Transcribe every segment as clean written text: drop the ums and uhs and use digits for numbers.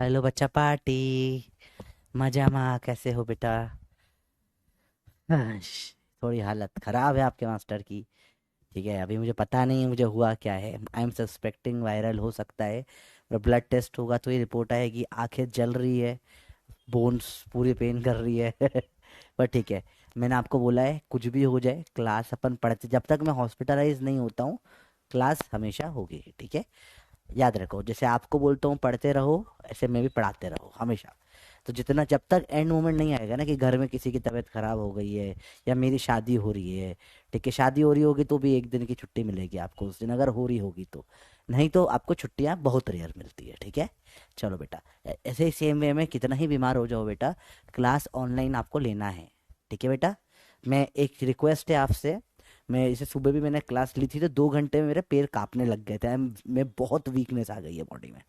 Hello बच्चा party. मजा में कैसे हो बेटा? हाश, थोड़ी हालत खराब है आपके मास्टर की। ठीक है, अभी मुझे पता नहीं मुझे हुआ क्या है। आई एम सस्पेक्टिंग वायरल हो सकता है। और ब्लड टेस्ट होगा तो ये रिपोर्ट आएगी आंखें जल रही है, बोन्स पूरी पेन कर रही है। पर ठीक है, मैंने आपको बोला है कुछ भी हो जाए क्लास अपन पढ़ते, जब तक मैं हॉस्पिटलाइज नहीं होता हूँ क्लास हमेशा होगी। ठीक है, याद रखो, जैसे आपको बोलता हूँ पढ़ते रहो, ऐसे मैं भी पढ़ाते रहो हमेशा। तो जितना, जब तक एंड मोमेंट नहीं आएगा ना कि घर में किसी की तबीयत खराब हो गई है या मेरी शादी हो रही है। ठीक है, शादी हो रही होगी तो भी एक दिन की छुट्टी मिलेगी आपको उस दिन, अगर हो रही होगी तो। नहीं तो आपको छुट्टियां बहुत रेयर मिलती है। ठीक है, चलो बेटा, ऐसे ही सेम वे में कितना ही बीमार हो जाओ बेटा, क्लास ऑनलाइन आपको लेना है। ठीक है बेटा, मैं एक रिक्वेस्ट है आपसे। मैं इसे सुबह भी मैंने क्लास ली थी तो 2 घंटे में मेरे पैर कांपने लग गए थे। मैं बहुत वीकनेस आ गई है बॉडी में।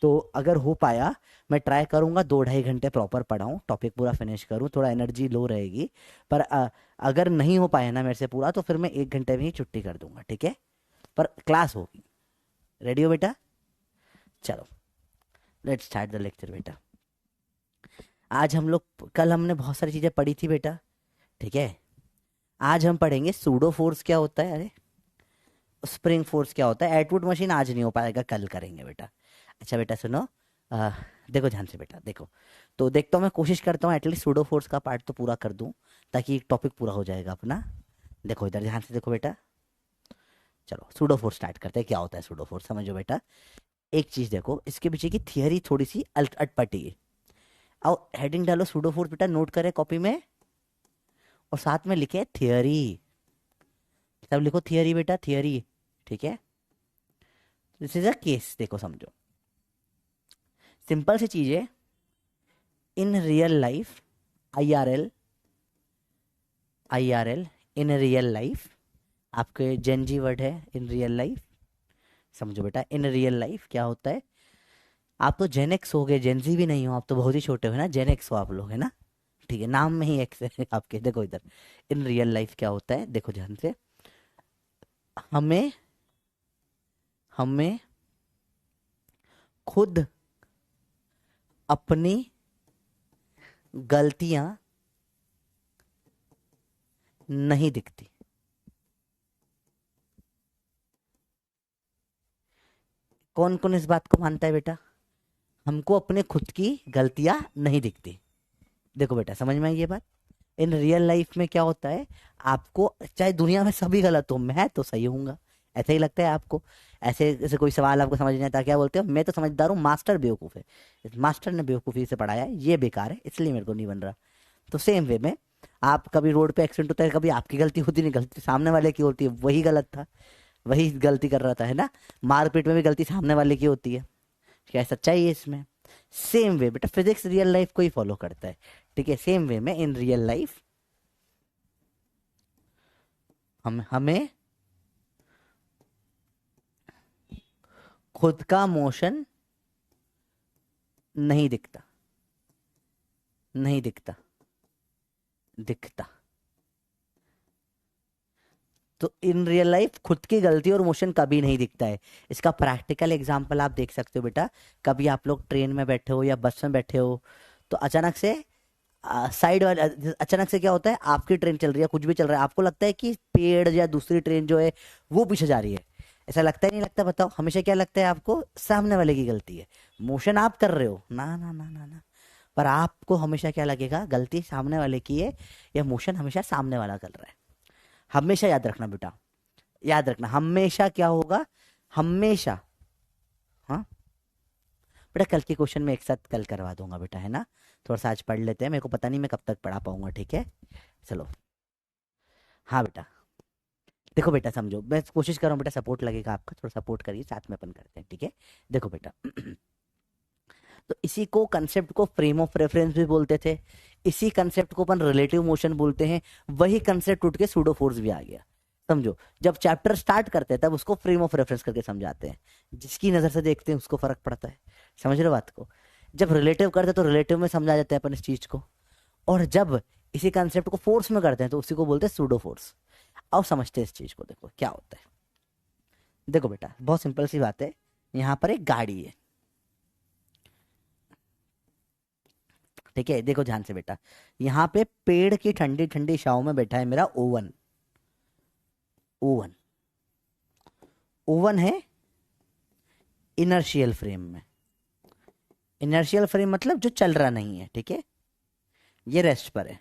तो अगर हो पाया, मैं ट्राई करूंगा 2 ढाई घंटे प्रॉपर पढ़ाऊँ, टॉपिक पूरा फिनिश करूँ, थोड़ा एनर्जी लो रहेगी। पर अगर नहीं हो पाया ना मेरे से पूरा तो फिर मैं 1 घंटे में ही छुट्टी कर दूंगा। ठीक है, पर क्लास होगी। रेडी हो बेटा? चलो, लेट्स स्टार्ट द लेक्चर बेटा। आज हम लोग, कल हमने बहुत सारी चीज़ें पढ़ी थी बेटा। ठीक है, आज हम पढ़ेंगे सूडो फोर्स क्या होता है, अरे स्प्रिंग फोर्स क्या होता है। एटवुड मशीन आज नहीं हो पाएगा, कल करेंगे बेटा। अच्छा बेटा सुनो, आ, देखो ध्यान से बेटा, देखो। तो देखता हूँ, मैं कोशिश करता हूँ एटलीस्ट सूडो फोर्स का पार्ट तो पूरा कर दूँ, ताकि टॉपिक पूरा हो जाएगा अपना। देखो इधर ध्यान से देखो बेटा। चलो सूडो फोर्स स्टार्ट करते हैं। क्या होता है सूडो फोर्स, समझो बेटा। एक चीज़ देखो, इसके पीछे की थियरी थोड़ी सी अटपटी है। और हेडिंग डालो सूडो फोर्स बेटा, नोट करे कॉपी में, और साथ में लिखे थियरी। सब लिखो थियरी बेटा, थियरी। ठीक है, दिस इज अ केस, देखो समझो। सिंपल सी चीज है। In real life, IRL, IRL, in real life, आपके जेनजी वर्ड है इन रियल लाइफ। समझो बेटा, इन रियल लाइफ क्या होता है। आप तो जेनेक्स हो गए, जेनजी भी नहीं हो, आप तो बहुत ही छोटे हो ना, जेनेक्स हो आप लोग, है ना। ठीक है, नाम में ही एक्स है आपके। देखो इधर, इन रियल लाइफ क्या होता है, देखो ध्यान से। हमें हमें खुद अपनी गलतियां नहीं दिखती। कौन कौन इस बात को मानता है बेटा? हमको अपने खुद की गलतियां नहीं दिखती। देखो बेटा, समझ में आई ये बात? इन रियल लाइफ में क्या होता है, आपको चाहे दुनिया में सभी गलत हो, मैं तो सही हूँगा, ऐसा ही लगता है आपको। ऐसे जैसे कोई सवाल आपको समझ नहीं आता, क्या बोलते हो, मैं तो समझदार हूँ, मास्टर बेवकूफ़ है, इस मास्टर ने बेवकूफ़ी से पढ़ाया है, ये बेकार है इसलिए मेरे को नहीं बन रहा। तो सेम वे में, आप कभी रोड पे एक्सीडेंट होता है, कभी आपकी गलती होती नहीं, गलती सामने वाले की होती है, वही गलत था, वही गलती कर रहा था, है ना। मारपीट में भी गलती सामने वाले की होती है। क्या सच्चाई है इसमें? सेम वे बेटा, फिजिक्स रियल लाइफ को ही फॉलो करता है। ठीक है, सेम वे में इन रियल लाइफ हमें खुद का मोशन नहीं दिखता, नहीं दिखता, दिखता। तो इन रियल लाइफ खुद की गलती और मोशन कभी नहीं दिखता है। इसका प्रैक्टिकल एग्जांपल आप देख सकते हो बेटा। कभी आप लोग ट्रेन में बैठे हो या बस में बैठे हो, तो अचानक से साइड वाले, अचानक से क्या होता है, आपकी ट्रेन चल रही है, कुछ भी चल रहा है, आपको लगता है कि पेड़ या दूसरी ट्रेन जो है वो पीछे जा रही है। ऐसा लगता है नहीं लगता, बताओ? हमेशा क्या लगता है आपको, सामने वाले की गलती है। मोशन आप कर रहे हो ना ना ना ना ना, पर आपको हमेशा क्या लगेगा, गलती सामने वाले की है, या मोशन हमेशा सामने वाला कर रहा है। हमेशा याद रखना बेटा, याद रखना हमेशा क्या होगा, हमेशा। हाँ बेटा, कल के क्वेश्चन में एक साथ कल करवा दूंगा बेटा, है ना। थोड़ा सा आज पढ़ लेते हैं, मेरे को पता नहीं मैं कब तक पढ़ा पाऊंगा। ठीक है, चलो। हाँ बेटा, देखो बेटा समझो, मैं कोशिश कर रहा हूँ बेटा, सपोर्ट लगेगा आपका, थोड़ा सपोर्ट करिए, साथ में अपन करते हैं। ठीक है, देखो बेटा। तो इसी को, कंसेप्ट को फ्रेम ऑफ रेफरेंस भी बोलते थे, इसी कंसेप्ट को अपन रिलेटिव मोशन बोलते हैं। वही कंसेप्ट उठ के सूडो फोर्स भी आ गया। समझो, जब चैप्टर स्टार्ट करते हैं तब उसको फ्रेम ऑफ रेफरेंस करके समझाते हैं, जिसकी नजर से देखते हैं उसको फर्क पड़ता है। समझ रहे हो बात को? जब रिलेटिव करते हैं तो रिलेटिव में समझा जाता है अपन इस चीज को, और जब इसी कंसेप्ट को फोर्स में करते हैं तो उसी को बोलते हैं सूडो फोर्स। अब समझते हैं इस चीज को, देखो क्या होता है। देखो बेटा, बहुत सिंपल सी बात है। यहाँ पर एक गाड़ी है, ठीक है, देखो ध्यान से बेटा, यहाँ पे पेड़ की ठंडी ठंडी छांव में बैठा है मेरा ओवन। ओवन, ओवन है इनर्शियल फ्रेम में। इनर्शियल फ्रेम मतलब जो चल रहा नहीं है, ठीक है, ये रेस्ट पर है।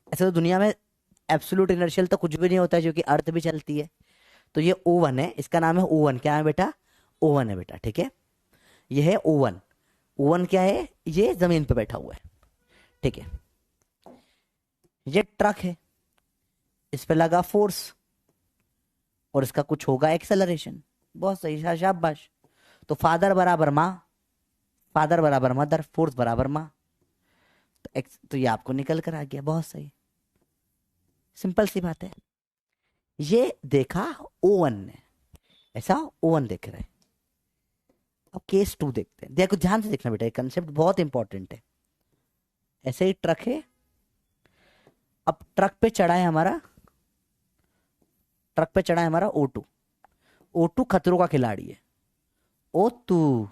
ऐसे तो दुनिया में एब्सोल्यूट इनर्शियल तो कुछ भी नहीं होता है, जो कि अर्थ भी चलती है। तो ये ओवन है, इसका नाम है ओवन। क्या है बेटा? ओवन है बेटा, ठीक है। ये है ओवन। ओवन क्या है? ये जमीन पे बैठा हुआ है, ठीक है। ये ट्रक है, इस पे लगा फोर्स और इसका कुछ होगा एक्सेलरेशन। बहुत सही, शाबाश। तो फादर बराबर माँ, फादर बराबर मदर, फोर्स बराबर माँ। तो ये आपको निकल कर आ गया, बहुत सही, सिंपल सी बात है। ये देखा ओवन ने, ऐसा ओवन देख रहा है। अब केस 2 देखते हैं। देखो ध्यान से देखना बेटा, ये कंसेप्ट बहुत इंपॉर्टेंट है। ऐसे ही ट्रक है, अब ट्रक पे चढ़ा है हमारा, ट्रक पे चढ़ा है हमारा O2। O2 खतरों का खिलाड़ी है। O2,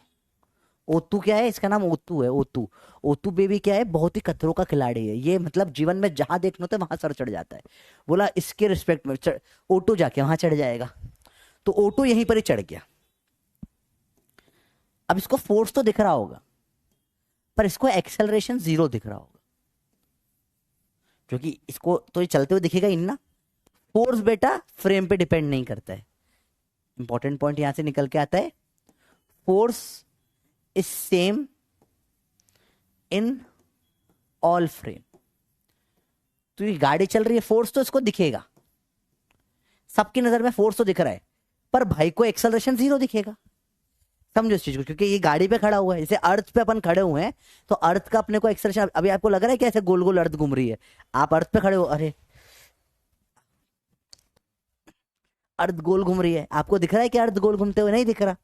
O2 क्या है? इसका नाम O2 है। O2, O2 बेबी क्या है? बहुत ही खतरों का खिलाड़ी है ये। मतलब जीवन में जहां देखना होता है वहां सर चढ़ जाता है। बोला इसके रिस्पेक्ट में O2 जाके वहां चढ़ जाएगा। तो O2 यहीं पर ही चढ़ गया। अब इसको फोर्स तो दिख रहा होगा, पर इसको एक्सेलरेशन 0 दिख रहा होगा, क्योंकि इसको तो ये चलते हुए दिखेगा ही ना। फोर्स बेटा फ्रेम पे डिपेंड नहीं करता है। इंपॉर्टेंट पॉइंट यहां से निकल के आता है, force is same in all frame. तो ये गाड़ी चल रही है, फोर्स तो इसको दिखेगा, सबकी नजर में फोर्स तो दिख रहा है, पर भाई को एक्सेलरेशन 0 दिखेगा। समझो इस चीज को, क्योंकि ये गाड़ी पे खड़ा हुआ है। जैसे अर्थ पे अपन खड़े हुए हैं, तो अर्थ का अपने को एक्सेलरेशन, अभी आपको लग रहा है कि ऐसे गोल गोल अर्थ घूम रही है। आप अर्थ पे खड़े हो, अरे अर्थ गोल घूम रही है, आपको दिख रहा है कि अर्थ गोल घूमते हुए? नहीं दिख रहा।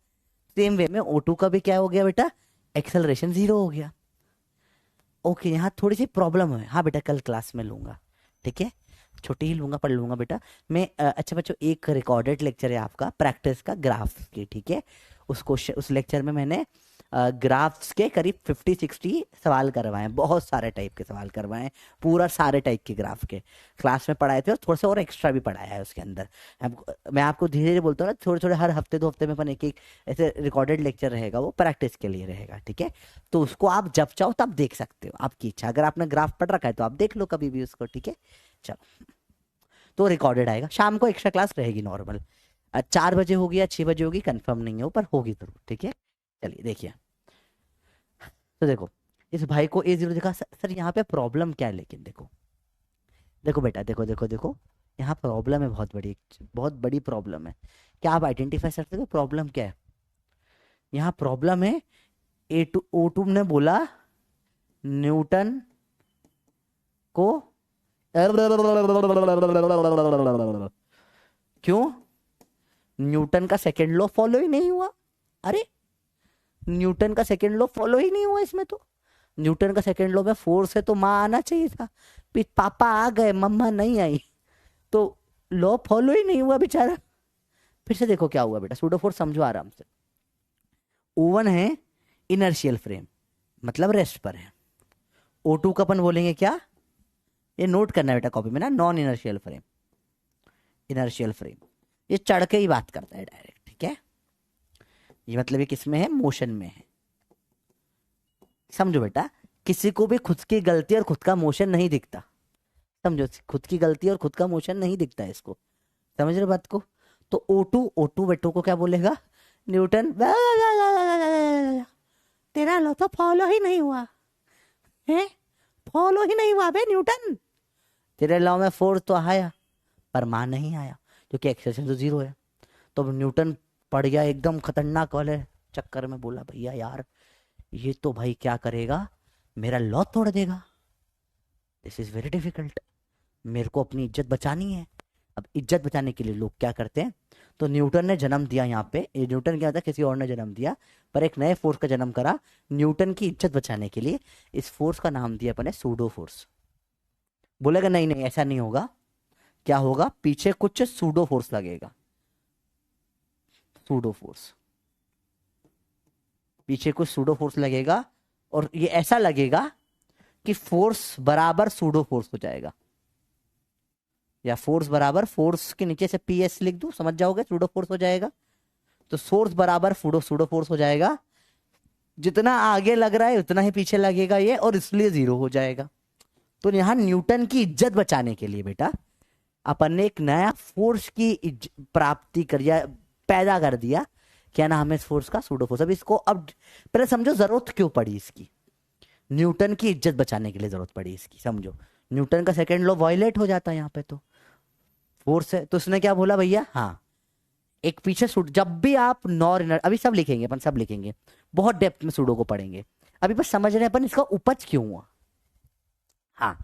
सेम वे में O2 का भी क्या हो गया बेटा? एक्सेलरेशन 0 हो गया। ओके, यहाँ थोड़ी सी प्रॉब्लम है। हाँ बेटा, कल क्लास में लूंगा, ठीक है, छोटी ही लूंगा, पढ़ लूंगा बेटा मैं। अच्छा बच्चों, एक रिकॉर्डेड लेक्चर है आपका प्रैक्टिस का ग्राफ की, ठीक है। उस लेक्चर में मैंने ग्राफ्स के करीब 50-60 सवाल करवाए हैं, बहुत सारे टाइप के सवाल करवाए हैं, पूरा सारे टाइप के ग्राफ के क्लास में पढ़ाए थे, और थोड़ा सा और एक्स्ट्रा भी पढ़ाया है उसके अंदर। मैं आपको धीरे धीरे बोलता हूँ ना, थोड़े थोड़े हर हफ्ते 2 हफ्ते में अपन एक एक ऐसे रिकॉर्डेड लेक्चर रहेगा, वो प्रैक्टिस के लिए रहेगा, ठीक है। तो उसको आप जब चाहो तब देख सकते हो, आपकी इच्छा। अगर आपने ग्राफ पढ़ रखा है तो आप देख लो कभी भी उसको, ठीक है। चलो, तो रिकॉर्डेड आएगा, शाम को एक्स्ट्रा क्लास रहेगी नॉर्मल। 4 बजे होगी या 6 बजे होगी, कंफर्म नहीं है वो, पर होगी जरूर, ठीक है। चलिए देखिए, तो देखो इस भाई को A0 दिखा। सर यहाँ पे प्रॉब्लम क्या है? लेकिन देखो, देखो बेटा, देखो देखो देखो, यहाँ प्रॉब्लम है, बहुत बड़ी, बहुत बड़ी प्रॉब्लम है। क्या आप आइडेंटिफाई कर सकते हो प्रॉब्लम क्या है? यहाँ प्रॉब्लम है O2 ने बोला न्यूटन को, क्यों? न्यूटन का सेकेंड लॉ फॉलो ही नहीं हुआ। अरे न्यूटन का सेकेंड लॉ फॉलो ही नहीं हुआ इसमें। तो न्यूटन का सेकेंड लॉ में फोर्स है तो माँ आना चाहिए था, पापा आ गए, मम्मा नहीं आई, तो लॉ फॉलो ही नहीं हुआ बेचारा। फिर से देखो क्या हुआ बेटा, सूडो फोर्स समझो आराम से। ओवन है इनर्शियल फ्रेम, मतलब रेस्ट पर है। O2 का अपन बोलेंगे क्या? ये नोट करना है बेटा कॉपी में ना, non inertial frame. Inertial frame ये चढ़ के ही बात करता है डायरेक्ट, ठीक है। ये मतलब ये किस में है? मोशन में है। समझो बेटा, किसी को भी खुद की गलती और खुद का मोशन नहीं दिखता। समझो, खुद की गलती और खुद का मोशन नहीं दिखता है इसको। समझ रहे बात को? तो O2 बेटो को क्या बोलेगा? न्यूटन तेरा लॉ तो फॉलो ही नहीं हुआ है, फॉलो ही नहीं हुआ बे न्यूटन। तेरे लॉ में फोर्स तो आया पर मान नहीं आया, क्योंकि एक्सेलरेशन तो 0 है। तो न्यूटन पड़ गया एकदम खतरनाक वाले चक्कर में, बोला भैया यार ये तो भाई क्या करेगा, मेरा लॉ तोड़ देगा, दिस इज वेरी डिफिकल्ट, मेरे को अपनी इज्जत बचानी है। अब इज्जत बचाने के लिए लोग क्या करते हैं? तो न्यूटन ने जन्म दिया यहाँ पे, न्यूटन क्या था, किसी और ने जन्म दिया, पर एक नए फोर्स का जन्म करा न्यूटन की इज्जत बचाने के लिए। इस फोर्स का नाम दिया अपने सूडो फोर्स। बोलेगा नहीं नहीं ऐसा नहीं होगा, क्या होगा? पीछे कुछ सूडो फोर्स लगेगा, सूडो फोर्स, पीछे कुछ सूडो फोर्स लगेगा, और ये ऐसा लगेगा कि फोर्स बराबर सूडो फोर्स हो जाएगा, या फोर्स बराबर फोर्स के नीचे से पी एस लिख दूं, समझ जाओगे, सूडो फोर्स हो जाएगा। तो सोर्स बराबर सूडो सूडो फोर्स हो जाएगा, जितना आगे लग रहा है उतना ही पीछे लगेगा ये, और इसलिए जीरो हो जाएगा। तो यहां न्यूटन की इज्जत बचाने के लिए बेटा अपन ने एक नया फोर्स की प्राप्ति कर या पैदा कर दिया। क्या नाम है इस फोर्स का? Pseudo force. अब इसको अब पहले समझो जरूरत क्यों पड़ी इसकी। न्यूटन की इज्जत बचाने के लिए जरूरत पड़ी इसकी, समझो। न्यूटन का सेकंड लॉ वायलेट हो जाता है यहाँ पे, तो फोर्स है तो उसने क्या बोला भैया, हाँ एक पीछे सूड, जब भी आप नॉर इनर, अभी सब लिखेंगे अपन, सब लिखेंगे, बहुत डेप्थ में सूडो को पढ़ेंगे। अभी बस समझ रहे हैं अपन इसका उपज क्यों हुआ। हाँ,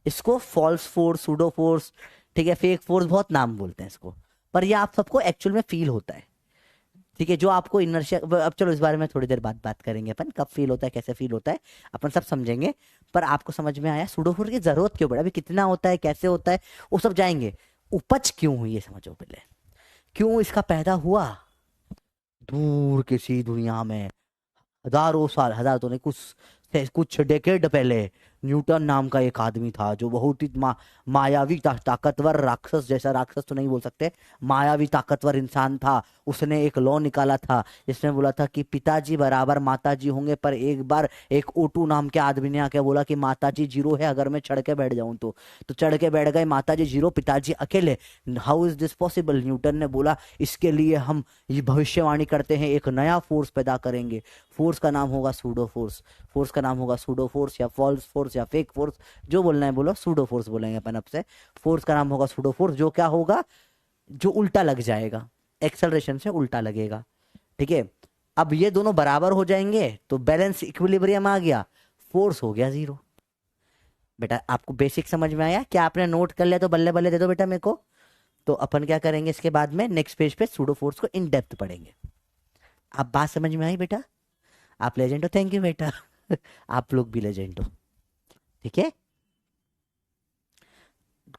इसको फॉल्स फोर्स, सूडो फोर्स, ठीक है, फेक फोर्स, बहुत नाम बोलते हैं इसको, पर ये आप सबको एक्चुअल में फील होता है, ठीक है, जो आपको इनर्शिया। अब चलो इस बारे में थोड़ी देर बाद बात करेंगे अपन, कब फील होता है, कैसे फील होता है, अपन सब समझेंगे। पर आपको समझ में आया सूडो फोर्स की जरूरत क्यों पड़ा, अभी कितना होता है, कैसे होता है, वो सब जाएंगे। उपज क्यों हुई ये समझो पहले, क्यों इसका पैदा हुआ। दूर किसी दुनिया में हजारों साल, हजार तो नहीं, कुछ डेकेड पहले न्यूटन नाम का एक आदमी था जो बहुत ही मायावी ताकतवर राक्षस, जैसा राक्षस तो नहीं बोल सकते, मायावी ताकतवर इंसान था। उसने एक लॉ निकाला था जिसमें बोला था कि पिताजी बराबर माताजी होंगे, पर एक बार एक ओटू नाम के आदमी ने आके बोला कि माताजी जीरो है अगर मैं चढ़ के बैठ जाऊं तो चढ़ के बैठ गए, माताजी जीरो पिताजी अकेले। How is this possible? Newton ने बोला इसके लिए हम ये भविष्यवाणी करते हैं, एक नया फोर्स पैदा करेंगे, फोर्स का नाम होगा सूडो फोर्स। फोर्स का नाम होगा सूडो फोर्स या फॉल्स फोर्स या फेक फोर्स, जो बोलना है बोलो, सूडो फोर्स बोलेंगे अपन अब से। फोर्स का नाम होगा सूडो फोर्स, जो क्या होगा, जो उल्टा लग जाएगा, एक्सेलरेशन से उल्टा लगेगा, ठीक है। अब ये दोनों बराबर हो जाएंगे तो बैलेंस इक्विलिब्रियम आ गया, फोर्स हो गया जीरो। बेटा आपको बेसिक समझ में आया? क्या आपने नोट कर लिया तो बल्ले बल्ले दे दो बेटा मेरे को। तो अपन क्या करेंगे इसके बाद में, नेक्स्ट पेज पे सूडो फोर्स को इन डेप्थ पढ़ेंगे। आप बात समझ में आई बेटा? आप लेजेंड हो, थैंक यू बेटा। आप लोग भी लेजेंड हो, ठीक है,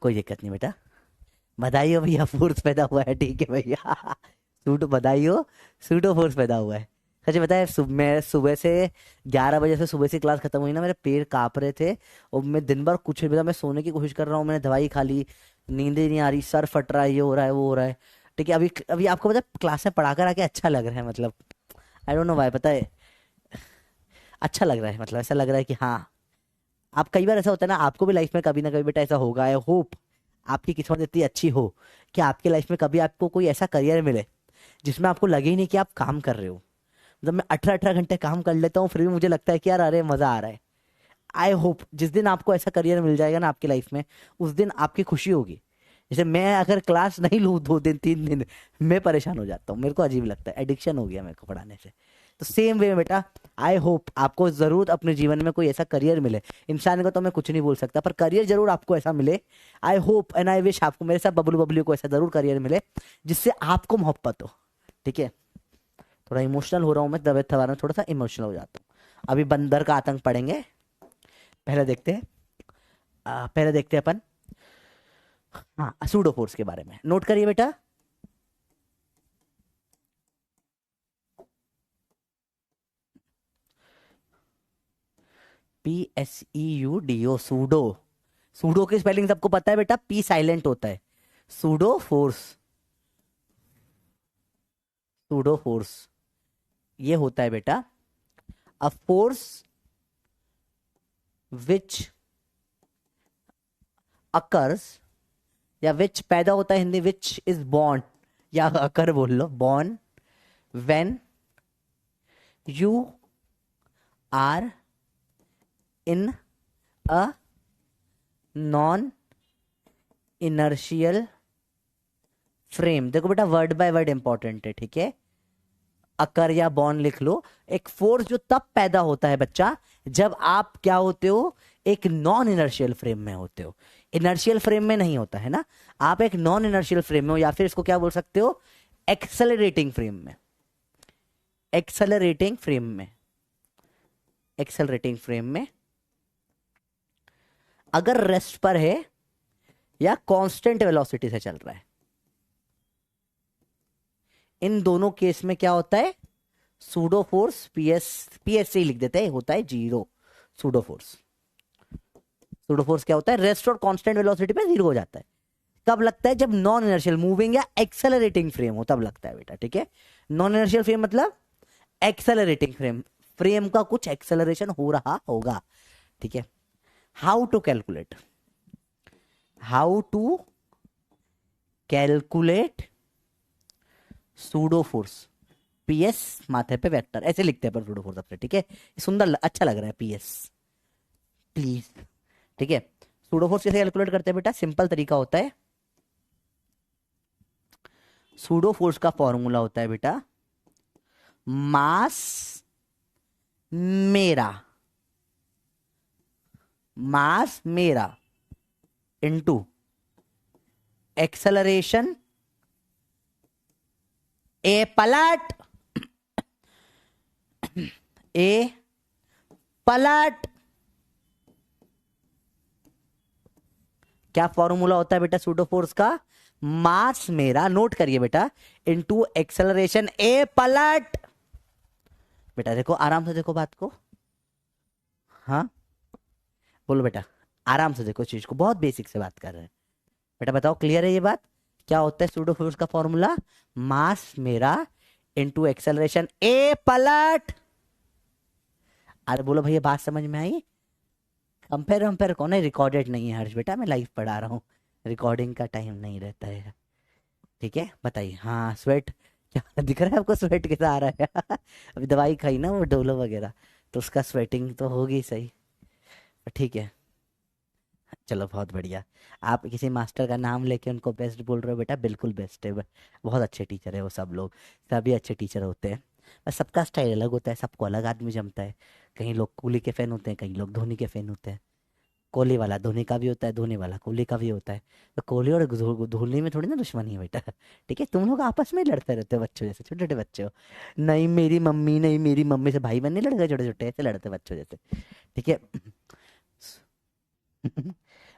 कोई दिक्कत नहीं बेटा। बधाई हो भैया, फोर्स पैदा हुआ है, ठीक है भैया। सूडो, बधाई हो, सूडो फोर्स पैदा हुआ है। सच बताया, मैं सुबह से 11 बजे से सुबह से क्लास खत्म हुई ना, मेरे पैर कांप रहे थे, और मैं दिन भर कुछ भी, मैं सोने की कोशिश कर रहा हूँ, मैंने दवाई खा ली, नींद ही नहीं आ रही, सर फट रहा है, ये हो रहा है वो हो रहा है, ठीक है। अभी अभी आपको पता है क्लास में पढ़ाकर आके अच्छा लग रहा है, मतलब आई डोंट नो व्हाई, पता है, अच्छा लग रहा है, मतलब ऐसा लग रहा है कि हाँ। आप कई बार ऐसा होता है ना, आपको भी लाइफ में कभी ना कभी बेटा ऐसा होगा, आई होप आपकी किस्मत इतनी अच्छी हो कि आपके लाइफ में कभी आपको कोई ऐसा करियर मिले जिसमें आपको लगे ही नहीं कि आप काम कर रहे हो। मतलब मैं 18-18 घंटे काम कर लेता हूँ, फिर भी मुझे लगता है कि यार अरे मजा आ रहा है। आई होप जिस दिन आपको ऐसा करियर मिल जाएगा ना आपकी लाइफ में, उस दिन आपकी खुशी होगी। जैसे मैं अगर क्लास नहीं लूँ 2 दिन 3 दिन, मैं परेशान हो जाता हूँ, मेरे को अजीब लगता है, एडिक्शन हो गया मेरे को पढ़ाने से। तो सेम वे में बेटा, आई होप आपको जरूर अपने जीवन में कोई ऐसा करियर मिले। इंसान को तो मैं कुछ नहीं बोल सकता, पर करियर जरूर आपको ऐसा मिले। I hope and I wish आपको, मेरे साथ बबलू बबलू को ऐसा जरूर करियर मिले जिससे आपको मोहब्बत हो, ठीक है। थोड़ा इमोशनल हो रहा हूँ मैं, तबीयत खराब है, थोड़ा सा इमोशनल हो जाता हूँ। अभी बंदर का आतंक पढ़ेंगे, पहले देखते हैं, पहले देखते हैं अपन, हाँ सूडो फोर्स के बारे में नोट करिए बेटा। PSEUDO, pseudo. सूडो की स्पेलिंग सबको पता है बेटा, पी साइलेंट होता है। सूडो फोर्स, सूडो फोर्स ये होता है बेटा अ फोर्स विच अकर्स, या विच पैदा होता है, हिंदी विच इज बॉर्न, या अकर बोल लो, born when you are in a non inertial frame. देखो बेटा वर्ड बाय वर्ड इंपॉर्टेंट है, ठीक है। अकर या बॉर्न लिख लो। एक फोर्स जो तब पैदा होता है बच्चा जब आप क्या होते हो, एक नॉन इनर्शियल फ्रेम में होते हो। इनर्शियल फ्रेम में नहीं होता है ना, आप एक नॉन इनर्शियल फ्रेम में हो, या फिर इसको क्या बोल सकते हो, एक्सेलरेटिंग फ्रेम में, एक्सेलरेटिंग फ्रेम में, एक्सेलरेटिंग फ्रेम में अगर रेस्ट पर है या कांस्टेंट वेलोसिटी से चल रहा है। इन दोनों केस में क्या होता है, सूडो फोर्स, पीएससी लिख देते हैं, होता है zero. Pseudo force, pseudo force क्या होता है, रेस्ट और कांस्टेंट वेलोसिटी पे जीरो हो जाता है। कब लगता है, जब नॉन इनर्शियल मूविंग या एक्सेलरेटिंग फ्रेम हो तब लगता है बेटा, ठीक है। नॉन इनर्शियल फ्रेम मतलब एक्सेलरेटिंग फ्रेम, फ्रेम का कुछ एक्सेलरेशन हो रहा होगा, ठीक है। How to calculate, how to calculate pseudo force, PS माथे पे वेक्टर, ऐसे लिखते हैं पर सूडो फोर्स अपने, ठीक है। सुंदर अच्छा लग रहा है पीएस, प्लीज, ठीक है। सूडो फोर्स कैसे कैलकुलेट करते हैं बेटा, सिंपल तरीका होता है। सूडो फोर्स का फॉर्मूला होता है बेटा, मास मेरा, मास मेरा इनटू एक्सेलरेशन ए पलट, ए पलट। क्या फॉर्मूला होता है बेटा सूडो फोर्स का, मास मेरा, नोट करिए बेटा, इनटू एक्सेलरेशन ए पलट। बेटा देखो आराम से देखो बात को, हाँ बोलो बेटा, आराम से देखो चीज को, बहुत बेसिक से बात कर रहे हैं बेटा। बताओ क्लियर है ये बात, क्या होता है सूडो फोर्स का फॉर्मूला, मास मेरा इनटू एक्सेलरेशन ए पलट। अरे बोलो भैया बात समझ में आई, कंपेयर कंपेयर कौन है, रिकॉर्डेड नहीं है हर्ष बेटा, मैं लाइव पढ़ा रहा हूँ, रिकॉर्डिंग का टाइम नहीं रहता है, ठीक है। बताइए, हाँ स्वेट क्या दिख रहा है आपको, स्वेट कैसा आ रहा है अभी दवाई खाई ना वो डोलो वगैरह, तो उसका स्वेटिंग तो होगी सही, ठीक है। चलो बहुत बढ़िया, आप किसी मास्टर का नाम लेके उनको बेस्ट बोल रहे हो बेटा, बिल्कुल बेस्ट है, बहुत अच्छे टीचर है वो, सब लोग सभी अच्छे टीचर होते हैं, बस सबका स्टाइल अलग होता है, सबको अलग आदमी जमता है। कहीं लोग कोहली के फैन होते हैं, कहीं लोग धोनी के फैन होते हैं, कोहली वाला धोनी का भी होता है, धोनी वाला कोहली का भी होता है। तो कोहली और धोनी में थोड़ी ना दुश्मनी है बेटा, ठीक है। तुम लोग आपस में ही लड़ते रहते हो बच्चों जैसे, छोटे छोटे बच्चे हो, नहीं मेरी मम्मी, नहीं मेरी मम्मी से भाई बहन नहीं लड़ गए छोटे छोटे, ऐसे लड़ते बच्चों जैसे, ठीक है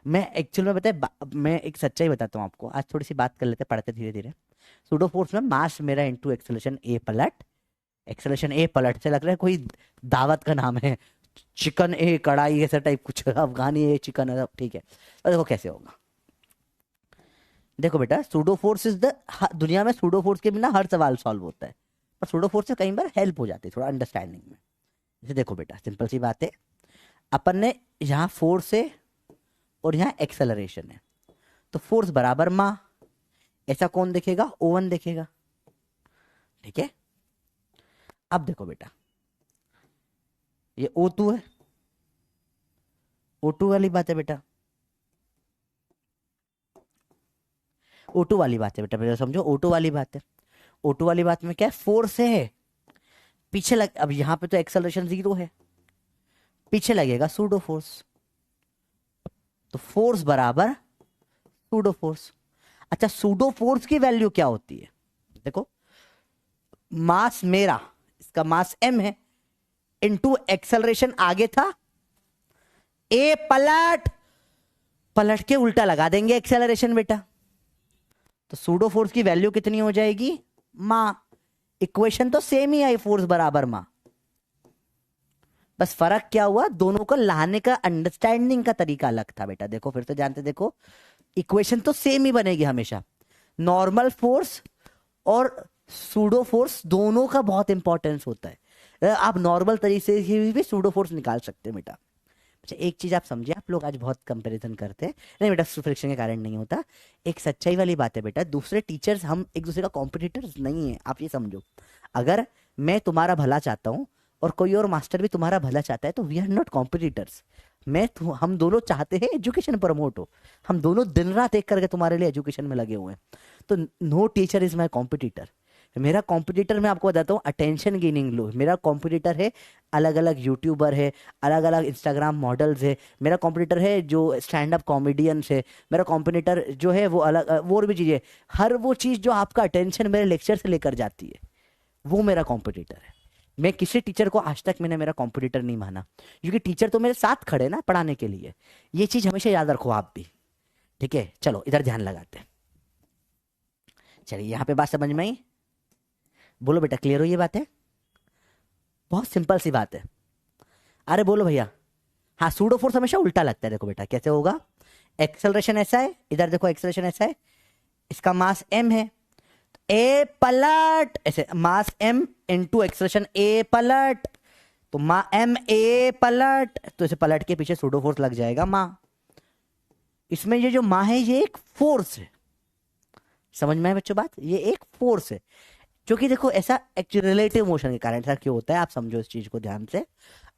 मैं एक्चुअल में मैं एक सच्चाई बताता हूँ आपको, आज थोड़ी सी बात कर लेते हैं, पढ़ते धीरे धीरे। सूडो फोर्स में मास मेरा इनटू एक्सेलरेशन ए पलट, एक्सेलरेशन ए पलट से लग रहा है कोई दावत का नाम है, चिकन ए कढ़ाई ऐसा टाइप कुछ, अफगानी ए चिकन, ठीक है। तो देखो कैसे होगा, देखो बेटा सूडो फोर्स इज द, दुनिया में सूडो फोर्स के बिना हर सवाल सॉल्व होता है, पर सूडो फोर्स से कई बार हेल्प हो जाती है थोड़ा अंडरस्टैंडिंग में। जैसे देखो बेटा सिंपल सी बात है, अपन ने यहाँ फोर्स है और यहाँ एक्सेलरेशन है, तो फोर्स बराबर मा, ऐसा कौन देखेगा, ओवन देखेगा, ठीक है। अब देखो बेटा ये O2 है, O2 वाली बात है बेटा, O2 वाली बात है बेटा, मेरा समझो O2 वाली बात है। O2 वाली बात में क्या है, फोर्स है पीछे लग, अब यहाँ पे तो एक्सेलरेशन जीरो है, पीछे लगेगा सूडो फोर्स, तो फोर्स बराबर सूडो फोर्स। अच्छा सूडो फोर्स की वैल्यू क्या होती है, देखो मास मेरा, इसका मास m है, इनटू एक्सेलरेशन आगे था ए पलट, पलट के उल्टा लगा देंगे एक्सेलरेशन बेटा, तो सूडो फोर्स की वैल्यू कितनी हो जाएगी, मा। इक्वेशन तो सेम ही आई, फोर्स बराबर मा, बस फर्क क्या हुआ, दोनों को लाने का अंडरस्टैंडिंग का तरीका अलग था बेटा। देखो फिर से जानते, देखो इक्वेशन तो सेम ही बनेगी हमेशा, नॉर्मल फोर्स और सूडो फोर्स दोनों का बहुत इंपॉर्टेंस होता है, आप नॉर्मल तरीके से भी सूडो फोर्स निकाल सकते हैं बेटा। अच्छा एक चीज आप समझिए, आप लोग आज बहुत कंपैरिजन करते हैं, नहीं बेटा फ्रिक्शन के कारण नहीं होता, एक सच्चाई वाली बात है बेटा, दूसरे टीचर्स, हम एक दूसरे का कॉम्पिटिटर्स नहीं है, आप ये समझो। अगर मैं तुम्हारा भला चाहता हूँ और कोई और मास्टर भी तुम्हारा भला चाहता है, तो वी आर नॉट कॉम्पिटिटर्स, हम दोनों चाहते हैं एजुकेशन प्रमोट हो, हम दोनों दिन रात एक करके तुम्हारे लिए एजुकेशन में लगे हुए हैं, तो no teacher is my competitor. मेरा कॉम्पिटिटर मैं आपको बताता हूँ अटेंशन गेनिंग लोग, मेरा कॉम्पिटिटर है अलग अलग यूट्यूबर है, अलग अलग इंस्टाग्राम मॉडल्स है, मेरा कॉम्पिटिटर है जो स्टैंड अप कॉमेडियंस है, मेरा कॉम्पिटिटर जो है वो अलग वो और भी चीज़ें, हर वो चीज़ जो आपका अटेंशन मेरे लेक्चर से लेकर जाती है, वो मेरा कॉम्पिटिटर है। मैं किसी टीचर को आज तक मैंने मेरा कॉम्पिटिटर नहीं माना, क्योंकि टीचर तो मेरे साथ खड़े ना पढ़ाने के लिए, ये चीज़ हमेशा याद रखो आप भी, ठीक है। चलो इधर ध्यान लगाते हैं, चलिए यहाँ पे बात समझ में आई, बोलो बेटा क्लियर हो ये बात है, बहुत सिंपल सी बात है, अरे बोलो भैया, हाँ, सूडो फोर्स हमेशा उल्टा लगता है। देखो बेटा कैसे होगा, एक्सेलरेशन ऐसा है, इधर देखो एक्सेलरेशन ऐसा है, इसका मास m है, ए पलट ऐसे, मास m इंटू एक्सेलरेशन ए पलट, तो मा m ए पलट, तो इसे पलट के पीछे सूडो फोर्स लग जाएगा मा। इसमें ये जो मा है ये एक फोर्स है, समझ में है बच्चों बात, ये एक फोर्स है। क्योंकि देखो ऐसा रिलेटिव मोशन के कारण ऐसा क्यों होता है, आप समझो इस चीज को ध्यान से,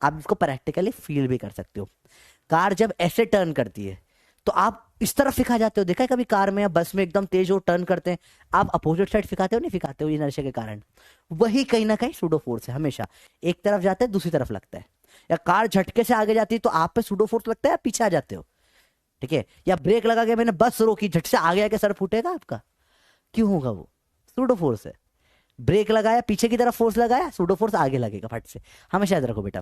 आप इसको प्रैक्टिकली फील भी कर सकते हो। कार जब ऐसे टर्न करती है तो आप इस तरफ फिका जाते हो, देखा है कभी कार में या बस में एकदम तेज हो टर्न करते हैं, आप अपोजिट साइड फिकाते हो नहीं फिकाते हो, इनर्शिया के कारण। वही कहीं ना कहीं सूडो फोर्स है, हमेशा एक तरफ जाता है दूसरी तरफ लगता है। या कार झटके से आगे जाती है तो आप पे सूडो फोर्स लगता है, या पीछे आ जाते हो, ठीक है। या ब्रेक लगा के मैंने बस रोकी, झट से आगे आके सर फूटेगा आपका, क्यों होगा, वो सूडो फोर्स है। ब्रेक लगाया पीछे की तरफ फोर्स लगाया, सूडो फोर्स आगे लगेगा फट से, हमेशा याद रखो बेटा।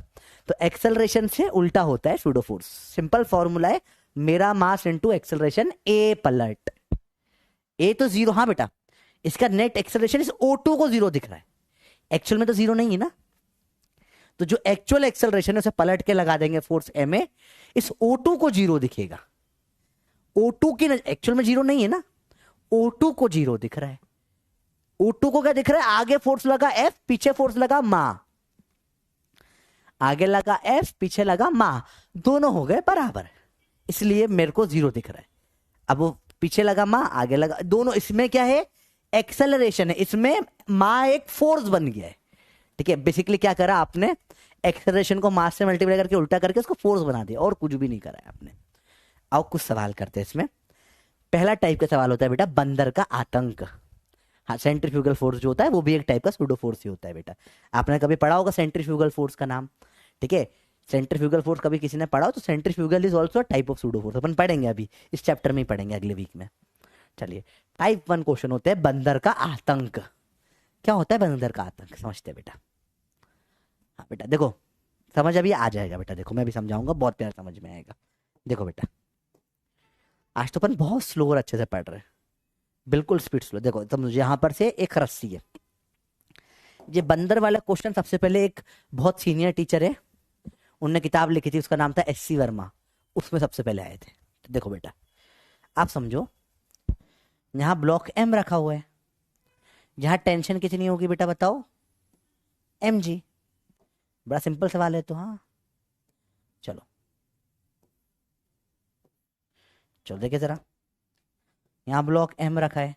तो एक्सेलरेशन से उल्टा होता है सूडो फोर्स, सिंपल फॉर्मूला है, मेरा मास इनटू एक्सेलरेशन ए पलट, ए तो जीरो, हाँ बेटा इसका नेट एक्सेलरेशन इस O2 को जीरो दिख रहा है, एक्चुअल में तो जीरो नहीं है ना, तो जो एक्चुअल एक्सेलरेशन है उसे पलट के लगा देंगे फोर्स m ए, इस O2 को जीरो दिखेगा। O2 की एक्चुअल में जीरो नहीं है ना, O2 को जीरो दिख रहा है। O2 को क्या दिख रहा है, आगे फोर्स लगा F, पीछे फोर्स लगा मा, आगे लगा F, पीछे लगा मा, दोनों हो गए बराबर, इसलिए मेरे को जीरो दिख रहा है। अब वो पीछे लगा मा, आगे लगा, दोनों, इसमें क्या है एक्सेलरेशन है, इसमें मा एक फोर्स बन गया है, ठीक है। बेसिकली क्या करा आपने, एक्सेलरेशन को मास से मल्टीप्लाई करके उल्टा करके उसको फोर्स बना दिया, और कुछ भी नहीं करा है आपने। आओ कुछ सवाल करते हैं इसमें। पहला टाइप का सवाल होता है बेटा बंदर का आतंक। हाँ, सेंट्रीफ्यूगल फोर्स जो होता है वो भी एक टाइप का सूडो फोर्स ही होता है बेटा, आपने कभी पढ़ा होगा सेंट्रीफ्यूगल फोर्स का नाम, ठीक है। सेंट्रीफ्यूगल फोर्स कभी किसी ने पढ़ा हो तो centrifugal is also type of pseudo force, अपन पढ़ेंगे अभी इस चैप्टर में ही पढ़ेंगे अगले वीक में। चलिए, टाइप 1 क्वेश्चन होते हैं बंदर का आतंक। क्या होता है बंदर का आतंक, समझते हैं बेटा। हाँ बेटा देखो, समझ अभी आ जाएगा बेटा, देखो मैं भी समझाऊंगा, बहुत प्यार समझ में आएगा। देखो बेटा, आज तो अपन बहुत स्लो और अच्छे से पढ़ रहे हैं, बिल्कुल स्पीड स्लो। देखो तो मुझे यहां पर से एक रस्सी है, ये बंदर वाला क्वेश्चन सबसे पहले एक बहुत सीनियर टीचर है, उनने किताब लिखी थी, उसका नाम था SC वर्मा, उसमें सबसे पहले आए थे। तो देखो बेटा, आप समझो, यहाँ ब्लॉक M रखा हुआ है, यहाँ टेंशन कितनी होगी बेटा बताओ, mg। बड़ा सिंपल सवाल है तो, हाँ चलो चलो देखिए जरा, यहाँ ब्लॉक M रखा है,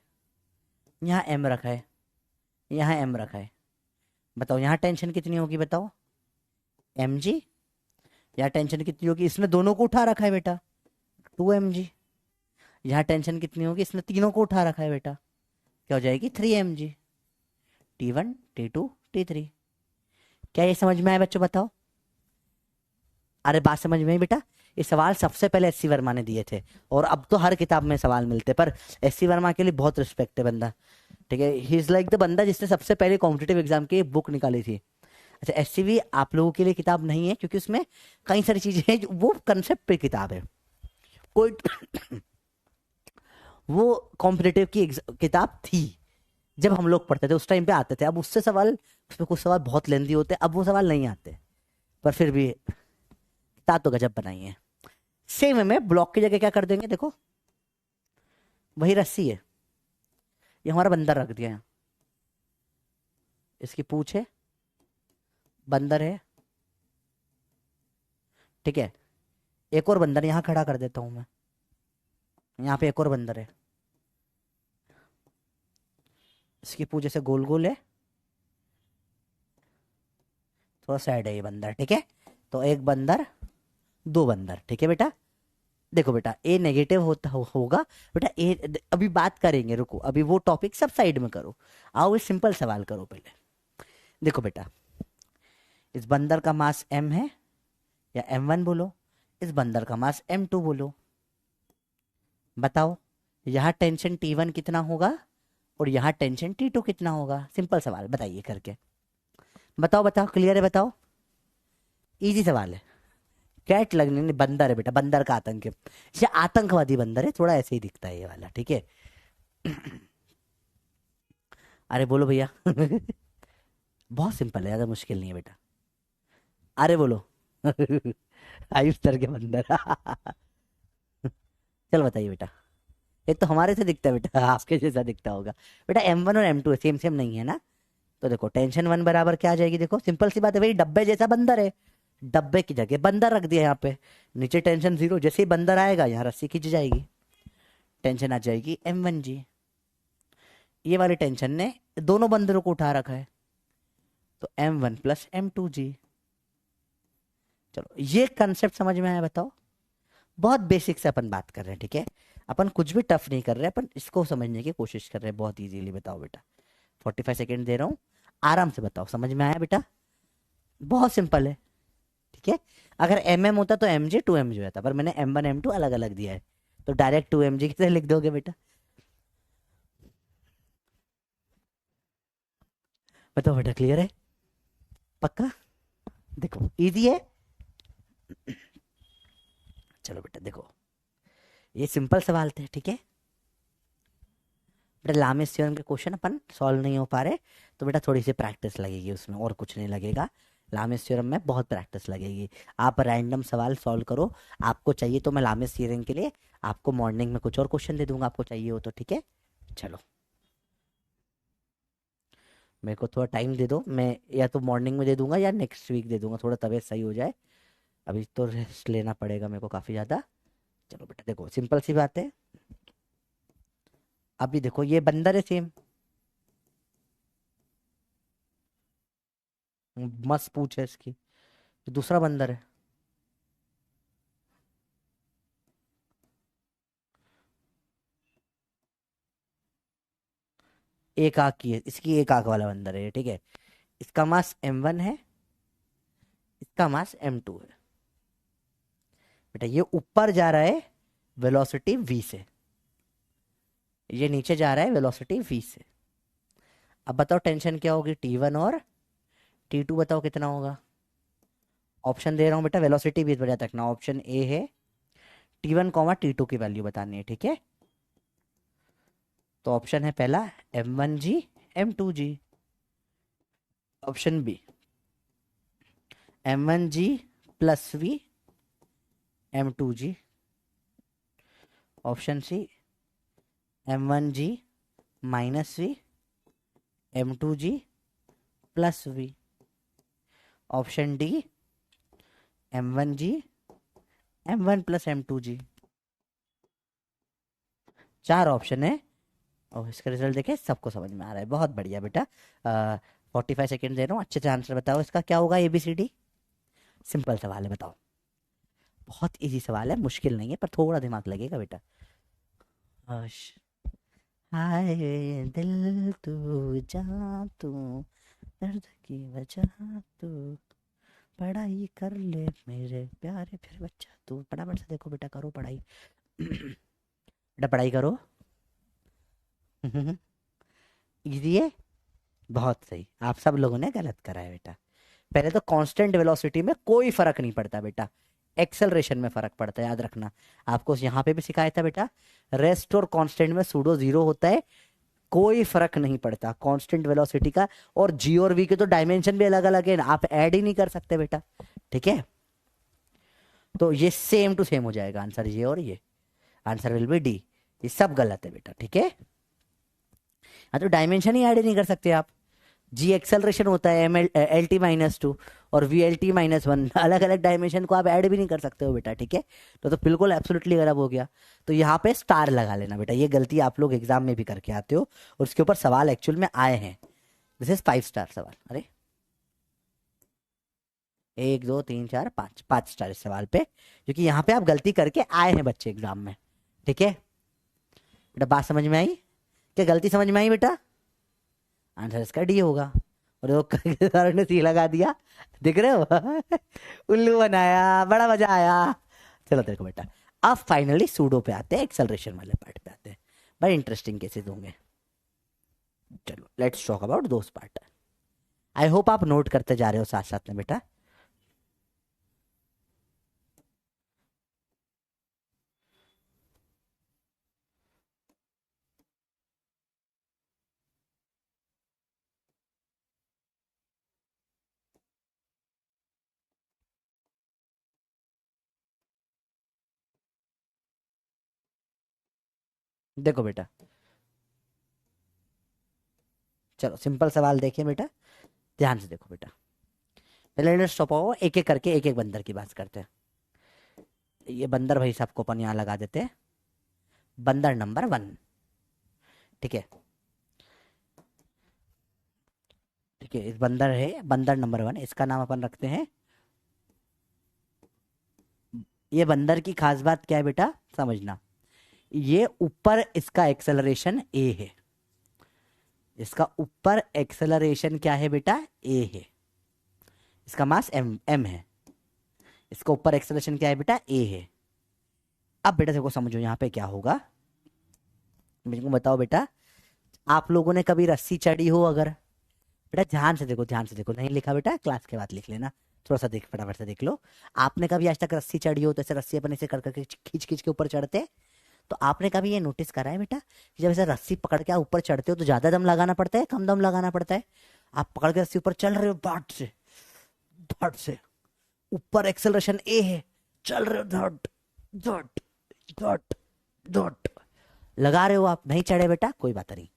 यहाँ M रखा है, यहाँ M रखा है, बताओ यहाँ टेंशन कितनी होगी बताओ, mg। यहाँ टेंशन कितनी होगी, इसने दोनों को उठा रखा है बेटा, 2mg। यहाँ टेंशन कितनी होगी, इसने तीनों को उठा रखा है बेटा, क्या हो जाएगी 3mg, T1 T2 T3। क्या ये समझ में आया बच्चों बताओ, अरे बात समझ में आई बेटा। ये सवाल सबसे पहले SC वर्मा ने दिए थे, और अब तो हर किताब में सवाल मिलते, पर SC वर्मा के लिए बहुत रिस्पेक्ट है बंदा, ठीक है। ही इज लाइक द बंदा जिसने सबसे पहले कॉम्पिटेटिव एग्जाम की बुक निकाली थी। अच्छा, SCV आप लोगों के लिए किताब नहीं है, क्योंकि उसमें कई सारी चीजें हैं, वो कंसेप्ट पे किताब है, कोई वो कॉम्पिटेटिव की किताब थी, जब हम लोग पढ़ते थे उस टाइम पे आते थे। अब उससे सवाल, उसमें कुछ सवाल बहुत लेंदी होते हैं, अब वो सवाल नहीं आते, पर फिर भी किताब तो गजब बनाई है। सेम में ब्लॉक की जगह क्या कर देंगे, देखो वही रस्सी है, ये हमारा बंदर रख दिया है, इसकी पूंछ है, बंदर है, ठीक है। एक और बंदर यहां खड़ा कर देता हूं मैं, यहाँ पे एक और बंदर है, इसकी पूंछ ऐसे गोल गोल है, थोड़ा सैड है ये बंदर, ठीक है। तो एक बंदर, दो बंदर, ठीक है बेटा। देखो बेटा, ए नेगेटिव होगा बेटा, ए अभी बात करेंगे, रुको अभी वो टॉपिक सब साइड में करो, आओ ये सिंपल सवाल करो पहले। देखो बेटा, इस बंदर का मास m है, या m1 बोलो, इस बंदर का मास m2 बोलो, बताओ यहाँ टेंशन T1 कितना होगा और यहाँ टेंशन T2 कितना होगा, सिंपल सवाल बताइए करके, बताओ बताओ, क्लियर है बताओ, इजी सवाल है। कैट लगने नहीं, बंदर है बेटा, बंदर का आतंक है, ये आतंकवादी बंदर है, थोड़ा ऐसे ही दिखता है ये वाला, ठीक है। अरे बोलो भैया। बहुत सिंपल है, ज्यादा मुश्किल नहीं है बेटा, अरे बोलो। आयुष सर के बंदर। चल बताइए बेटा। एक तो हमारे से दिखता है बेटा, आपके जैसा दिखता होगा। बेटा M1 और M2 सेम सेम नहीं है ना। तो देखो टेंशन वन बराबर क्या आ जाएगी, देखो सिंपल सी बात है भाई, डब्बे जैसा बंदर है, डब्बे की जगह बंदर रख दिया यहाँ पे। नीचे टेंशन जीरो, जैसे ही बंदर आएगा यहाँ रस्सी खींच जाएगी, टेंशन आ जाएगी M1G। ये वाली टेंशन ने दोनों बंदरों को उठा रखा है, तो M1 + M2G। चलो ये कंसेप्ट समझ में आया बताओ। बहुत बेसिक से अपन बात कर रहे हैं, ठीक है। अपन कुछ भी टफ नहीं कर रहे हैं, अपन इसको समझने की कोशिश कर रहे हैं बहुत इजीली। बताओ बेटा, 45 सेकेंड दे रहा हूँ, आराम से बताओ, समझ में आया बेटा। बहुत सिंपल है, ठीक है। अगर MM होता तो MG 2MG होता, पर मैंने M1 M2 अलग अलग दिया है, तो डायरेक्ट 2MG कैसे लिख दोगे बेटा। बताओ बेटा, क्लियर है पक्का। देखो इजी है। चलो बेटा देखो, ये सिंपल सवाल थे, ठीक है। बेटा लामिस थ्योरम के क्वेश्चन अपन सॉल्व नहीं हो पा रहे, तो बेटा थोड़ी सी प्रैक्टिस लगेगी उसमें, और कुछ नहीं लगेगा। लामिस थ्योरम में बहुत प्रैक्टिस लगेगी। आप रैंडम सवाल सॉल्व करो, आपको चाहिए तो मैं लामिस थ्योरम के लिए आपको मॉर्निंग में कुछ और क्वेश्चन दे दूंगा, आपको चाहिए हो तो, ठीक है। चलो मेरे को थोड़ा टाइम दे दो, मैं या तो मॉर्निंग में दे दूंगा या नेक्स्ट वीक दे दूंगा, थोड़ा तबीयत सही हो जाए। अभी तो रेस्ट लेना पड़ेगा मेरे को काफ़ी ज़्यादा। चलो बेटा देखो सिंपल सी बात है। अभी देखो ये बंदर है सेम, मस्त पूछ है इसकी। दूसरा बंदर है, एक आंख की है, इसकी एक आंख वाला बंदर है ये, ठीक है। इसका मास M1 है, इसका मास M2 है। बेटा ये ऊपर जा रहा है वेलोसिटी v से, ये नीचे जा रहा है वेलोसिटी v से। अब बताओ टेंशन क्या होगी T1 और T2, बताओ कितना होगा। ऑप्शन दे रहा हूँ बेटा, वेलोसिटी भी बढ़िया तकना। ऑप्शन ए है T1, T2 की वैल्यू बतानी है, ठीक है। तो ऑप्शन है पहला M1G M2G। Option B M1G + V M2G। Option C M1G - V M2G + V। Option D M1G M1 + M2G। चार ऑप्शन है, और इसका रिजल्ट देखे सबको समझ में आ रहा है, बहुत बढ़िया बेटा। 45 सेकेंड दे रहा हूँ, अच्छे से आंसर बताओ इसका क्या होगा, ABCD। सिंपल सवाल है बताओ, बहुत इजी सवाल है, मुश्किल नहीं है, पर थोड़ा दिमाग लगेगा बेटा। हश, हाय दिल तू, जा तू, दर्द की वजह तू, पढ़ाई कर ले मेरे प्यारे फिर बच्चा तू। फटाफट से देखो बेटा, करो पढ़ाई। बेटा पढ़ाई करो। इजी है, बहुत सही। आप सब लोगों ने गलत करा है बेटा। पहले तो कांस्टेंट वेलोसिटी में कोई फर्क नहीं पड़ता बेटा, एक्सेलरेशन में फर्क पड़ता है, याद रखना। आपको यहाँ पे भी सिखाया था बेटा, रेस्ट और कांस्टेंट में सूडो जीरो होता है, कोई फर्क नहीं पड़ता कांस्टेंट वेलोसिटी का। और जी और वी के तो डायमेंशन भी अलग अलग है, आप ऐड ही नहीं कर सकते बेटा, ठीक है। तो ये सेम टू सेम हो जाएगा आंसर, ये और ये आंसर विल बी डी। ये सब गलत है बेटा, ठीक है। हाँ तो डायमेंशन ही ऐड नहीं कर सकते आप। जी एक्सेलरेशन होता है LT-2, और VLT-1, अलग अलग डायमेंशन को आप ऐड भी नहीं कर सकते हो बेटा, ठीक है। तो बिल्कुल एब्सोल्युटली गलत हो गया। तो यहाँ पे स्टार लगा लेना बेटा, ये गलती आप लोग एग्जाम में भी करके आते हो, और उसके ऊपर सवाल एक्चुअल में आए हैं। दिस इज 5 स्टार सवाल। अरे 1 2 3 4 5 5 स्टार इस सवाल पे, क्योंकि यहाँ पे आप गलती करके आए हैं बच्चे एग्जाम में, ठीक है। बेटा बात समझ में आई, क्या गलती समझ में आई बेटा। आंसर इसका डी होगा। और वो सर ने सी लगा दिया, दिख रहे हो। उल्लू बनाया, बड़ा मजा आया। चलो देखो बेटा, अब फाइनली सूडो पे आते हैं, एक्सेलरेशन वाले पार्ट पे आते हैं। बड़े इंटरेस्टिंग केसेस होंगे। चलो let's talk about those part. I hope आप नोट करते जा रहे हो साथ साथ में बेटा। देखो बेटा, चलो सिंपल सवाल देखिए बेटा, ध्यान से देखो बेटा। पहले स्टॉप आओ, एक एक करके एक एक बंदर की बात करते हैं। ये बंदर भाई साहब को अपन यहाँ लगा देते हैं, बंदर नंबर 1। ठीक है, ठीक है, इस बंदर है बंदर नंबर 1, इसका नाम अपन रखते हैं। ये बंदर की खास बात क्या है बेटा, समझना। ये ऊपर इसका एक्सेलरेशन ए है, इसका ऊपर एक्सेलरेशन क्या है बेटा, ए है। इसका मास एम एम है, इसका ऊपर एक्सेलरेशन क्या है बेटा, ए है। अब बेटा देखो समझो यहाँ पे क्या होगा, मुझको बताओ बेटा। आप लोगों ने कभी रस्सी चढ़ी हो अगर, बेटा ध्यान से देखो, ध्यान से देखो, नहीं लिखा बेटा क्लास के बाद लिख लेना, थोड़ा सा देख, फटाफट से देख लो। आपने कभी आज तक रस्सी चढ़ी हो तो ऐसे रस्सी अपन ऐसे कर करके खींच खींच के ऊपर चढ़ते हैं। तो आपने कभी ये नोटिस करा है बेटा कि जब ऐसे रस्सी पकड़ के आप ऊपर चढ़ते हो तो ज्यादा दम लगाना पड़ता है, कम दम लगाना पड़ता है? आप पकड़ के रस्सी ऊपर चल रहे हो बाट से, धड़ से, ऊपर एक्सेलरेशन ए है, चल रहे हो धड़ धड़ धड़ धड़, लगा रहे हो आप, नहीं चढ़े बेटा कोई बात नहीं।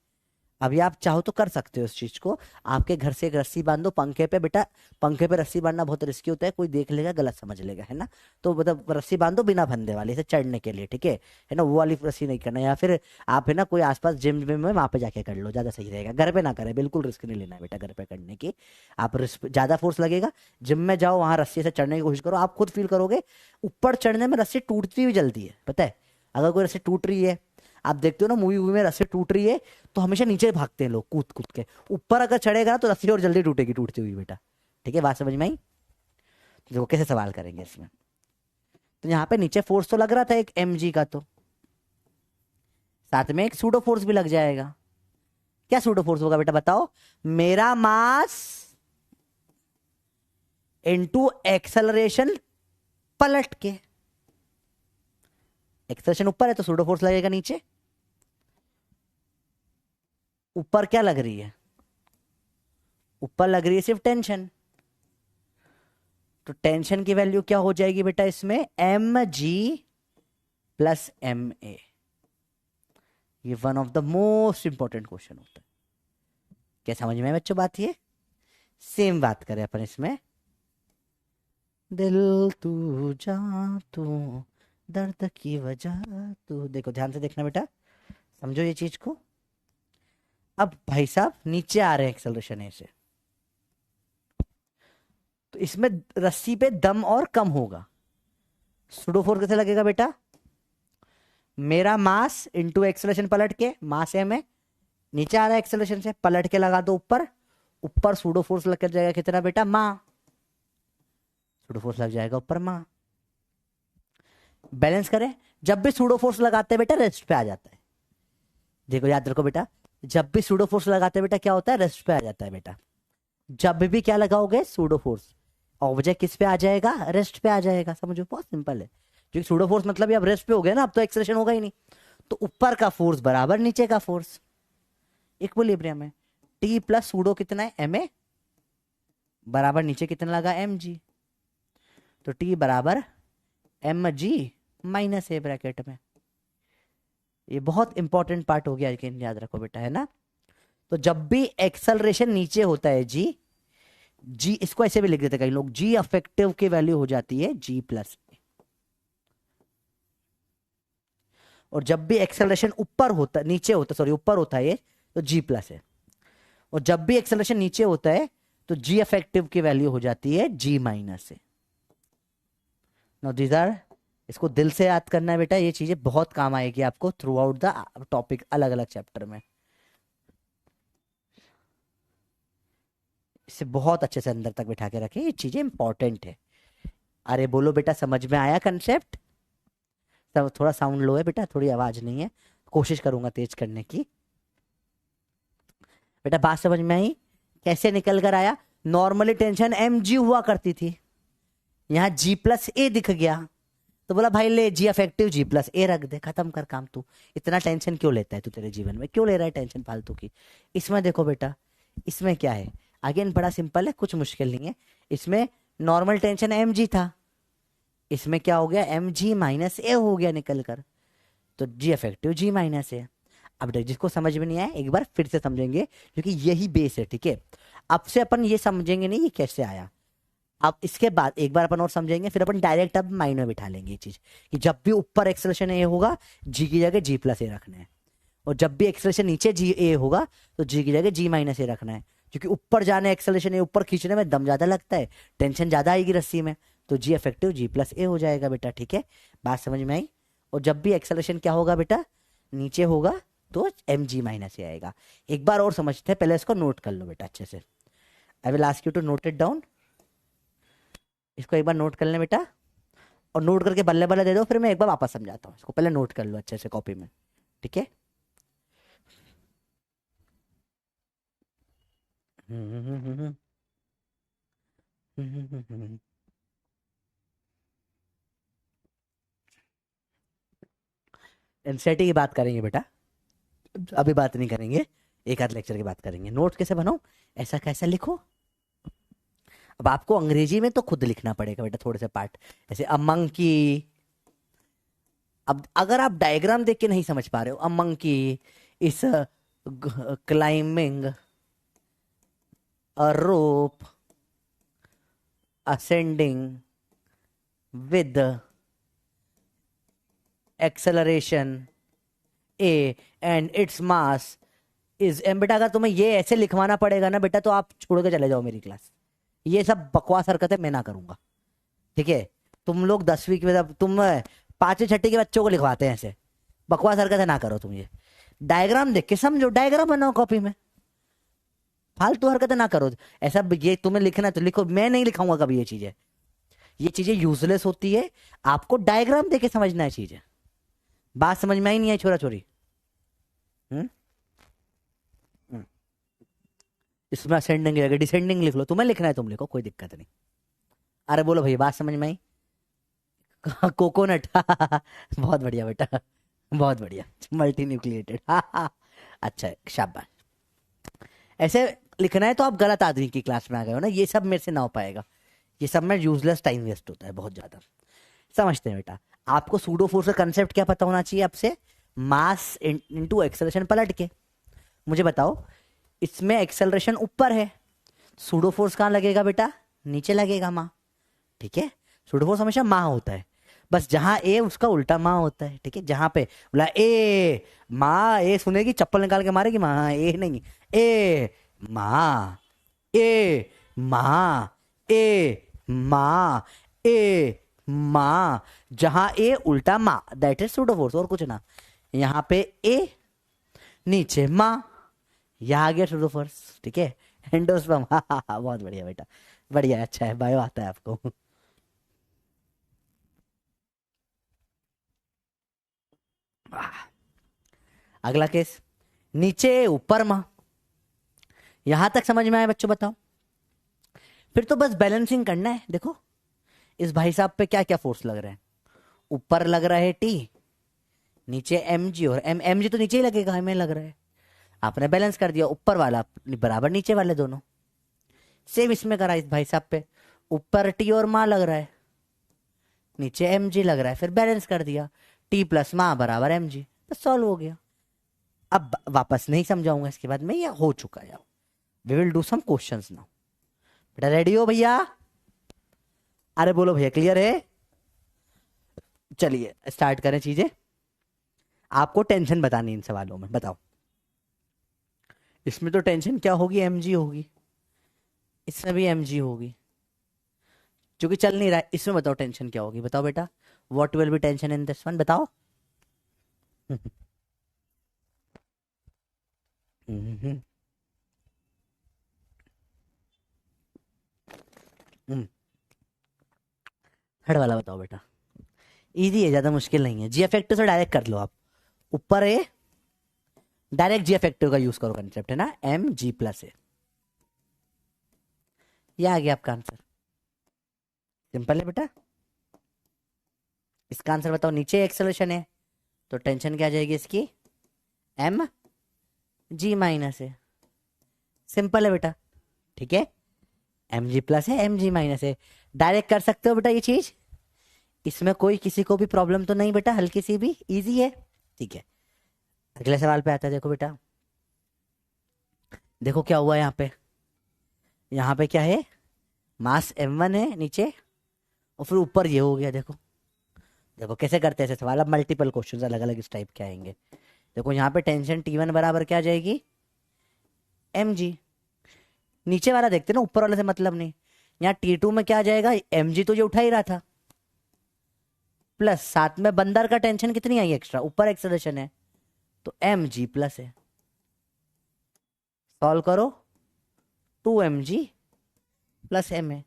अभी आप चाहो तो कर सकते हो इस चीज को, आपके घर से एक रस्सी बांधो पंखे पे बेटा। पंखे पे रस्सी बांधना बहुत रिस्की होता है, कोई देख लेगा गलत समझ लेगा, है ना। तो मतलब रस्सी बांधो बिना फंदे वाली से चढ़ने के लिए, ठीक है ना, वो वाली रस्सी नहीं करना। या फिर आप है ना कोई आसपास जिम विम में वहां पे जाके कर लो, ज्यादा सही रहेगा। घर पे ना करें, बिल्कुल रिस्क नहीं लेना है बेटा घर पे करने की। आप रिस्क ज्यादा फोर्स लगेगा, जिम में जाओ वहां रस्सी से चढ़ने की कोशिश करो, आप खुद फील करोगे ऊपर चढ़ने में रस्सी टूटती हुई जल्दी है, पता है। अगर कोई रस्सी टूट रही है, आप देखते हो ना मूवी वूवी में रस्सी टूट रही है तो हमेशा नीचे भागते हैं लोग कूद कूद के, ऊपर अगर चढ़ेगा ना तो रस्सी और जल्दी टूटेगी टूटती हुई बेटा। ठीक है, बात समझ में आई? तो देखो कैसे सवाल करेंगे इसमें। तो यहाँ पे नीचे फोर्स तो लग रहा था एक mg का, तो साथ में एक सूडो फोर्स भी लग जाएगा। क्या सूडो फोर्स होगा बेटा बताओ? मेरा मास इनटू एक्सेलरेशन पलट के, एक्सेलरेशन ऊपर है तो सूडो फोर्स लगेगा नीचे। ऊपर क्या लग रही है? ऊपर लग रही है सिर्फ टेंशन, तो टेंशन की वैल्यू क्या हो जाएगी बेटा इसमें, mg प्लस ma। ये one of the most important question होता है। क्या समझ में है बच्चों बात? ये सेम बात करें अपन इसमें, दिल तू जा तू दर्द की वजह तू। देखो ध्यान से देखना बेटा, समझो ये चीज को। अब भाई साहब नीचे आ रहे हैं एक्सेलरेशन ए से, तो इसमें रस्सी पे दम और कम होगा। सूडो फोर्स कैसे लगेगा बेटा? मेरा मास इंटू एक्सेलरेशन पलट के, मास है में नीचे आ रहा है एक्सेलरेशन से, पलट के लगा दो ऊपर, ऊपर सूडो फोर्स लग कर जाएगा कितना बेटा, मां। सूडो फोर्स लग जाएगा ऊपर मां। बैलेंस करें, जब भी सूडो फोर्स लगाते हैं बेटा रेस्ट पे आ जाता है। देखो याद रखो बेटा, जब भी सूडो फोर्स लगाते हैं बेटा क्या होता है, रेस्ट पे आ जाता है बेटा। जब भी क्या लगाओगे सूडो फोर्स, ऑब्जेक्ट किस पे आ जाएगा, रेस्ट पे आ जाएगा। समझो बहुत सिंपल है, क्योंकि सूडो फोर्स मतलब अब रेस्ट पे हो गया ना, अब तो एक्सेलरेशन होगा ही नहीं। तो ऊपर का फोर्स बराबर नीचे का फोर्स, इक्विलिब्रियम है। टी प्लस सूडो कितना है, एम ए, बराबर नीचे कितना लगा, एम जी। तो टी बराबर M ji minus A bracket में। ये बहुत इंपॉर्टेंट पार्ट हो गया, लेकिन याद रखो बेटा, है ना। तो जब भी एक्सेलरेशन नीचे होता है जी, जी इसको ऐसे भी लिख देते कई लोग, जी अफेक्टिव की वैल्यू हो जाती है जी प्लस। और जब भी एक्सेलरेशन ऊपर होता, नीचे होता, सॉरी ऊपर होता है ये, तो जी प्लस है। और जब भी एक्सेलरेशन नीचे होता है तो जी अफेक्टिव की वैल्यू हो जाती है जी माइनस है। नाउ दीज आर, इसको दिल से याद करना है बेटा, ये चीजें बहुत काम आएगी आपको थ्रू आउट द टॉपिक, अलग अलग चैप्टर में। इसे बहुत अच्छे से अंदर तक बिठा के रखें, ये चीजें इंपॉर्टेंट है। अरे बोलो बेटा समझ में आया कंसेप्ट? सब थोड़ा साउंड लो है बेटा, थोड़ी आवाज नहीं है, कोशिश करूंगा तेज करने की। बेटा बात समझ में आई? कैसे निकल कर आया? नॉर्मली टेंशन एम जी हुआ करती थी, यहाँ जी प्लस ए दिख गया, तो बोला भाई ले जी अफेक्टिव जी प्लस ए रख दे, खत्म कर काम। तू इतना टेंशन क्यों लेता है, तू तेरे जीवन में क्यों ले रहा है टेंशन फालतू की? इसमें देखो बेटा, इसमें क्या है, अगेन बड़ा सिंपल है, कुछ मुश्किल नहीं है। इसमें नॉर्मल टेंशन एम जी था, इसमें क्या हो गया, एम जी माइनस ए हो गया निकल कर। तो जी इफेक्टिव जी माइनस है। अब देख, जिसको समझ में नहीं आया एक बार फिर से समझेंगे, क्योंकि यही बेस है, ठीक है। अब से अपन ये समझेंगे नहीं ये कैसे आया। अब इसके बाद एक बार अपन और समझेंगे, फिर अपन डायरेक्ट अब माइंड में बिठा लेंगे ये चीज, कि जब भी ऊपर एक्सेलरेशन ए होगा जी की जगह जी प्लस ए रखना है, और जब भी एक्सेलरेशन नीचे जी ए होगा तो जी की जगह जी माइनस ए रखना है। क्योंकि ऊपर जाने एक्सेलरेशन ए ऊपर खींचने में दम ज्यादा लगता है, टेंशन ज्यादा आएगी रस्सी में, तो जी इफेक्टिव जी प्लस ए हो जाएगा बेटा, ठीक है। बात समझ में आई। और जब भी एक्सेलरेशन क्या होगा बेटा, नीचे होगा, तो एम जी माइनस ए आएगा। एक बार और समझते हैं, पहले इसको नोट कर लो बेटा अच्छे से। I will ask you to note it down. इसको एक बार नोट कर लें बेटा, और नोट करके बल्ले बल्ले दे दो, फिर मैं एक बार वापस समझाता हूँ। इसको पहले नोट कर लो अच्छे से कॉपी में, ठीक है। एनसीईआरटी की बात करेंगे बेटा, अभी बात नहीं करेंगे, एक आध लेक्चर की बात करेंगे। नोट कैसे बनाओ, ऐसा कैसा लिखो। अब आपको अंग्रेजी में तो खुद लिखना पड़ेगा बेटा थोड़े से पार्ट, जैसे अ मंकी। अब अगर आप डायग्राम देख के नहीं समझ पा रहे हो, a monkey is climbing a rope ascending with acceleration a and its mass is m। बेटा अगर तुम्हें ये ऐसे लिखवाना पड़ेगा ना बेटा, तो आप छोड़ के चले जाओ मेरी क्लास। ये सब बकवास हरकतें मैं ना करूंगा, ठीक है। तुम लोग 10वीं के, तुम 5वीं 6वीं के बच्चों को लिखवाते हैं ऐसे, बकवास हरकतें ना करो तुम। ये डायग्राम देख के समझो, डायग्राम बनाओ कॉपी में, फालतू हरकतें ना करो। ऐसा ये तुम्हें लिखना है तो लिखो, मैं नहीं लिखाऊंगा कभी ये चीजें। ये चीजें यूजलेस होती है, आपको डायग्राम देके समझना है चीजें। बात समझ में आई नहीं आई छोरा छोरी? हम्म हम्म। इसमें असेंडिंग लिखा, डिसेंडिंग लिख लो, तुम्हें लिखना है तुम लिखो, कोई दिक्कत नहीं। अरे बोलो भैया, बात समझ में आई? कोकोनट बहुत बढ़िया बेटा, बहुत बढ़िया, मल्टी न्यूक्लिएटेड अच्छा है, शाबाश। ऐसे लिखना है तो आप गलत आदमी की क्लास में आ गए हो ना, ये सब मेरे से ना हो पाएगा, ये सब में यूजलेस टाइम वेस्ट होता है बहुत ज्यादा। समझते हैं बेटा। आपको सूडो फोर्स का कंसेप्ट क्या पता होना चाहिए आपसे, मास इनटू एक्सेलरेशन पलट के। मुझे बताओ, इसमें एक्सेलरेशन ऊपर है, सूडो फोर्स कहाँ लगेगा बेटा, नीचे लगेगा माँ, ठीक है। सूडो फोर्स हमेशा माँ होता है, बस जहां ए उसका उल्टा माँ होता है, ठीक है। जहां पे बोला ए माँ, ए सुनेगी चप्पल निकाल के मारेगी माँ, ए नहीं, ए माँ, ए माँ, ए माँ, ए माँ, जहां ए उल्टा माँ, दैट इज सूडो फोर्स, और कुछ ना। यहाँ पे ए, नीचे माँ, यहाँ आ गया सूडो फोर्स, ठीक है। एंडोस्पर्म बहुत बढ़िया बेटा, बढ़िया, अच्छा है, बायो आता है आपको अगला केस, नीचे ऊपर माँ। यहां तक समझ में आया बच्चों, बताओ। फिर तो बस बैलेंसिंग करना है। देखो इस भाई साहब पे क्या क्या फोर्स लग रहे हैं, ऊपर लग रहा है टी, नीचे एम जी, और एम जी तो नीचे ही लगेगा, हमें लग रहा है। आपने बैलेंस कर दिया, ऊपर वाला बराबर नीचे वाले दोनों। सेम इसमें करा इस भाई साहब पे, ऊपर टी और माँ लग रहा है, नीचे एम जी लग रहा है, फिर बैलेंस कर दिया, टी प्लस माँ बराबर एम जी, बस सॉल्व हो गया। अब वापस नहीं समझाऊंगा इसके बाद में, ये हो चुका है। We will do some questions now. बेटा रेडी हो भैया? अरे बोलो भैया, क्लियर है? चलिए स्टार्ट करें चीजें। आपको टेंशन बतानी इन सवालों में, बताओ। इसमें तो टेंशन क्या होगी, एम जी होगी, इसमें भी एम जी होगी, जो कि चल नहीं रहा है। इसमें बताओ टेंशन क्या होगी, बताओ बेटा, what will be tension in this one, बताओ थर्ड वाला बताओ बेटा, इजी है, ज्यादा मुश्किल नहीं है। जी फैक्टर से डायरेक्ट कर लो आप, ऊपर है, डायरेक्ट जी फैक्टर का यूज करो, कंसेप्ट है ना, एम जी प्लस है। ये आ गया आपका आंसर, सिंपल है बेटा। इसका आंसर बताओ, नीचे एक्सेलरेशन है तो टेंशन क्या आ जाएगी इसकी, एम जी माइनस है, सिंपल है बेटा, ठीक है। एम जी प्लस है, एम जी माइनस है, डायरेक्ट कर सकते हो बेटा ये चीज, इसमें कोई किसी को भी प्रॉब्लम तो नहीं बेटा, हल्की सी भी, इजी है। ठीक है, अगले सवाल पे आता है। देखो बेटा, देखो क्या हुआ यहाँ पे क्या है, मास m1 है नीचे, और फिर ऊपर ये हो गया। देखो देखो कैसे करते हैं ऐसे सवाल। अब मल्टीपल क्वेश्चंस अलग अलग इस टाइप के आएंगे। देखो यहाँ पे टेंशन T1 बराबर क्या आ जाएगी, mg। नीचे वाला देखते ना, ऊपर वाले से मतलब नहीं। यहाँ T2 में क्या आ जाएगा, mg तो ये उठा ही रहा था, प्लस साथ में बंदर का टेंशन कितनी आई एक्स्ट्रा, ऊपर एक्सेलरेशन है, तो mg प्लस है। सॉल्व करो, 2mg प्लस m है।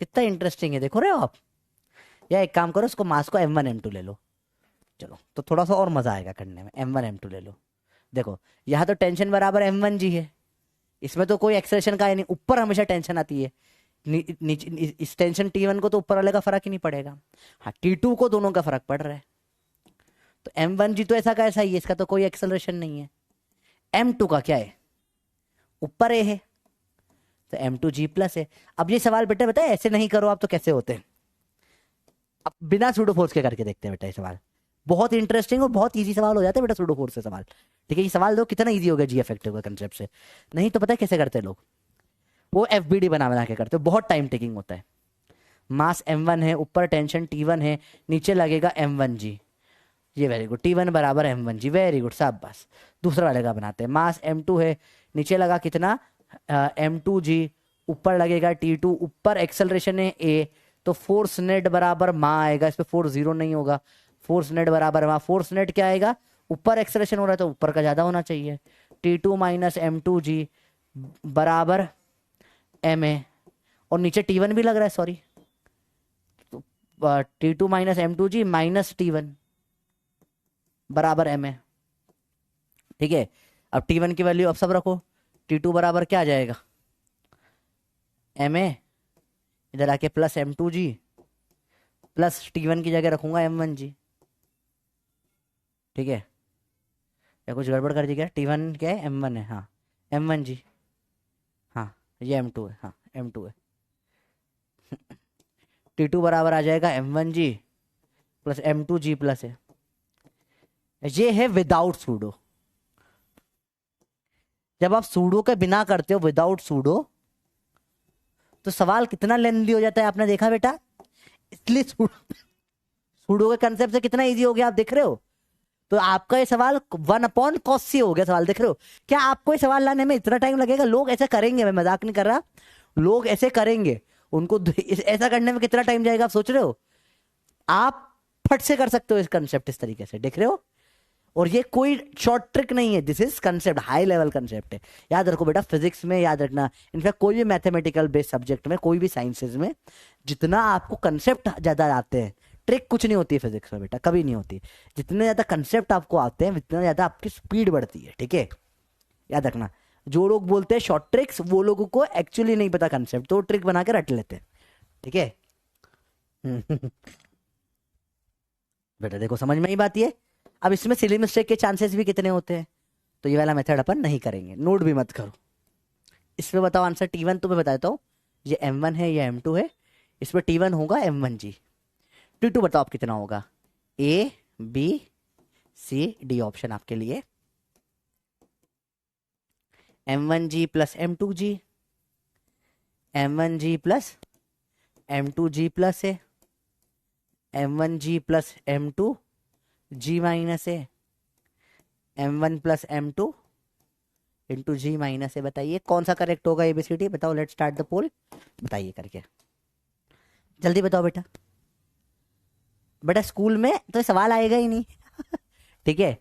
कितना इंटरेस्टिंग है, देखो रहे हो आप। या एक काम करो, इसको मास को m1 m2 ले लो। चलो तो थोड़ा सा और मजा आएगा करने में, m1 m2 ले लो। देखो यहाँ तो टेंशन बराबर m1g है, इसमें तो कोई एक्सेलेरेशन का है नहीं, ऊपर हमेशा टेंशन आती है। नीचे इस टेंशन T1 को तो ऊपर वाले का फर्क ही नहीं पड़ेगा, हाँ T2 को दोनों का फर्क पड़ रहा है। तो m1g तो ऐसा का ऐसा ही है, इसका तो कोई एक्सेलरेशन नहीं है। m2 का क्या है, ऊपर ए है, तो m2g प्लस है। अब ये सवाल बेटा बताए ऐसे नहीं करो आप तो कैसे होते हैं, अब बिना सूडो फोर्स के करके देखते हैं बेटा। ये सवाल बहुत इंटरेस्टिंग और बहुत इजी सवाल हो जाते हैं बेटा सूडो फोर्स से सवाल। ठीक है, ये सवाल दो कितना इजी हो गया जी इफेक्टिव का कंसेप्ट से। नहीं तो पता है कैसे करते हैं लोग, वो एफबीडी बना बना के करते हैं, बहुत टाइम टेकिंग होता है। मास m1 है, ऊपर टेंशन T1 है, नीचे लगेगा m1g। ये वेरी गुड, T1 बराबर m1g, वेरी गुड शाबाश। दूसरा वाले का बनाते हैं, मास m2 है, नीचे लगा कितना m2g, ऊपर लगेगा T2, ऊपर एक्सेलरेशन है a, तो फोर्स नेट बराबर माँ आएगा। इस पे फोर्स जीरो नहीं होगा, फोर्स नेट बराबर माँ। फोर्स नेट क्या आएगा, ऊपर एक्सेलरेशन हो रहा है तो ऊपर का ज्यादा होना चाहिए, T2 माइनस m2g बराबर m है, और नीचे T1 भी लग रहा है, सॉरी, तो T2 minus m2g minus T1 बराबर m है। ठीक है, अब T1 की वैल्यू अब सब रखो, T2 बराबर क्या आ जाएगा, m है, इधर आके प्लस m2g, प्लस T1 की जगह रखूंगा m1g। ठीक है, या कुछ गड़बड़ कर दी क्या, T1 क्या है, m1 है, हाँ m1g, हाँ ये m2 है, हाँ m2 है। T2 बराबर आ जाएगा m1g प्लस m2g प्लस है। ये है विदाउट सूडो। जब आप सूडो के बिना करते हो, विदाउट सूडो, तो सवाल कितना लेंथी हो जाता है, आपने देखा बेटा। इसलिए सूडो के कंसेप्ट से कितना इजी हो गया, आप देख रहे हो। तो आपका ये सवाल 1/cos हो गया सवाल, देख रहे हो। क्या आपको ये सवाल लाने में इतना टाइम लगेगा, लोग ऐसा करेंगे, मैं मजाक नहीं कर रहा, लोग ऐसे करेंगे, उनको ऐसा करने में कितना टाइम जाएगा आप सोच रहे हो। आप फट से कर सकते हो इस कंसेप्ट इस तरीके से, देख रहे हो। और ये कोई शॉर्ट ट्रिक नहीं है, this is concept, high level concept है। याद रखो बेटा, फिजिक्स में याद रखना, इनफैक्ट कोई भी मैथमेटिकल बेस्ड सब्जेक्ट में, कोई भी साइंसेज में, जितना आपको कंसेप्ट ज्यादा आते हैं, ट्रिक कुछ नहीं होती है फिजिक्स में बेटा, कभी नहीं होती। जितने ज्यादा कंसेप्ट आपको आते हैं, उतना ज्यादा आपकी स्पीड बढ़ती है। ठीक है, याद रखना। जो लोग बोलते हैं शॉर्ट ट्रिक्स, वो लोगों को एक्चुअली नहीं पता कंसेप्ट, तो ट्रिक बना के रट लेते हैं। ठीक है बेटा देखो समझ में ही बात ये। अब इसमें सिली मिस्टेक के चांसेस भी कितने होते हैं, तो ये वाला मेथड अपन नहीं करेंगे, नोट भी मत करो। इसमें बताओ आंसर, T1 तो मैं बताता हूँ, ये m1 है, ये m2 है, इसमें T1 होगा m1g। T2 बताओ आप कितना होगा, A B C D option आपके लिए, m1g plus m2g, m1g plus m2g plus है, m1g प्लस m2g माइनस है, m1 प्लस m2 इंटू जी माइनस है। बताइए कौन सा करेक्ट होगा, ABCD बताओ, लेट्स स्टार्ट द पोल, बताइए करके, जल्दी बताओ बेटा। बेटा स्कूल में तो सवाल आएगा ही नहीं ठीक है,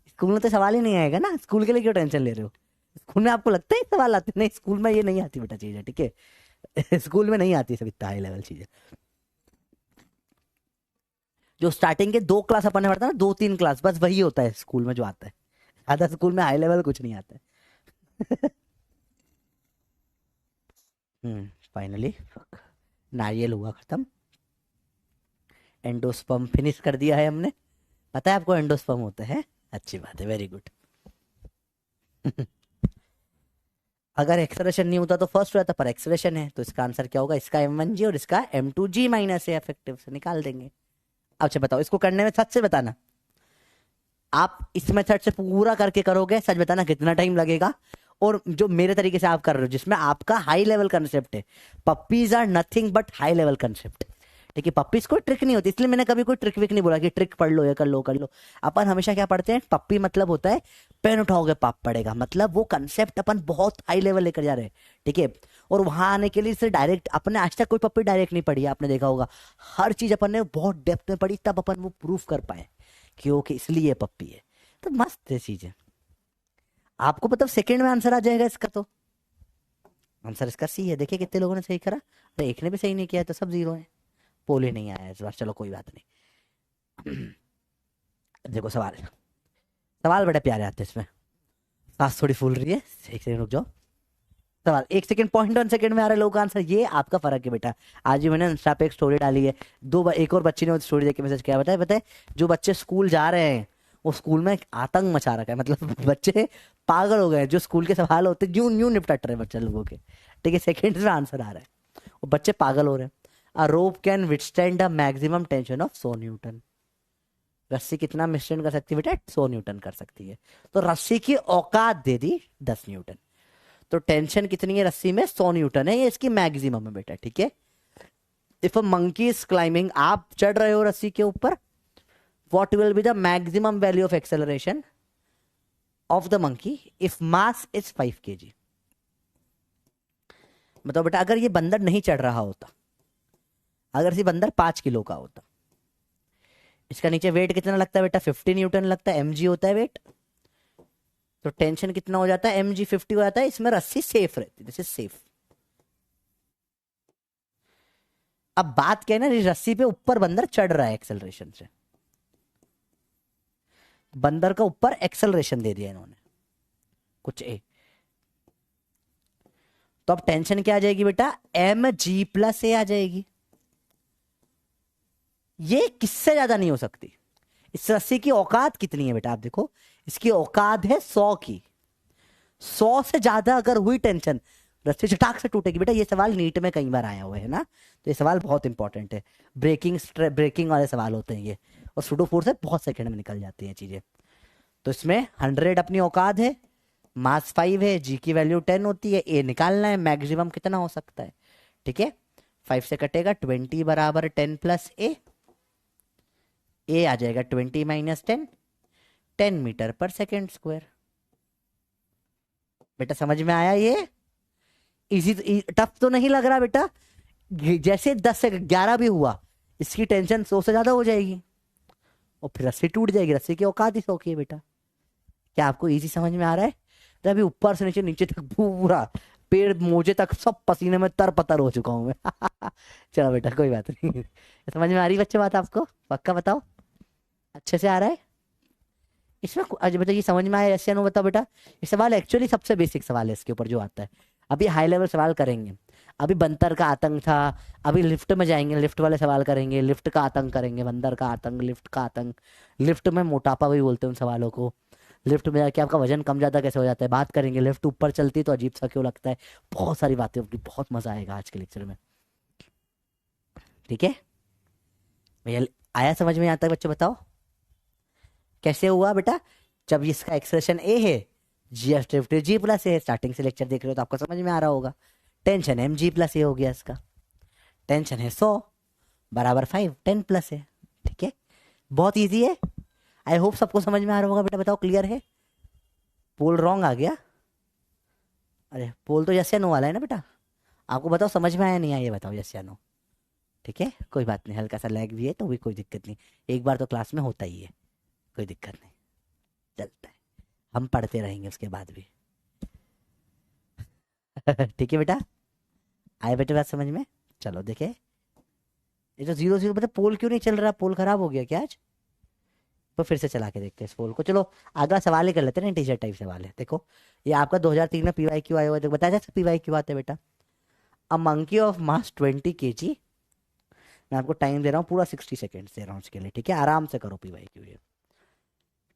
स्कूल में तो सवाल ही नहीं आएगा ना, स्कूल के लिए क्यों टेंशन ले रहे हो। स्कूल में आपको लगता है सवाल आते, नहीं स्कूल में ये नहीं आती बेटा चीजें। ठीक है स्कूल में नहीं आती सब इतना हाई लेवल चीजें। जो स्टार्टिंग के 2 क्लास अपन ने पढ़ता है ना, 2-3 क्लास, बस वही होता है स्कूल में जो आता है, आधा स्कूल में हाई लेवल कुछ नहीं आता है फाइनली नारियल हुआ खत्म, एंडोस्पर्म फिनिश कर दिया है हमने। पता है आपको एंडोस्पर्म होता है, अच्छी बात है, वेरी गुड अगर एक्सेलरेशन नहीं होता तो फर्स्ट रहता, पर एक्सेलरेशन है, तो इसका आंसर क्या होगा, इसका m1g और इसका m2g माइनस है, इफेक्टिव से निकाल देंगे। अच्छा बताओ, इसको करने में सच से बताना, आप इस मेथड से पूरा करके करोगे, सच बताना कितना टाइम लगेगा। और जो मेरे तरीके से आप कर रहे हो जिसमें आपका हाई लेवल कंसेप्ट है, puppies are nothing but high level concept. ठीक है, पप्पीज कोई ट्रिक नहीं होती, इसलिए मैंने कभी कोई ट्रिक विक नहीं बोला कि ट्रिक पढ़ लो या कर लो कर लो। अपन हमेशा क्या पढ़ते हैं, पप्पी मतलब होता है पेन उठाओगे पाप पड़ेगा, मतलब वो कंसेप्ट अपन बहुत हाई लेवल लेकर जा रहे हैं। ठीक है, और वहां आने के लिए सिर्फ डायरेक्ट अपने आज तक कोई पप्पी डायरेक्ट नहीं पढ़ी है, आपने देखा होगा हर चीज अपन ने बहुत डेप्थ में पढ़ी, तब अपन वो प्रूफ कर पाए कि ओके इसलिए पप्पी है। तो मस्त है चीजें, आपको मतलब सेकंड में आंसर आ जाएगा इसका। तो आंसर इसका सी है। देखिए कितने लोगों ने सही करा, अरे एक ने भी सही नहीं किया, तो सब जीरो है। पोल ही नहीं आया इस बार, चलो कोई बात नहीं। देखो सवाल, सवाल बड़े प्यारे आते हैं इसमें, सांस थोड़ी फूल रही है, एक सेकंड रुक जाओ। सवाल 1 सेकंड, 0.1 सेकंड में आ रहे लोगों का आंसर, ये आपका फर्क है बेटा। आज ही मैंने इंस्टा पे एक स्टोरी डाली है, एक और बच्ची ने स्टोरी देख के मैसेज किया, बताए बताए जो बच्चे स्कूल जा रहे हैं वो स्कूल में एक आतंक मचा रखा है, मतलब बच्चे पागल हो गए हैं, जो स्कूल के सवाल होते यूं यूं निपट रहे हैं बच्चे लोगों के। ठीक है, सेकंड में आंसर आ रहा है, वो बच्चे पागल हो रहे हैं। A rope can withstand a maximum tension of 100 newton. रस्सी कितना विथस्टैंड कर सकती है बेटा, 100 न्यूटन कर सकती है। तो रस्सी की औकात दे दी 10 न्यूटन, तो टेंशन कितनी है रस्सी में, 100 न्यूटन है, ये इसकी मैक्सिमम है बेटा। ठीक है, if a monkey is climbing, आप चढ़ रहे हो रस्सी के ऊपर, what will be the maximum value of acceleration of the monkey if mass is 5 kg। मतलब बेटा अगर ये बंदर नहीं चढ़ रहा होता, अगर ये बंदर 5 किलो का होता, इसका नीचे वेट कितना लगता है बेटा, 50 न्यूटन लगता है, mg होता है वेट, तो टेंशन कितना हो जाता है, mg 50 हो जाता है, इसमें रस्सी सेफ रहती है, दिस इज सेफ। अब बात क्या है ना, रस्सी पे ऊपर बंदर चढ़ रहा है एक्सेलरेशन से, बंदर का ऊपर एक्सेलरेशन दे दिया इन्होंने कुछ ए, तो अब टेंशन क्या आ जाएगी बेटा, एम जी प्लस ए आ जाएगी। ये किससे ज्यादा नहीं हो सकती। इस रस्सी की औकात कितनी है बेटा, आप देखो इसकी औकात है 100 की, 100 से ज्यादा अगर हुई टेंशन रस्सी चटाक से टूटेगी। बेटा ये सवाल नीट में कई बार आया हुआ है ना, तो ये सवाल बहुत इंपॉर्टेंट है, ब्रेकिंग वाले सवाल होते हैं ये, और सुडो फोर से बहुत सेकंड में निकल जाती हैं चीजें। तो इसमें 100 अपनी औकात है, मास 5 है, जी की वैल्यू 10 होती है, ए निकालना है मैक्सिमम कितना हो सकता है। ठीक है, 5 से कटेगा 20 बराबर 10 प्लस ए आ जाएगा 20 माइनस 10, 10 मीटर पर सेकेंड स्क्वायर। बेटा समझ में आया ये, इजी टफ तो नहीं लग रहा बेटा। जैसे 10 से 11 भी हुआ, इसकी टेंशन 100 से ज्यादा हो जाएगी और फिर रस्सी टूट जाएगी, रस्सी की औकात ही 100 की है बेटा। क्या आपको इजी समझ में आ रहा है, तो अभी ऊपर से नीचे, नीचे तक पूरा पेड़ मोजे तक सब पसीने में तर पतर हो चुका हूं मैं। चलो बेटा कोई बात नहीं। समझ में आ रही बच्चे बात आपको, पक्का बताओ अच्छे से आ रहा है इसमें। अच्छा बेटा ये समझ में आया ऐसे नो, बताओ बेटा। ये सवाल एक्चुअली सबसे बेसिक सवाल है इसके ऊपर जो आता है, अभी हाई लेवल सवाल करेंगे। अभी बंदर का आतंक था, अभी लिफ्ट में जाएंगे, लिफ्ट वाले सवाल करेंगे, लिफ्ट का आतंक करेंगे, बंदर का आतंक, लिफ्ट का आतंक, लिफ्ट में मोटापा भी बोलते हैं उन सवालों को, लिफ्ट में जाके आपका वजन कम ज्यादा कैसे हो जाता है बात करेंगे, लिफ्ट ऊपर चलती है तो अजीब सा क्यों लगता है, बहुत सारी बातें होगी, बहुत मजा आएगा आज के लेक्चर में। ठीक है भैया, आया समझ में आता है बच्चे, बताओ कैसे हुआ बेटा। जब इसका एक्सप्रेशन ए है, जी एफ जी प्लस ए, स्टार्टिंग से लेक्चर देख रहे हो तो आपको समझ में आ रहा होगा। टेंशन एम जी प्लस ए हो गया, इसका टेंशन है 100 बराबर 5, 10 प्लस है। ठीक है, बहुत इजी है, आई होप सबको समझ में आ रहा होगा बेटा। बताओ क्लियर है, पोल रॉन्ग आ गया, अरे पोल तो यस या नो वाला है ना बेटा, आपको बताओ समझ में आया नहीं आया, ये बताओ यस या नो। ठीक है कोई बात नहीं, हल्का सा लैग भी है तो भी कोई दिक्कत नहीं, एक बार तो क्लास में होता ही है, कोई दिक्कत नहीं, चलता है, हम पढ़ते रहेंगे उसके बाद भी। ठीक है बेटा, आए बेटे बात समझ में। चलो देखे, ये तो 0 0 बेटा, पोल क्यों नहीं चल रहा, पोल खराब हो गया क्या आज, तो फिर से चला के देखते हैं इस पोल को। चलो अगला सवाल ही कर लेते हैं ना, टीचर टाइप सवाल है। देखो ये आपका 2003 में पीवाई क्यू आया हुआ है, बताया जाए पीवाई क्यू आता है बेटा। A monkey of mass 20 kg, मैं आपको टाइम दे रहा हूँ पूरा 60 सेकेंड दे रहा हूँ उसके लिए, ठीक है आराम से करो पीवाई क्यू। ये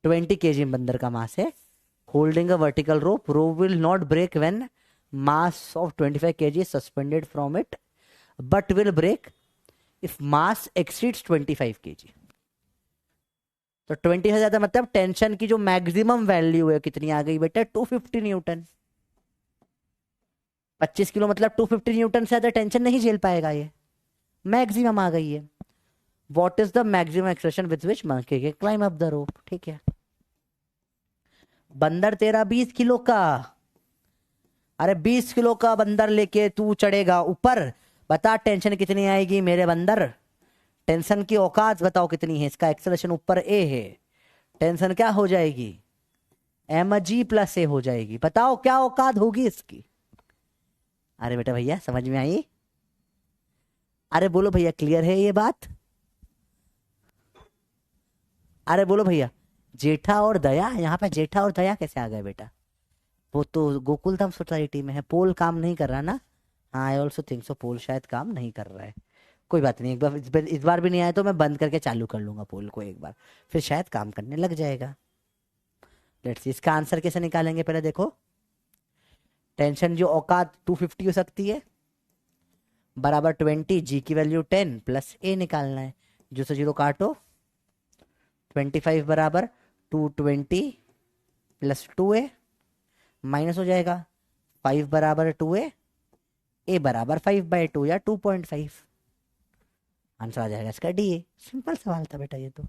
20 kg बंदर का मास है, holding a vertical rope, rope will not break when mass of 25 kg is suspended from it but will break if mass exceeds 25 kg। तो 20 से ज्यादा मतलब टेंशन की जो मैक्सिमम वैल्यू है कितनी आ गई बेटा, 250 न्यूटन। 25 किलो मतलब 250 न्यूटन से ज्यादा टेंशन नहीं झेल पाएगा ये, मैक्सिमम आ गई है। What is the maximum expression with which monkey can climb up the rope, ठीक है। बंदर तेरा 20 किलो का, अरे 20 किलो का बंदर लेके तू चढ़ेगा ऊपर, बता टेंशन कितनी आएगी मेरे बंदर। टेंशन की औकात बताओ कितनी है, इसका एक्सेलरेशन ऊपर ए है, टेंशन क्या हो जाएगी, mg+a हो जाएगी। बताओ क्या औकात होगी इसकी। अरे बेटा भैया समझ में आई, अरे बोलो भैया क्लियर है ये बात, अरे बोलो भैया। जेठा और दया, यहाँ पे जेठा और दया कैसे आ गए बेटा, वो तो गोकुलधाम सोसाइटी में है, पोल काम नहीं कर रहा ना। हाँ आई ऑल्सो थिंक सो, पोल शायद काम नहीं कर रहा है। कोई बात नहीं, एक बार इस बार भी नहीं आया तो मैं बंद करके चालू कर लूंगा पोल को एक बार, फिर शायद काम करने लग जाएगा। लेट्स सी इसका आंसर कैसे निकालेंगे, पहले देखो। टेंशन जो औकात 250 हो सकती है बराबर 20, जी की वैल्यू 10 प्लस ए निकालना है, जो से जीरो काटो, 25 बराबर 220 प्लस 2a माइनस हो जाएगा, 5 बराबर 2a, ए बराबर 5/2 या 2.5, आंसर आ जाएगा इसका डी ए। सिंपल सवाल था बेटा ये तो,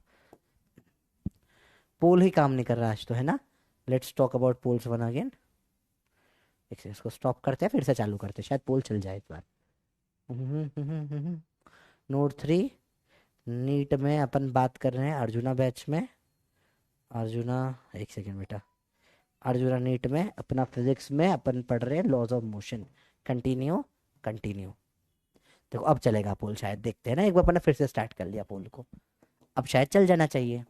पोल ही काम नहीं कर रहा आज तो, है ना। Let's talk about polls one again. इसको स्टॉप करते हैं फिर से चालू करते हैं, शायद पोल चल जाए इस बार। नोट 3 नीट में अपन बात कर रहे हैं अर्जुना बैच में, अर्जुना एक सेकेंड बेटा, अर्जुना नीट में अपना फिजिक्स में अपन पढ़ रहे हैं laws of motion. Continue continue, देखो अब चलेगा पोल शायद, देखते हैं ना, एक बार अपन ने फिर से स्टार्ट कर लिया पोल को, अब शायद चल जाना चाहिए।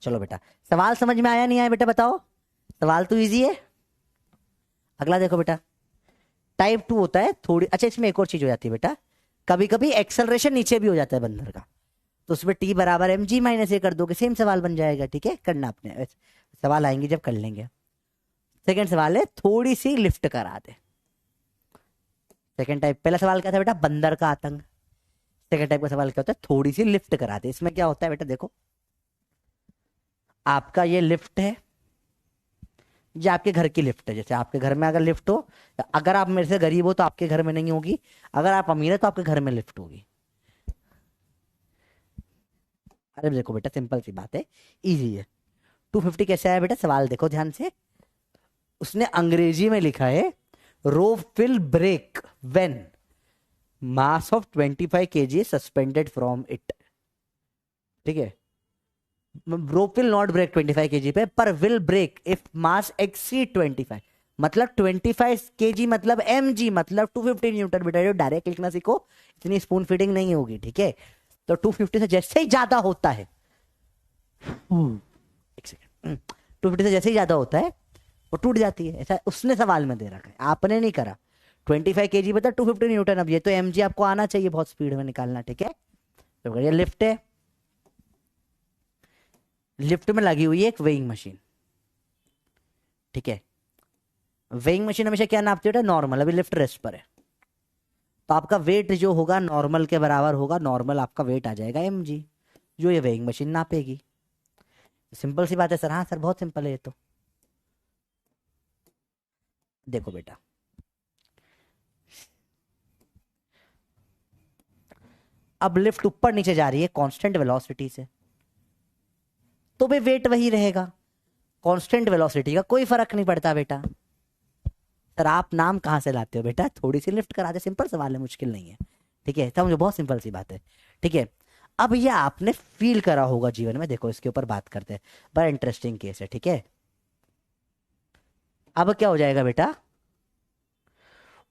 चलो बेटा सवाल समझ में आया नहीं आया बेटा बताओ, सवाल तो इजी है। अगला देखो बेटा, टाइप 2 होता है थोड़ी, अच्छा इसमें एक और चीज हो जाती है बेटा, कभी कभी एक्सेलरेशन नीचे भी हो जाता है बंदर का, तो उसमें टी बराबर mg-a कर दोगे, सेम सवाल बन जाएगा, ठीक है करना अपने, सवाल आएंगे जब कर लेंगे। सेकंड सवाल है थोड़ी सी लिफ्ट करा दे, सेकंड टाइप। पहला सवाल क्या था बेटा, बंदर का आतंक। सेकंड टाइप का सवाल क्या होता है, थोड़ी सी लिफ्ट करा दे। इसमें क्या होता है बेटा देखो, आपका ये लिफ्ट है, ये आपके घर की लिफ्ट है, जैसे आपके घर में अगर लिफ्ट हो, अगर आप मेरे से गरीब हो तो आपके घर में नहीं होगी, अगर आप अमीर है तो आपके घर में लिफ्ट होगी। अरे देखो बेटा सिंपल सी बात है, इजी है। 250 कैसे आया बेटा, सवाल देखो ध्यान से, उसने अंग्रेजी में लिखा है rope will break when mass of 25 kg suspended from it, ठीक है। Rope will not break 25 kg पे, पर will break if mass exceed 25, मतलब 25 kg मतलब mg मतलब 250 न्यूटन। बेटा डायरेक्ट लिखना सीखो, इतनी स्पून फीडिंग नहीं होगी, ठीक है। तो 250 से जैसे ही ज्यादा होता है, एक सेकेंड, 250 से जैसे ही ज्यादा होता है वो टूट जाती है, ऐसा उसने सवाल में दे रखा है, आपने नहीं करा। 25 kg बता 250 न्यूटन, अब ये तो mg आपको आना चाहिए बहुत स्पीड में निकालना, ठीक है। तो ये लिफ्ट है, लिफ्ट में लगी हुई है एक वेइंग मशीन, ठीक है। वेइंग मशीन हमेशा क्या नापती है, नॉर्मल, अभी लिफ्ट रेस्ट पर है, तो आपका वेट जो होगा नॉर्मल के बराबर होगा, नॉर्मल आपका वेट आ जाएगा mg, जो ये वेइंग मशीन नापेगी। सिंपल सी बात है सर, हाँ सर बहुत सिंपल है ये तो। देखो बेटा अब लिफ्ट ऊपर नीचे जा रही है कांस्टेंट वेलोसिटी से, तो भी वेट वही रहेगा, कांस्टेंट वेलोसिटी का कोई फर्क नहीं पड़ता बेटा। सर आप नाम कहां से लाते हो बेटा, थोड़ी सी लिफ्ट करा दे, सिंपल सवाल है, मुश्किल नहीं है, ठीक है, समझो बहुत सिंपल सी बात है, ठीक है। अब ये आपने फील करा होगा जीवन में, देखो इसके ऊपर बात करते हैं, बड़ा इंटरेस्टिंग केस है, ठीक है। अब क्या हो जाएगा बेटा,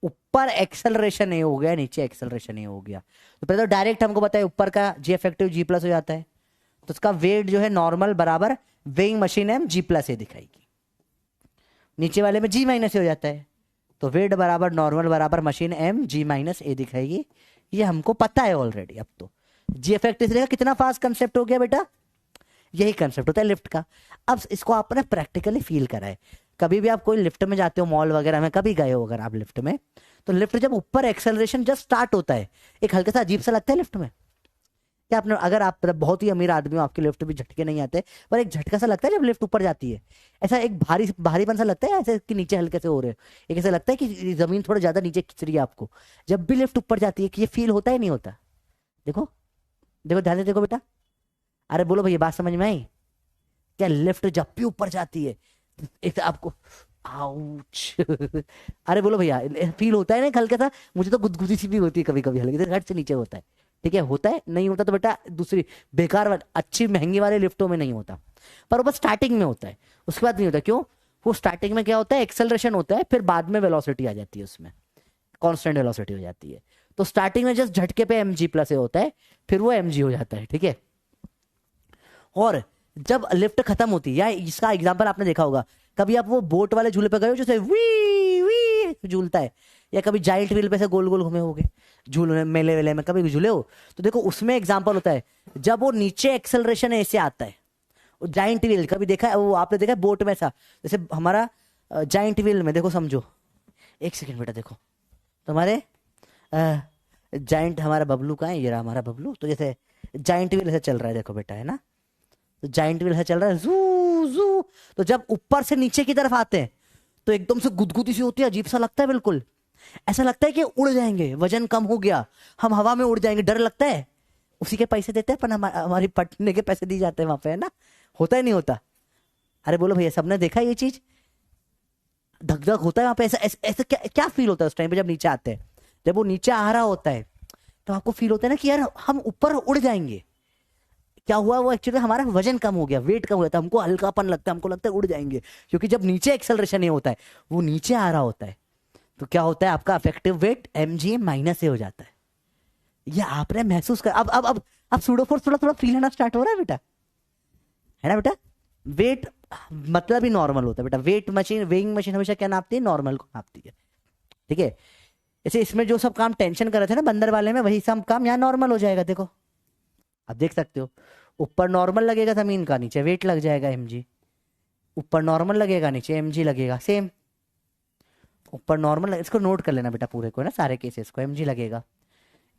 ऊपर एक्सेलरेशन ए हो गया, नीचे एक्सेलरेशन ए हो गया, तो पहले तो डायरेक्ट हमको पता है ऊपर का जी इफेक्टिव g+ हो जाता है, तो उसका वेट जो है नॉर्मल बराबर वेइंग मशीन m g+a दिखाएगी, नीचे वाले में g- हो जाता है, तो वेट बराबर नॉर्मल बराबर मशीन m g-a दिखाएगी, ये हमको पता है ऑलरेडी। अब तो जी इफेक्टिव से कितना फास्ट कंसेप्ट हो गया बेटा, यही कंसेप्ट होता है लिफ्ट का। अब इसको आपने प्रैक्टिकली फील करा है, कभी भी आप कोई लिफ्ट में जाते हो, मॉल वगैरह में कभी गए हो अगर आप लिफ्ट में, तो लिफ्ट जब ऊपर एक्सेलरेशन जस्ट स्टार्ट होता है, एक हल्का सा अजीब सा लगता है लिफ्ट में, क्या आपने, अगर आप मतलब बहुत ही अमीर आदमी हो, आपके लिफ्ट भी झटके नहीं आते, पर एक झटका सा लगता है जब लिफ्ट ऊपर जाती है, ऐसा एक भारीपन सा लगता है ऐसे कि नीचे हल्के से हो रहे हो, एक ऐसा लगता है कि जमीन थोड़ा ज्यादा नीचे खिंच रही है आपको, जब भी लिफ्ट ऊपर जाती है, कि ये फील होता है नहीं होता? देखो, देखो ध्यान से देखो बेटा। अरे बोलो भैया, बात समझ में आई? क्या लिफ्ट जब भी ऊपर जाती है एक तो आपको आउच अरे बोलो भैया, फील होता है ना एक हल्का सा? मुझे तो गुदगुदी सी भी होती है कभी कभी, हल्के से घट से नीचे होता है। ठीक है, होता है, नहीं होता तो बेटा दूसरी बेकार वाली अच्छी महंगी वाले लिफ्टों में नहीं होता, पर वो बस स्टार्टिंग में होता है, उसके बाद नहीं होता। क्यों? वो स्टार्टिंग में क्या होता है, एक्सेलरेशन होता है, फिर बाद में वेलोसिटी आ जाती है, उसमें कांस्टेंट वेलोसिटी हो जाती है। तो स्टार्टिंग में जस्ट झटके पे mg प्लस ए होता है, फिर वो mg हो जाता है। ठीक है, और जब लिफ्ट खत्म होती है, या इसका एग्जांपल आपने देखा होगा, कभी आप वो बोट वाले झूले पे गए हो जैसे वी वी झूलता है, या कभी जाइंट व्हील पे से गोल गोल घूमे होगे झूलने मेले वेले में, कभी भी झूले हो तो देखो उसमें एग्जांपल होता है जब वो नीचे एक्सेलरेशन ऐसे आता है, वो जाइंट व्हील कभी देखा है, वो आपने देखा है बोट में ऐसा, जैसे हमारा जाइंट व्हील में देखो, समझो, एक सेकेंड बेटा, देखो तुम्हारे जाइंट, हमारा बबलू कहाँ है, ये रहा हमारा बबलू, तो जैसे जाइंट व्हील ऐसे चल रहा है, देखो बेटा, है ना, तो जाइंट व्हील ऐसे चल रहा है जू जू, तो जब ऊपर से नीचे की तरफ आते हैं तो एकदम से गुदगुदी सी होती है, अजीब सा लगता है, बिल्कुल ऐसा लगता है कि उड़ जाएंगे, वजन कम हो गया, हम हवा में उड़ जाएंगे, डर लगता है। उसी के पैसे देते हैं, पर हमारी पटने के पैसे दिए जाते हैं वहां पे, है ना? होता है नहीं होता? अरे बोलो भैया, सबने देखा ये चीज? धक धक होता है वहां पे, ऐसा ऐसा, ऐसा क्या क्या फील होता है उस टाइम पे जब नीचे आते हैं? जब वो नीचे आ रहा होता है तो आपको फील होता है ना कि यार हम ऊपर उड़ जाएंगे। क्या हुआ, वो एक्चुअली हमारा वजन कम हो गया, वेट कम हो जाता है, हमको हल्कापन लगता है, हमको लगता है उड़ जाएंगे, क्योंकि जब नीचे एक्सेलरेशन ये होता है, वो नीचे आ रहा होता है, तो क्या होता है, आपका इफेक्टिव वेट mg माइनस ए हो जाता है। ये आपने महसूस कर, अब सूडो फोर्स थोड़ा थोड़ा फील होना स्टार्ट हो रहा है बेटा, है ना बेटा? वेट मतलब ही नॉर्मल होता है बेटा, वेट मशीन, वेइंग मशीन हमेशा क्या नापती है, नॉर्मल को नापती है। ठीक है, जैसे इसमें जो सब काम टेंशन कर रहे थे ना बंदर वाले में, वही सब काम यहाँ नॉर्मल हो जाएगा। देखो आप देख सकते हो, ऊपर नॉर्मल लगेगा जमीन का, नीचे वेट लग जाएगा mg, ऊपर नॉर्मल लगेगा, नीचे mg लगेगा, सेम। ऊपर नॉर्मल, इसको नोट कर लेना बेटा पूरे को ना, सारे केसेस को, mg लगेगा,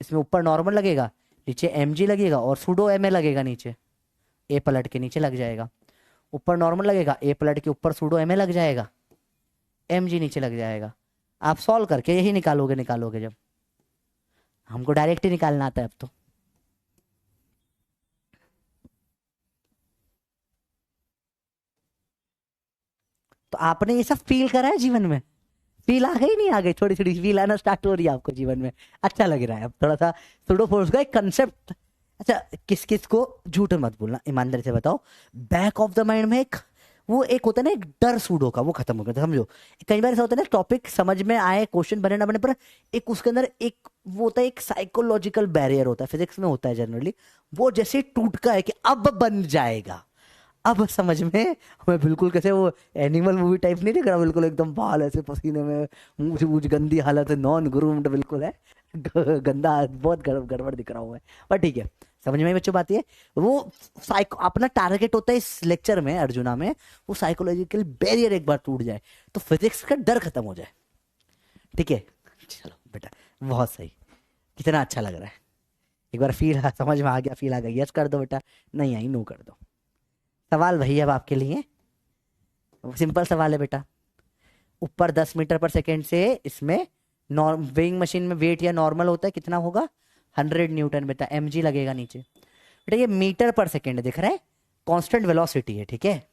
इसमें ऊपर नॉर्मल लगेगा, नीचे mg लगेगा, और सूडो ma लगेगा नीचे, ए पलट के नीचे लग जाएगा। ऊपर नॉर्मल लगेगा, ए पलट के ऊपर सूडो ma लग जाएगा, mg नीचे लग जाएगा। आप सॉल्व करके यही निकालोगे, निकालोगे जब, हमको डायरेक्ट ही निकालना आता है अब तो आपने ये सब फील करा है जीवन में? फील आ गई, नहीं आ गई? थोड़ी थोड़ी फील आना स्टार्ट हो रही है आपको जीवन में, अच्छा लग रहा है अब थोड़ा सा सूडो फोर्स का एक कंसेप्ट। अच्छा, किस किस को झूठ मत बोलना, ईमानदारी से बताओ, बैक ऑफ द माइंड में एक वो एक होता है ना, एक डर सूडो का, वो खत्म हो गया था, समझो। कई बार ऐसा होता है ना, टॉपिक समझ में आए, क्वेश्चन बने ना बने, पर एक उसके अंदर एक वो होता है, एक साइकोलॉजिकल बैरियर होता है, फिजिक्स में होता है जनरली, वो जैसे टूट का है कि अब बन जाएगा, अब समझ में हमें बिल्कुल, कैसे वो एनिमल मूवी टाइप नहीं दिख रहा, बिल्कुल एकदम बाल ऐसे पसीने में, मुंह से मुझ गंदी हालत है, नॉन ग्रूम्ड बिल्कुल है, गंदा, बहुत गड़बड़ दिख रहा हूँ मैं, पर ठीक है, समझ में आई बच्चों बात? ये वो साइको अपना टारगेट होता है इस लेक्चर में, अर्जुना में, वो साइकोलॉजिकल बैरियर एक बार टूट जाए तो फिजिक्स का डर खत्म हो जाए। ठीक है, चलो बेटा, बहुत सही, कितना अच्छा लग रहा है, एक बार फील समझ में आ गया, फील आ गया, यस कर दो बेटा, नहीं आई नो कर दो। सवाल वही अब आपके लिए, सिंपल सवाल है बेटा, ऊपर 10 मीटर पर सेकेंड से, इसमें वेइंग मशीन में वेट या नॉर्मल होता है, कितना होगा, 100 न्यूटन बेटा, mg लगेगा नीचे। बेटा ये मीटर पर सेकेंड दिख रहा है, कांस्टेंट वेलोसिटी है, ठीक है,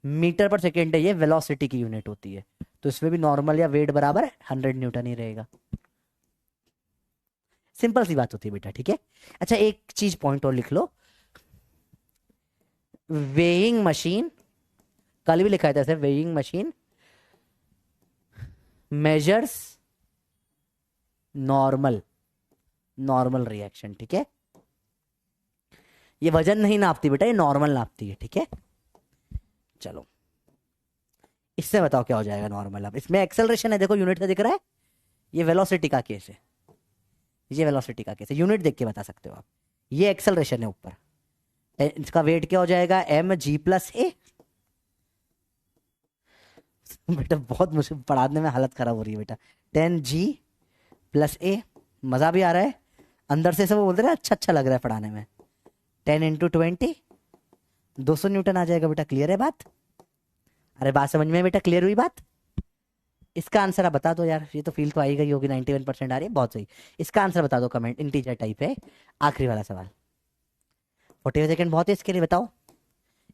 मीटर पर सेकेंड है, ये वेलोसिटी की यूनिट होती है, तो इसमें भी नॉर्मल या वेट बराबर 100 न्यूटन ही रहेगा। सिंपल सी बात होती है बेटा, ठीक है। अच्छा एक चीज पॉइंट और लिख लो, वेइंग मशीन, कल भी लिखा था ऐसे, weighing machine measures normal, normal reaction, ठीक है, ये वजन नहीं नापती बेटा, ये नॉर्मल नापती है, ठीक है। चलो इससे बताओ क्या हो जाएगा नॉर्मल, अब इसमें एक्सेलरेशन है, देखो यूनिट से दिख रहा है, ये वेलोसिटी का केस है, ये वेलोसिटी का केस है, यूनिट देख के बता सकते हो आप, ये एक्सेलरेशन है ऊपर, इसका वेट क्या हो जाएगा, mg प्लस ए। बेटा बहुत मुश्किल, पढ़ाने में हालत खराब हो रही है बेटा, 10g प्लस ए, मजा भी आ रहा है, अंदर से सब बोलते रहे अच्छा अच्छा लग रहा है पढ़ाने में। 10 × 20 200 न्यूटन आ जाएगा बेटा। क्लियर है बात? अरे बात समझ में बेटा? क्लियर हुई बात? इसका आंसर आप बता दो यार। ये तो फील तो आई गई होगी, 91% आ रही है, बहुत सही। इसका आंसर बता दो, कमेंट इंटीजर टाइप है। आखिरी वाला सवाल। 45 सेकेंड बहुत है इसके लिए, बताओ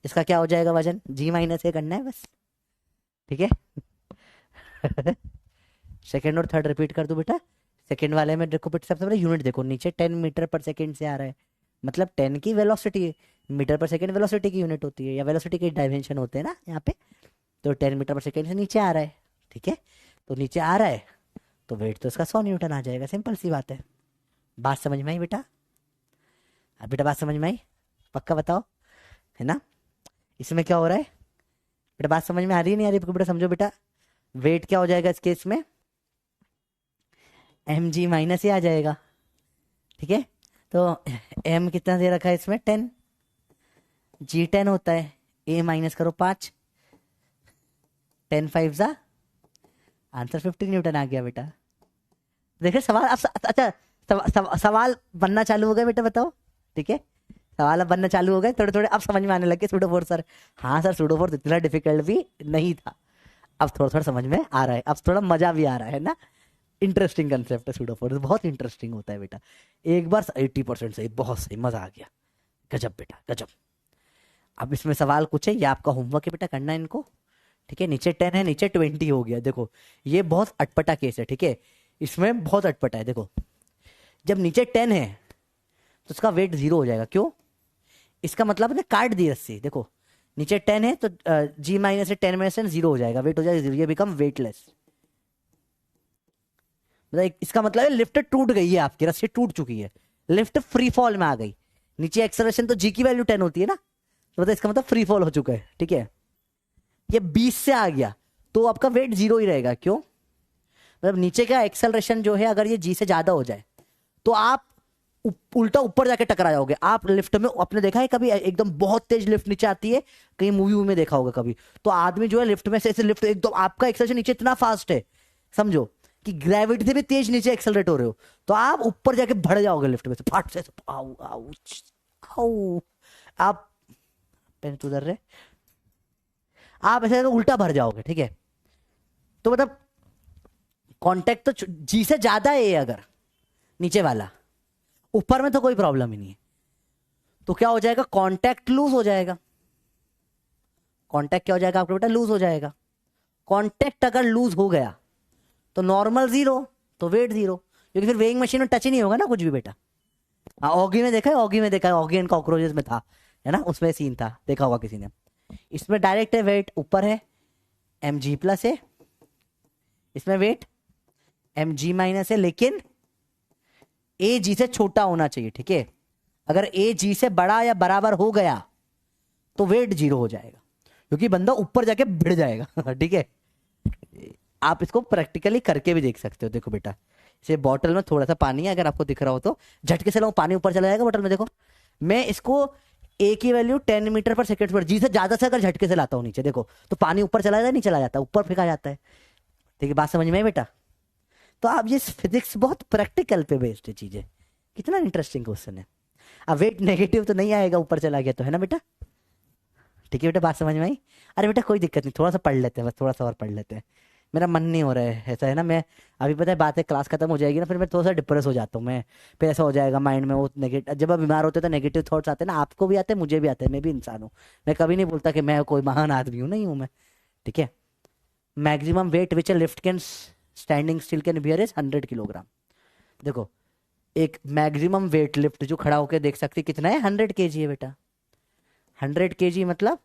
इसका क्या हो जाएगा वजन। G - A करना है बस, ठीक है। सेकेंड और थर्ड रिपीट कर दो बेटा। सेकेंड वाले में देखो बेटा, सबसे पहले यूनिट देखो, नीचे 10 मीटर पर सेकेंड से आ रहा है, मतलब 10 की वेलोसिटी, मीटर पर सेकेंड वेलोसिटी की यूनिट होती है, या वेलोसिटी के डायमेंशन होते हैं ना यहाँ पे। तो 10 मीटर पर सेकेंड से नीचे आ रहा है, ठीक है। तो नीचे आ रहा है तो वेट तो इसका 100 न्यूटन आ जाएगा। सिंपल सी बात है। बात समझ में आई बेटा? अब बेटा बात समझ में आई? पक्का बताओ, है ना? इसमें क्या हो रहा है बेटा? बात समझ में आ रही है नहीं आ रही बेटा? समझो बेटा, वेट क्या हो जाएगा इस केस में, mg - a आ जाएगा, ठीक है। तो m कितना दे रखा है इसमें, 10, g 10 होता है, a माइनस करो 5, 10 5 जा, आंसर 50 न्यूटन आ गया बेटा। देखिए सवाल अब अच्छा सवाल बनना चालू हो गए बेटा, बताओ, ठीक है। सवाल अब बनना चालू हो गए थोड़े थोड़े, अब समझ में आने लगे सूडोफोर्स सर। हाँ सर, सूडोफोर्स इतना डिफिकल्ट भी नहीं था, अब थोड़ा थोड़ा समझ में आ रहा है, अब थोड़ा मजा भी आ रहा है ना। इंटरेस्टिंग कंसेप्ट है सूडोफोर्स, बहुत इंटरेस्टिंग होता है बेटा। एक बार 80% सही, बहुत सही, मजा आ गया, गजब बेटा गजब। अब इसमें सवाल कुछ है, ये आपका होमवर्क है बेटा, करना है इनको, ठीक है। नीचे 10 है, नीचे 20 हो गया। देखो ये बहुत अटपटा केस है, ठीक है, इसमें बहुत अटपटा है। देखो जब नीचे 10 है तो उसका वेट 0 हो जाएगा। क्यों? इसका मतलब है काट दी रस्सी। देखो नीचे 10 है तो G - से 10 - 0 हो जाएगा, वेट हो जाएगा 0, ये बिकम वेटलेस। मतलब इसका मतलब है लिफ्ट टूट गई है, आपकी रस्सी टूट चुकी है, लिफ्ट फ्री फॉल में आ गई। नीचे एक्सेलरेशन तो G की वैल्यू 10 होती है ना, तो मतलब इसका मतलब फ्री फॉल हो चुका है, ठीक है। ये 20 से आ गया तो आपका वेट 0 ही रहेगा। क्यों? मतलब नीचे का एक्सेलरेशन जो है अगर ये G से ज्यादा हो जाए तो आप उल्टा ऊपर जाके टकरा जाओगे। आप लिफ्ट में आपने देखा है कभी एकदम बहुत तेज लिफ्ट नीचे आती है, कहीं मूवी में देखा होगा कभी, तो आदमी जो है लिफ्ट में से ऐसे लिफ्ट एकदम, आपका एक्सेलरेशन नीचे इतना फास्ट है, समझो कि ग्रेविटी से भी तेज नीचे एक्सेलरेट हो रहे हो, तो आप ऊपर जाके बढ़ जाओगे लिफ्ट में से, फट से। आओ आओ आओ, आप पेन तो उधर रहे, आप ऐसे उल्टा भर जाओगे, ठीक है। तो मतलब कांटेक्ट तो G से ज्यादा है अगर नीचे वाला, ऊपर में तो कोई प्रॉब्लम ही नहीं है। तो क्या हो जाएगा, कांटेक्ट लूज हो जाएगा। कांटेक्ट क्या हो जाएगा आपका बेटा? लूज हो जाएगा। कांटेक्ट अगर लूज हो गया तो नॉर्मल 0, तो वेट 0, क्योंकि फिर वेइंग मशीन में टच ही नहीं होगा ना कुछ भी बेटा। हाँ ऑगी में देखा है, ऑगी में देखा है, ऑगी एंड कॉकरोचेस में था, है ना, उसमें सीन था, देखा होगा किसी ने। इसमें डायरेक्ट है, वेट ऊपर है, mg+ है, इसमें वेट mg- है, लेकिन ए जी से छोटा होना चाहिए, ठीक है। अगर ए जी से बड़ा या बराबर हो गया तो वेट 0 हो जाएगा, क्योंकि बंदा ऊपर जाके भिड़ जाएगा, ठीक है। आप इसको प्रैक्टिकली करके भी देख सकते हो। देखो बेटा, इसे बॉटल में थोड़ा सा पानी है, अगर आपको दिख रहा हो तो झटके से लाऊं, पानी ऊपर चला जाएगा बॉटल में। देखो मैं इसको ए की वैल्यू 10 मीटर पर सेकेंड पर, जी से ज्यादा से अगर झटके से लाता हूं नीचे, देखो तो पानी ऊपर चला जाता है, नहीं चला जाता, ऊपर फेंका जाता है, ठीक है। बात समझ में आई बेटा? तो आप ये फिजिक्स बहुत प्रैक्टिकल पे बेस्ड है चीजें। कितना इंटरेस्टिंग क्वेश्चन है। अब वेट नेगेटिव तो नहीं आएगा ऊपर चला गया तो, है ना बेटा? ठीक है बेटा, बात समझ में आई? अरे बेटा कोई दिक्कत नहीं, थोड़ा सा पढ़ लेते हैं बस, थोड़ा सा और पढ़ लेते हैं। मेरा मन नहीं हो रहा है ऐसा, है ना। मैं अभी पता है बात है, क्लास खत्म हो जाएगी ना, फिर मैं थोड़ा सा डिप्रेस हो जाता हूँ मैं, फिर ऐसा हो जाएगा माइंड में वो नेगेटिव, जब आप बीमार होते हैं तो नेगेटिव थॉट्स आते हैं ना, आपको भी आते हैं मुझे भी आते हैं, मैं भी इंसान हूँ। मैं कभी नहीं बोलता कि मैं कोई महान आदमी हूँ, नहीं हूँ मैं, ठीक है। Maximum weight which a lift can standing still can bear is 100 kilogram. देखो एक मैक्सिमम वेट लिफ्ट जो खड़ा होकर देख सकते कितना है, 100 kg है बेटा। 100 kg मतलब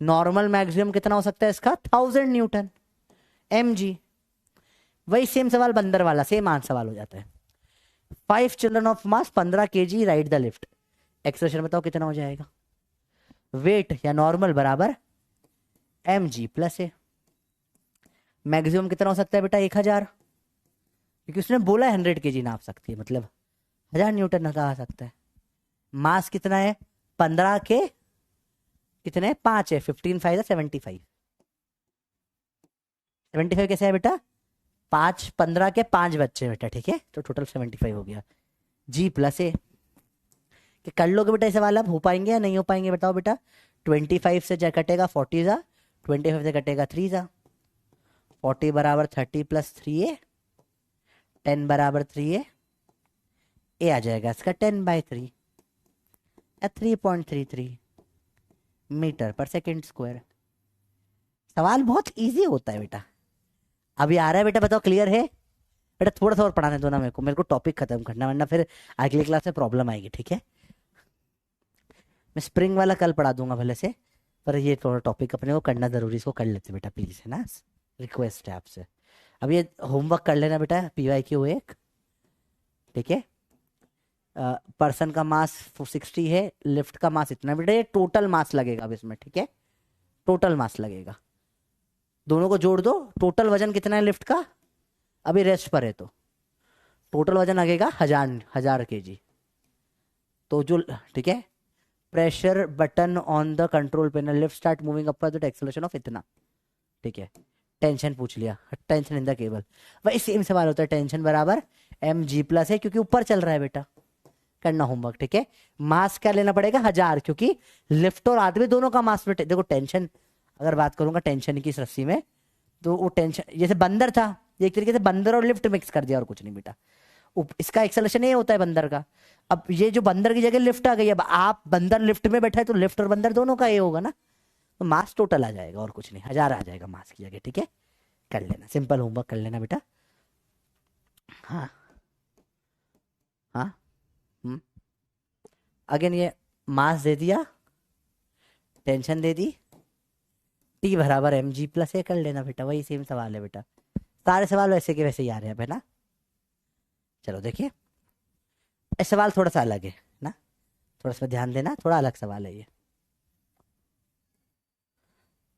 नॉर्मल मैक्सिमम कितना हो सकता है इसका, 1000 न्यूटन mg। वही सेम सवाल बंदर वाला, सेम आंसर सवाल हो जाता है। 5 children of mass 15 kg ride the lift, acceleration बताओ कितना हो जाएगा। वेट या नॉर्मल बराबर mg+ है। मैक्सिमम कितना हो सकता है बेटा, 1000, क्योंकि उसने बोला है 100 kg नाप सकती है, मतलब 1000 न्यूटन आ सकता है। मास कितना है, 15 के कितने, 5 है, 15 5 75। 75 कैसे है बेटा, 5 15 के 5 बच्चे बेटा, ठीक है, तो टोटल 75 हो गया। जी प्लस ए। कि कर लोगे बेटा ये सवाल, अब हो पाएंगे या नहीं हो पाएंगे बताओ बेटा। 25 से जा कटेगा 40 जा, 25 से कटेगा 3 जा, 40 बराबर 30 प्लस 3a, 10 बराबर 3a, ए आ जाएगा इसका 10/3 या 3.33 मीटर पर सेकेंड स्क्वायर। सवाल बहुत इजी होता है बेटा। अभी आ रहा है बेटा, बताओ क्लियर है बेटा? थोड़ा सा और पढ़ाने दो ना मेरे को टॉपिक खत्म करना, वरना फिर अगली क्लास में प्रॉब्लम आएगी, ठीक है? मैं स्प्रिंग वाला कल पढ़ा दूंगा भले से, पर ये थोड़ा टॉपिक अपने को करना जरूरी, इसको कर लेते बेटा प्लीज, है ना, रिक्वेस्ट है आपसे। अब ये होमवर्क कर लेना बेटा, PYQ एक, ठीक है? पर्सन का मास 60 है, लिफ्ट का मास इतना बेटा, ये टोटल मास लगेगा अब इसमें, ठीक है? टोटल मास लगेगा, दोनों को जोड़ दो। टोटल वजन कितना है लिफ्ट का, अभी रेस्ट पर है तो टोटल वजन लगेगा 1000 kg। तो जो, ठीक है, pressure button on the control panel, lift start moving upward with acceleration of इतना, ठीक है? टेंशन पूछ लिया, टेंशन इन द केबल, वही सेम सवाल होता है, टेंशन बराबर mg प्लस है, क्योंकि ऊपर चल रहा है बेटा, करना होमवर्क, ठीक है? मास क्या लेना पड़ेगा 1000, क्योंकि लिफ्ट और आदमी दोनों का मास बेटे, देखो टेंशन अगर बात करूंगा टेंशन की इस रस्सी में, तो वो टेंशन जैसे बंदर था, एक तरीके से बंदर और लिफ्ट मिक्स कर दिया और कुछ नहीं बेटा। इसका एक्सेलरेशन ये होता है बंदर का। अब ये जो बंदर की जगह लिफ्ट आ गई, अब आप बंदर लिफ्ट में बैठा है तो लिफ्ट और बंदर दोनों का ये होगा ना, तो मास टोटल आ जाएगा और कुछ नहीं, 1000 आ जाएगा मास की जगह, ठीक है? कर लेना, सिंपल होमवर्क कर लेना बेटा। हाँ हाँ। अगेन ये मास दे दिया, टेंशन दे दी, T बराबर mg प्लस ए कर लेना बेटा, वही सेम सवाल है बेटा, सारे सवाल वैसे के वैसे ही आ रहे हैं, है ना? चलो देखिए, ये सवाल थोड़ा सा अलग है ना, थोड़ा सा ध्यान देना, थोड़ा अलग सवाल है ये,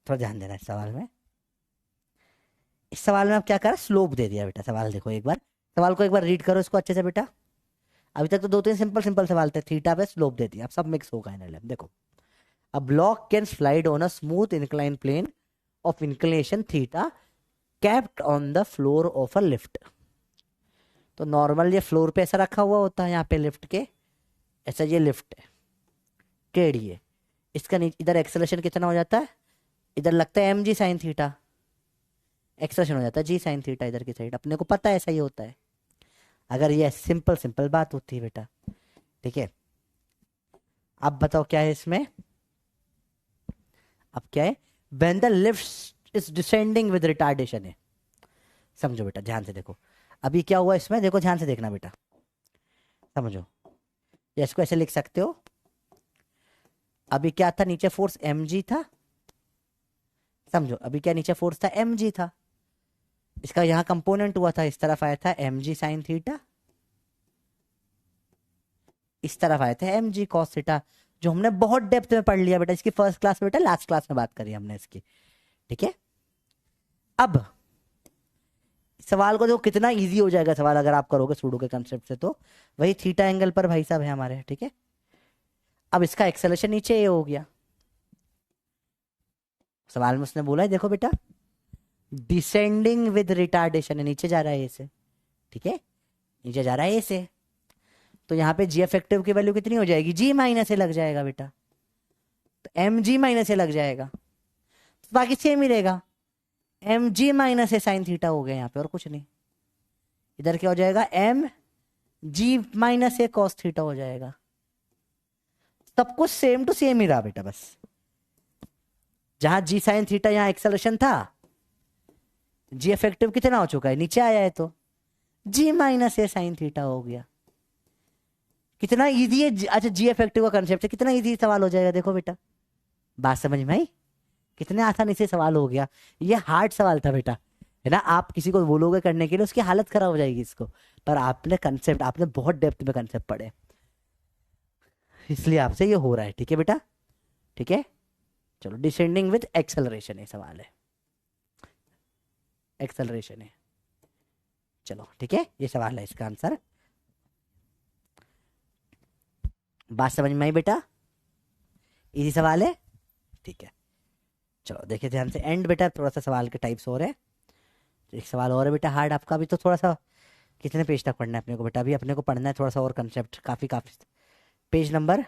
थोड़ा ध्यान देना इस सवाल में। इस सवाल में अब क्या करा, स्लोप दे दिया बेटा। सवाल देखो एक बार, सवाल को एक बार रीड करो इसको अच्छे से बेटा। अभी तक तो 2-3 सिंपल सिंपल सवाल थे, थीटा पे स्लोप दे दिया, अब सब मिक्स होगा इन। देखो, a block can slide on a smooth inclined plane of inclination theta kept on the floor of a lift। तो नॉर्मल ये फ्लोर पे ऐसा रखा हुआ होता है, यहाँ पे लिफ्ट के ऐसा, ये लिफ्ट है टेढ़ी है, इसका नीचे इधर एक्सेलरेशन कितना हो जाता है, इधर लगता है mg साइन थीटा, एक्सेलरेशन हो जाता है g साइन थीटा इधर की साइड, अपने को पता है ऐसा ही होता है। अगर ये सिंपल सिंपल बात होती है बेटा, ठीक है? अब बताओ क्या है इसमें, अब क्या है, when the lift is descending with retardation है। समझो बेटा ध्यान से देखो, अभी क्या हुआ इसमें, देखो ध्यान से देखना बेटा, समझो, या इसको ऐसे लिख सकते हो, अभी क्या था, नीचे फोर्स mg था, समझो अभी क्या नीचे फोर्स था, mg था, इसका यहां कंपोनेंट हुआ था, इस तरफ आया था mg साइन थीटा, इस तरफ आया था mg कॉस थीटा, जो हमने बहुत डेप्थ में पढ़ लिया बेटा, इसकी फर्स्ट क्लास में बेटा, लास्ट क्लास में बात करी हमने इसकी, ठीक है? अब सवाल को देखो कितना इजी हो जाएगा सवाल अगर आप करोगे सूडो के कंसेप्ट से, तो वही थीटा एंगल पर भाई साहब है हमारे, ठीक है? अब इसका एक्सेलरेशन नीचे ये हो गया, सवाल में उसने बोला है देखो बेटा, डिसेंडिंग विद रिटार्डेशन है, नीचे जा रहा है ऐसे, ठीक है? नीचे जा रहा है ऐसे, तो यहाँ पे जी इफेक्टिव की वैल्यू कितनी हो जाएगी, जी माइनस ए लग जाएगा बेटा, तो एम जी माइनस ए लग जाएगा, तो बाकी सेम ही रहेगा, एम जी माइनस ए साइन थीटा हो गया यहाँ पे, और कुछ नहीं। इधर क्या हो जाएगा, एम जी माइनस ए कॉस थीटा हो जाएगा। सब कुछ सेम टू सेम ही रहा बेटा, बस जहां जी साइन थीटा यहाँ एक्सेलरेशन था, जी इफेक्टिव कितना हो चुका है, नीचे आया है, तो जी माइनस ए साइन थीटा हो गया। कितना इजी है, अच्छा जी इफेक्टिव का कंसेप्ट है, कितना इजी सवाल हो जाएगा, देखो बेटा, बात समझ में आई, कितने आसानी से सवाल हो गया। ये हार्ड सवाल था बेटा, है ना? आप किसी को बोलोगे करने के लिए, उसकी हालत खराब हो जाएगी इसको, पर आपने कंसेप्ट, आपने बहुत डेप्थ में कंसेप्ट पढ़े, इसलिए आपसे ये हो रहा है, ठीक है बेटा? ठीक है, चलो, डिसेंडिंग विद एक्सेलरेशन है सवाल है, एक्सेलरेशन है, चलो ठीक है, ये सवाल है, इसका आंसर। बात समझ में आई बेटा? इजी सवाल है, ठीक है? चलो देखिए ध्यान से, एंड बेटा, थोड़ा सा सवाल के टाइप्स हो रहे हैं, एक सवाल और है बेटा हार्ड आपका भी, तो थोड़ा सा कितने पेज तक पढ़ना है अपने को बेटा? अभी अपने को पढ़ना है थोड़ा सा और कंसेप्ट, काफ़ी काफ़ी। पेज नंबर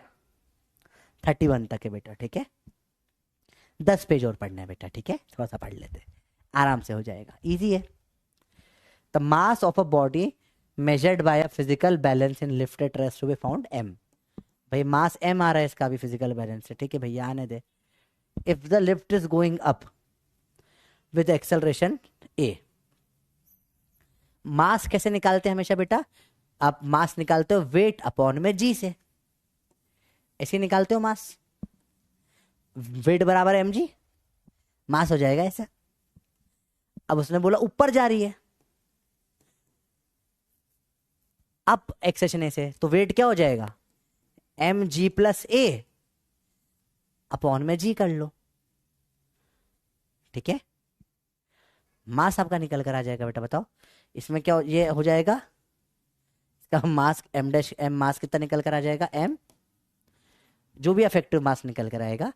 31 तक है बेटा, ठीक है? 10 पेज और पढ़ना है बेटा, ठीक है? थोड़ा सा पढ़ लेते हैं, आराम से हो जाएगा, इजी है। The mass of a body measured by a physical balance in lift at rest to be found m। भाई मास m आ रहा है, इसका भी फिजिकल बैलेंस है, ठीक है भैया, आने दे। If the lift is going up with acceleration a, mass कैसे निकालते हैं हमेशा बेटा? आप मास निकालते हो वेट अपॉन में g से, ऐसे निकालते हो मास। वेट बराबर एम जी, मास हो जाएगा ऐसा। अब उसने बोला ऊपर जा रही है, अप एक्सेशन ए से, तो वेट क्या हो जाएगा? एम जी प्लस ए अपॉन में जी कर लो, ठीक है? मास आपका निकल कर आ जाएगा बेटा, बताओ इसमें क्या ये हो जाएगा? इसका मास एम डैश एम, मास कितना निकल कर आ जाएगा? एम, जो भी इफेक्टिव मास निकल कर आएगा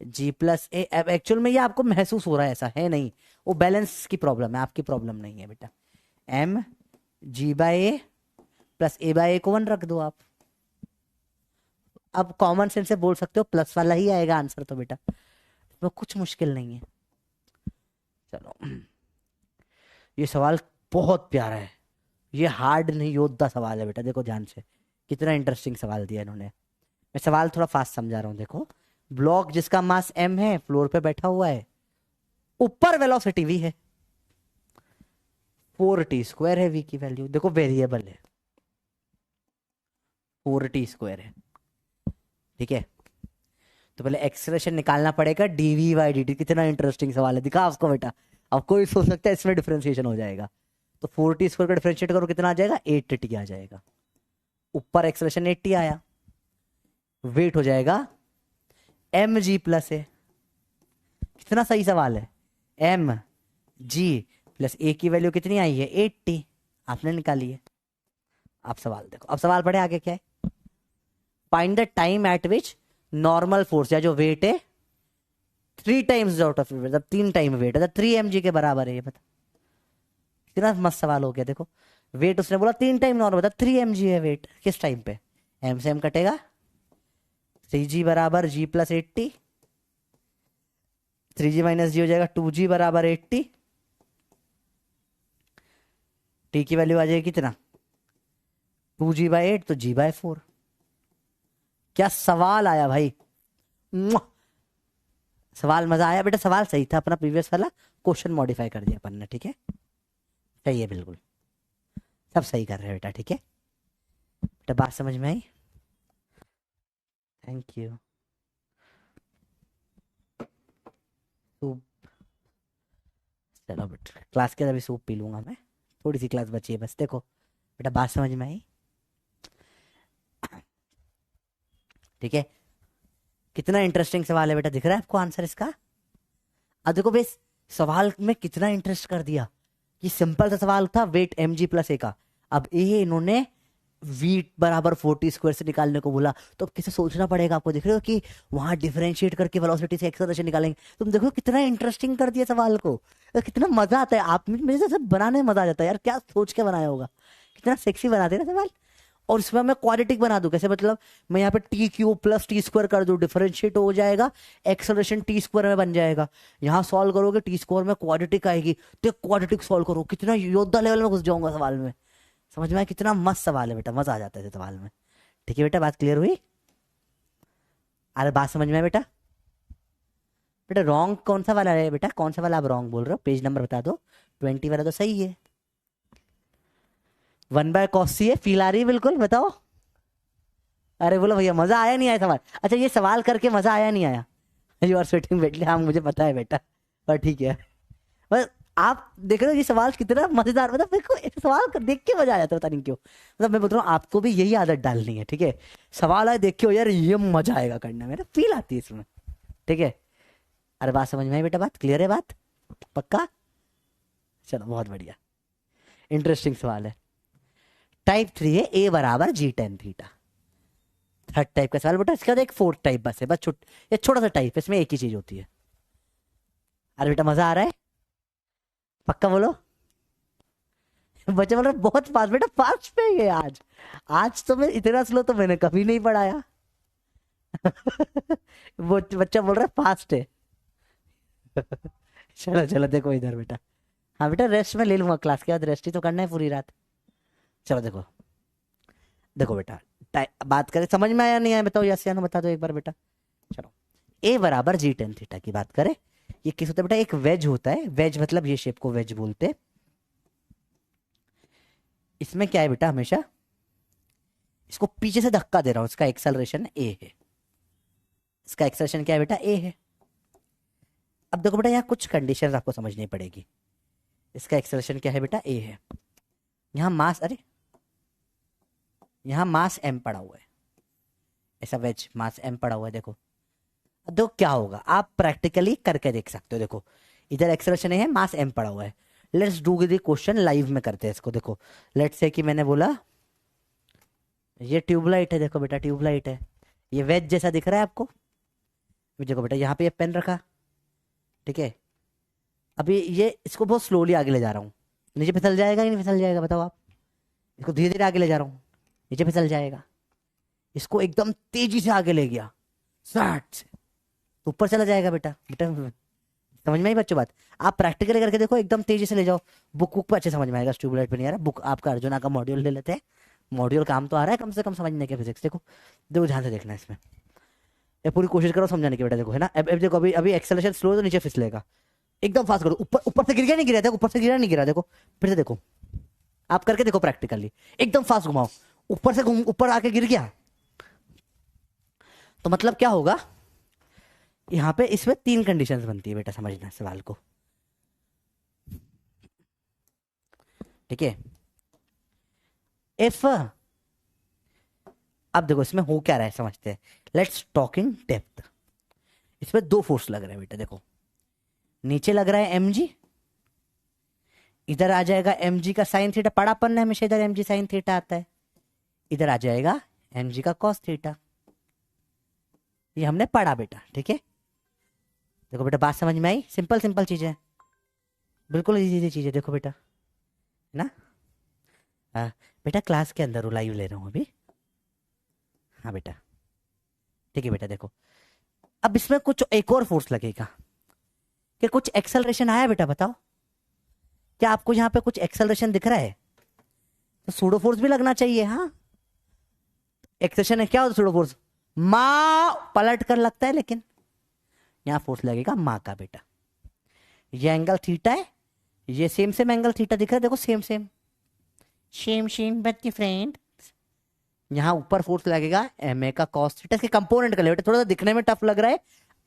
जी प्लस ए। अब एक्चुअल में ये आपको महसूस हो रहा है, ऐसा है नहीं, वो बैलेंस की प्रॉब्लम है, आपकी प्रॉब्लम नहीं है बेटा। एम जी बाय ए प्लस ए बाय ए को 1 रख दो आप। अब कॉमन सेंस से बोल सकते हो प्लस वाला ही आएगा आंसर, तो बेटा तो कुछ मुश्किल नहीं है। चलो, ये सवाल बहुत प्यारा है, ये हार्ड नहीं, योद्धा सवाल है बेटा। देखो ध्यान से, कितना इंटरेस्टिंग सवाल दिया इन्होंने। मैं सवाल थोड़ा फास्ट समझा रहा हूँ। देखो, ब्लॉक जिसका मास m है, फ्लोर पे बैठा हुआ है, ऊपर वेलोसिटी v है, 4t² है v की वैल्यू। देखो वेरिएबल है, 4t² है, ठीक है? तो पहले एक्सेलरेशन निकालना पड़ेगा dv/dt। कितना इंटरेस्टिंग सवाल है, दिखा आपको बेटा। अब कोई सोच सकता है इसमें डिफरेंशिएशन हो जाएगा, तो 4t² का डिफरेंशिएट करो, कितना आ जाएगा? 8t आ जाएगा। ऊपर एक्सेलरेशन 8t आया, वेट हो जाएगा एम जी प्लस ए। कितना सही सवाल है, एम जी प्लस ए की वैल्यू कितनी आई है? 8t, आपने निकाली है। आप सवाल देखो, अब सवाल पढ़े आगे क्या है? Find the time eight which normal force, या जो वेट है 3 टाइम्स आउट ऑफ, मतलब 3 टाइम वेट है, 3 mg के बराबर है। ये बता, कितना मस्त सवाल हो गया। देखो वेट उसने बोला 3 टाइम नॉर्मल, बता 3 mg है वेट, किस टाइम पे? एम से एम कटेगा, 3g बराबर g plus 8t, 3g minus जी हो जाएगा 2g बराबर 8t। t की वैल्यू आ जाएगी कितना? 2g/8, तो g/4। क्या सवाल आया भाई, मुआ! सवाल मजा आया बेटा, सवाल सही था अपना प्रीवियस वाला, क्वेश्चन मॉडिफाई कर दिया अपन ने, ठीक है? सही है, बिल्कुल सब सही कर रहे हैं बेटा, ठीक है बेटा? बात समझ में आई? Thank you. सूप, चलो बेटा क्लास के अभी सूप पी लूंगा मैं, थोड़ी सी क्लास बची है बस। देखो बेटा, बात समझ में आई? ठीक है, कितना इंटरेस्टिंग सवाल है बेटा, दिख रहा है आपको आंसर इसका? अब देखो बेस, सवाल में कितना इंटरेस्ट कर दिया। ये सिंपल सा सवाल था, वेट एम जी प्लस ए का। अब ये इन्होंने वी बराबर 4t² से निकालने को बोला, तो अब कैसे सोचना पड़ेगा आपको, देख रहे हो कि वहां डिफरेंशिएट करके वेलोसिटी से एक्सेलरेशन निकालेंगे। तुम देखो कितना इंटरेस्टिंग कर दिया सवाल को, कितना मजा आता है। आप मेरे जैसे बनाने में मजा आ जाता है यार, क्या सोच के बनाया होगा, कितना सेक्सी बनाते हैं ना सवाल। और इसमें मैं क्वाड्रेटिक बना दूं, कैसे मतलब? मैं यहाँ पे t³ प्लस t² कर दूं, डिफरेंशिएट हो जाएगा, एक्सेलरेशन t² में बन जाएगा। यहाँ सॉल्व करोगे t² में क्वाड्रेटिक आएगी, तो क्वाड्रेटिक सॉल्व करो, कितना योद्धा लेवल में घुस जाऊंगा सवाल में। समझ में आया? कितना मस्त सवाल है बेटा, मजा आ जाता है सवाल में। ठीक है बेटा, बात क्लियर हुई? अरे बात समझ में आया बेटा? बेटा रॉन्ग कौन सा वाला है बेटा, कौन सा वाला आप रॉन्ग बोल रहे हो? पेज नंबर बता दो। 20 वाला तो सही है, 1/cos है, फील आ रही है बिल्कुल, बताओ। अरे बोलो भैया, मजा आया नहीं आया सवाल? अच्छा ये सवाल करके मजा आया नहीं आया? यू आर स्वेटिंग बेटली, हाँ मुझे पता है बेटा, पर ठीक है। बस आप देख रहे हो ये सवाल कितना मजेदार, मतलब मेरे को एक सवाल कर देख के मजा आ जाता है, पता नहीं क्यों। मतलब मैं बोल रहा हूँ आपको भी यही आदत डालनी है, ठीक है? सवाल आए देख के हो यार, ये मजा आएगा करने में, फील आती है इसमें, ठीक है? अरे बात समझ में आई बेटा? बात क्लियर है? बात पक्का? चलो बहुत बढ़िया, इंटरेस्टिंग सवाल है। टाइप 3 है, ए बराबर g tan θ। थर्ड टाइप का सवाल बेटा, इसके बाद एक फोर्थ टाइप बस है, बस ये छोटा सा टाइप है, इसमें एक ही चीज होती है। अरे बेटा मजा आ रहा है? पक्का बोलो। बच्चे बोल रहे बहुत फास्ट, बेटा फास्ट पे है आज। आज तो मैं इतना स्लो तो मैंने कभी नहीं पढ़ाया। वो बच्चा बोल रहा है फास्ट है। चलो चलो देखो इधर बेटा। हाँ बेटा रेस्ट में ले लूंगा, क्लास के बाद रेस्ट ही तो करना है पूरी रात। चलो देखो, देखो बेटा बात करें, समझ में आया नहीं आया बताओ, यस या नो बता दो एक बार बेटा। चलो ए बराबर जी टेन थीटा की बात करें, ये किस होता है बेटा, एक वेज होता है, वेज मतलब ये शेप को वेज बोलते हैं। इसमें क्या है बेटा, हमेशा इसको पीछे से धक्का दे रहा हूं, इसका एक्सेलरेशन ए है, इसका एक्सेलरेशन क्या है बेटा, ए है। अब देखो बेटा यहाँ कुछ कंडीशन आपको समझनी पड़ेगी। इसका एक्सेलरेशन क्या है बेटा, ए है। यहाँ मास, अरे यहाँ मास एम पड़ा हुआ है, ऐसा वेज मास एम पड़ा हुआ है। देखो अब देखो क्या होगा, आप प्रैक्टिकली करके देख सकते हो। देखो इधर एक्सेलरेशन है, मास एम पड़ा हुआ है। Let's do the question, live में करते हैं इसको। देखो लेट्स से कि मैंने बोला ये ट्यूबलाइट है, देखो बेटा ट्यूबलाइट है, ये वेज जैसा दिख रहा है आपको। देखो बेटा यहाँ पे ये पेन रखा, ठीक है। अभी ये इसको बहुत स्लोली आगे ले जा रहा हूँ, नीचे फिसल जाएगा कि नहीं फिसल जाएगा बताओ आप। इसको धीरे धीरे आगे ले जा रहा हूँ, नीचे फिसल जाएगा। इसको एकदम तेजी से आगे ले गया, 60 से तो ऊपर चला जाएगा बेटा। बेटा समझ में आई बच्चों बात, आप प्रैक्टिकली करके देखो, एकदम तेजी से ले जाओ। बुक पे अच्छे समझ में आएगा, ट्यूबलाइट पे नहीं आ रहा। बुक आपका अर्जुना का मॉड्यूल ले लेते हैं, मॉड्यूल काम तो आ रहा है कम से कम समझने के फिजिक्स। देखो देखो ध्यान से देखना इसमें, ये पूरी कोशिश करो समझाने की बेटा। देखो है ना, अब देखो अभी अभी एक्सेलरेशन स्लो है तो नीचे फिसलेगा, एकदम फास्ट करो। ऊपर ऊपर से गिर गया नहीं गिरा, देखो ऊपर से गिरा नहीं गिरा। देखो फिर से देखो, आप करके देखो प्रैक्टिकली, एकदम फास्ट घुमाओ, ऊपर से घूम ऊपर आके गिर गया तो मतलब क्या होगा, यहां पे इसमें 3 कंडीशंस बनती है बेटा, समझना सवाल को, ठीक है। इफ, अब देखो इसमें हो क्या रहा है समझते हैं, लेट्स टॉकिंग डेप्थ। इसमें 2 फोर्स लग रहे हैं बेटा। देखो नीचे लग रहा है mg, इधर आ जाएगा mg का साइन थीटा, पढ़ापन है हमेशा इधर mg साइन थीटा आता है, इधर आ जाएगा mg का कॉस थीटा, ये हमने पढ़ा बेटा, ठीक है। देखो बेटा बात समझ में आई, सिंपल सिंपल चीजें है, बिल्कुल इजी चीज है। देखो बेटा है ना, बेटा क्लास के अंदर लाइव ले रहा हूं अभी, हाँ बेटा ठीक है बेटा। देखो अब इसमें कुछ एक और फोर्स लगेगा, कि कुछ एक्सेलरेशन आया बेटा बताओ, क्या आपको यहाँ पे कुछ एक्सेलरेशन दिख रहा है, तो सूडो फोर्स भी लगना चाहिए। हाँ एक्सेलरेशन है, क्या होता है सूडो फोर्स, माँ पलट कर लगता है, लेकिन यहां फोर्स लगेगा माँ का बेटा। ये एंगल थीटा है, ये सेम सेम एंगल थीटा दिख रहा है, देखो same same same same but different. यहां ऊपर फोर्स लगेगा एम ए का कॉस थीटा, इसके कंपोनेंट का बेटा, थोड़ा सा दिखने में टफ लग रहा है,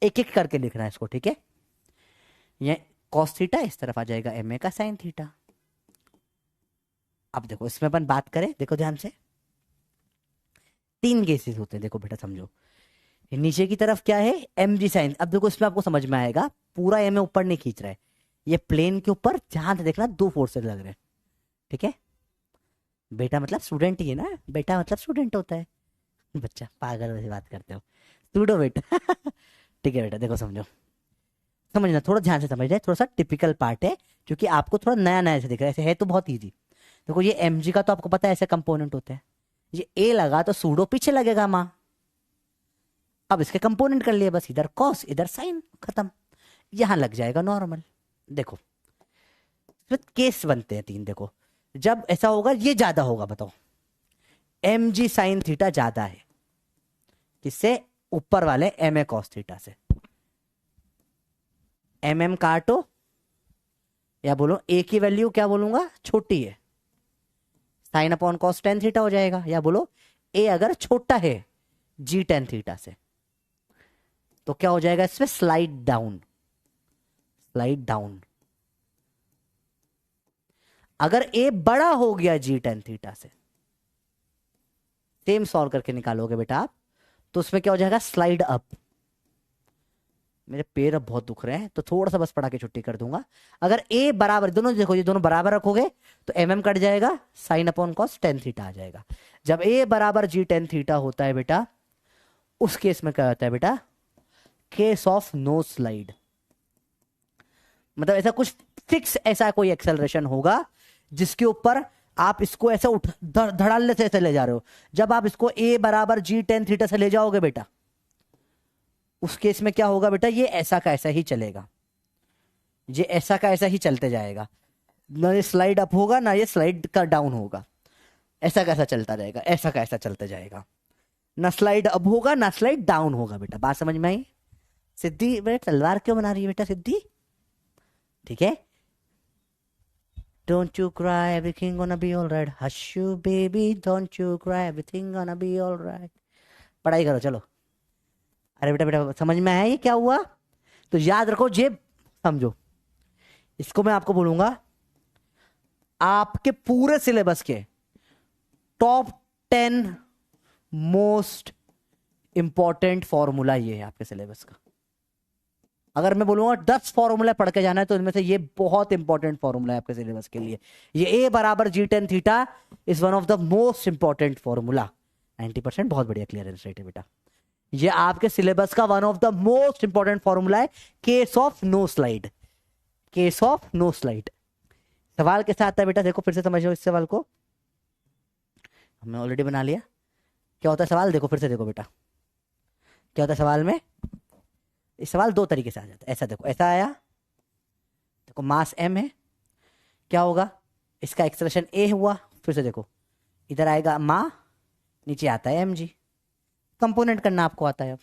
एक एक करके लिखना है इसको, ठीक है। ये कॉस थीटा इस तरफ आ जाएगा एम ए का साइन थीटा। अब देखो इसमें अपन बात करें, देखो ध्यान से, 3 केसेस होते हैं, देखो बेटा समझो। नीचे की तरफ क्या है, एम जी साइन। अब देखो इसमें आपको समझ में आएगा, पूरा एम ए ऊपर नहीं खींच रहा है, ये प्लेन के ऊपर ध्यान से देखना 2 फोर्सेस लग रहे हैं, ठीक है। बेटा मतलब स्टूडेंट ही है ना, बेटा मतलब स्टूडेंट होता है, बच्चा पागल वैसे बात करते हो, स्टूडो बेटा। ठीक है बेटा देखो समझो, समझना थोड़ा ध्यान से समझना, थोड़ा सा टिपिकल पार्ट है, क्योंकि आपको थोड़ा नया नया ऐसे दिख रहा है, ऐसे है तो बहुत ईजी। देखो ये एम जी का तो आपको पता है ऐसे कंपोनेंट होते हैं, ये ए लगा तो सूडो पीछे लगेगा माँ। अब इसके कंपोनेंट कर लिए बस, इधर कॉस इधर साइन, खत्म, यहां लग जाएगा नॉर्मल। देखो फिर केस बनते हैं 3। देखो जब ऐसा होगा, ये ज्यादा होगा बताओ, एम जी साइन थीटा ज्यादा है किससे, ऊपर वाले एम ए कॉस थीटा से। एम एम काटो, या बोलो ए की वैल्यू क्या बोलूंगा, छोटी है, sign upon cos tan theta हो जाएगा, या बोलो ए अगर छोटा है जी टेन थीटा से तो क्या हो जाएगा, इसमें स्लाइड डाउन, स्लाइड डाउन। अगर ए बड़ा हो गया जी टेन थीटा से, सेम सॉल्व करके निकालोगे बेटा आप, तो उसमें क्या हो जाएगा, स्लाइड अप। मेरे पैर अब बहुत दुख रहे हैं तो थोड़ा सा बस पढ़ा के छुट्टी कर दूंगा। अगर ए बराबर, दोनों देखो ये दोनों बराबर रखोगे तो एम एम कट जाएगा, sine upon cos tan theta आ जाएगा। जब ए बराबर जी टेन थीटा होता है बेटा, उस केस में क्या होता है बेटा, केस ऑफ नो स्लाइड। मतलब ऐसा कुछ फिक्स, ऐसा कोई एक्सेलरेशन होगा जिसके ऊपर आप इसको ऐसे धड़ाल्ले से ऐसे ले जा रहे हो। जब आप इसको a बराबर जी टेन थीटा से ले जाओगे बेटा, उस केस में क्या होगा बेटा, ये ऐसा का ऐसा ही चलेगा, ये ऐसा का ऐसा ही चलते जाएगा, ना ये स्लाइड अप होगा ना ये स्लाइड का डाउन होगा, ऐसा कैसा चलता रहेगा, ऐसा का ऐसा चलते जाएगा, ना स्लाइड अप होगा ना स्लाइड डाउन होगा। बेटा बात समझ में आई? सिद्धि बेटा तलवार क्यों बना रही है बेटा सिद्धि? ठीक है, don't you cry everything gonna be alright, hush you baby don't you cry everything gonna be alright. पढ़ाई करो चलो। अरे बेटा बेटा समझ में आया ये क्या हुआ? तो याद रखो, ये समझो, इसको मैं आपको बोलूंगा आपके पूरे सिलेबस के टॉप 10 मोस्ट इंपॉर्टेंट फॉर्मूला ये है आपके सिलेबस का। अगर मैं बोलूंगा 10 फॉर्मूला पढ़ के जाना है तो इनमें से ये बहुत इंपॉर्टेंट फॉर्मूला है आपके सिलेबस के लिए। ये a बराबर G tan theta is one of the most important formula. 90% बहुत बढ़िया, क्लियर है बेटा। ये आपके सिलेबस का one of the most important formula है, case of no slide, case of no slide. सवाल कैसे आता है बेटा, देखो फिर से समझो इस सवाल को, हमने ऑलरेडी बना लिया। क्या होता है सवाल, देखो फिर से देखो बेटा क्या होता है सवाल में। इस सवाल दो तरीके से आ जाता है, ऐसा देखो, ऐसा आया, देखो मास m है, क्या होगा, इसका एक्सेलरेशन a हुआ, फिर से देखो इधर आएगा मा, नीचे आता है mg, कंपोनेंट करना आपको आता है। अब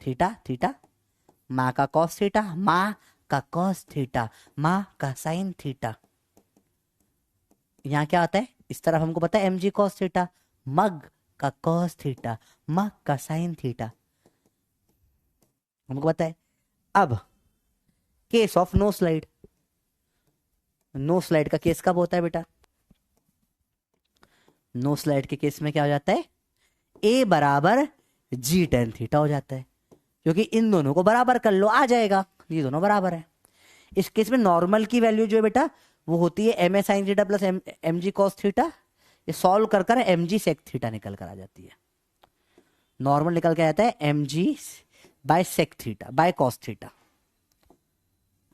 थीटा थीटा, माँ का कॉस थीटा, माँ का कॉस थीटा, माँ का साइन थीटा। यहाँ क्या आता है, इस तरफ हमको पता है mg कॉस थीटा, मग का कॉस थीटा, मग का साइन थीटा, हमको पता है। अब case of no slide, no slide का केस कब होता है बेटा, नो स्लाइड के केस में क्या हो जाता है, a बराबर जी टेन थीटा हो जाता है, क्योंकि इन दोनों को बराबर कर लो आ जाएगा, ये दोनों बराबर है। इस केस में नॉर्मल की वैल्यू जो है बेटा वो होती है M A sine theta plus M G cos theta, ये सॉल्व कर कर एम जी सेक थीटा निकल कर आ जाती है। नॉर्मल निकल के आता है M G by sec theta by cos theta.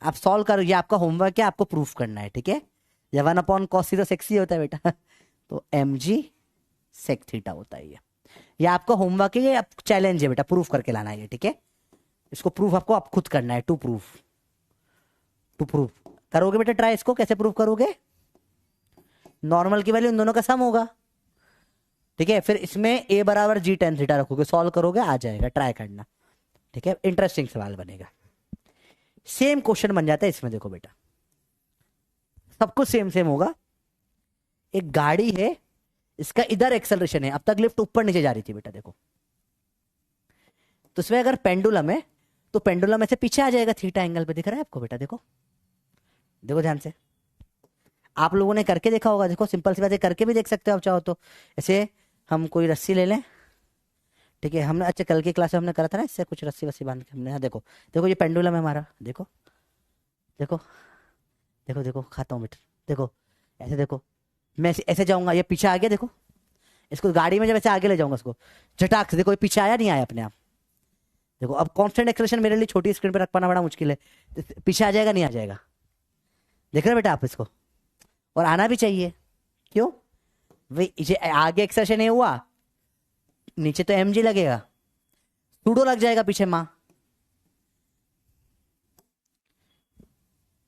आप सॉल्व करो, ये आपका होमवर्क है, आपको प्रूफ करना है, ठीक है। ये 1 कॉस थीटा सेक ही होता है बेटा तो एम जी सेक थीटा होता है ये आपका होमवर्क है, ये चैलेंज है बेटा, प्रूफ करके लाना है ये, ठीक है। इसको प्रूफ आपको आप खुद करना है, टू प्रूफ करोगे बेटा ट्राई। इसको कैसे प्रूफ करोगे, नॉर्मल की वैल्यू इन दोनों का सम होगा, ठीक है। फिर इसमें a बराबर जी टेन थीटा रखोगे, सॉल्व करोगे आ जाएगा, ट्राई करना, ठीक है। इंटरेस्टिंग सवाल बनेगा, सेम क्वेश्चन बन जाता है इसमें। देखो बेटा सब कुछ सेम सेम होगा। एक गाड़ी है, इसका इधर एक्सेलरेशन है, अब तक लिफ्ट ऊपर नीचे जा रही थी बेटा, देखो तो इसमें अगर पेंडुलम है तो पेंडुलम ऐसे पीछे आ जाएगा, थीटा एंगल पे दिख रहा है आपको बेटा, देखो देखो ध्यान से, आप लोगों ने करके देखा होगा, देखो सिंपल सी बात है, करके भी देख सकते हो आप चाहो तो। ऐसे हम कोई रस्सी ले लें, ठीक है, हमने अच्छा कल की क्लास में हमने करा था ना, इससे कुछ रस्सी वस्सी बांध के हमने, हाँ देखो देखो ये पेंडुलम है हमारा, देखो देखो देखो देखो खाता हूँ बेटा, देखो ऐसे देखो, मैं ऐसे जाऊंगा, ये पीछे आ गया, देखो इसको गाड़ी में जब ऐसे आगे ले जाऊंगा इसको झटाक से, देखो ये पीछे आया नहीं आया अपने आप, देखो अब कांस्टेंट एक्सेलरेशन मेरे लिए छोटी स्क्रीन पे रख पाना बड़ा मुश्किल है, पीछे आ जाएगा नहीं आ जाएगा, देख रहे बेटा आप इसको, और आना भी चाहिए, क्यों भाई, आगे एक्सेलरेशन नहीं हुआ, नीचे तो mg लगेगा, सूडो लग जाएगा पीछे माँ,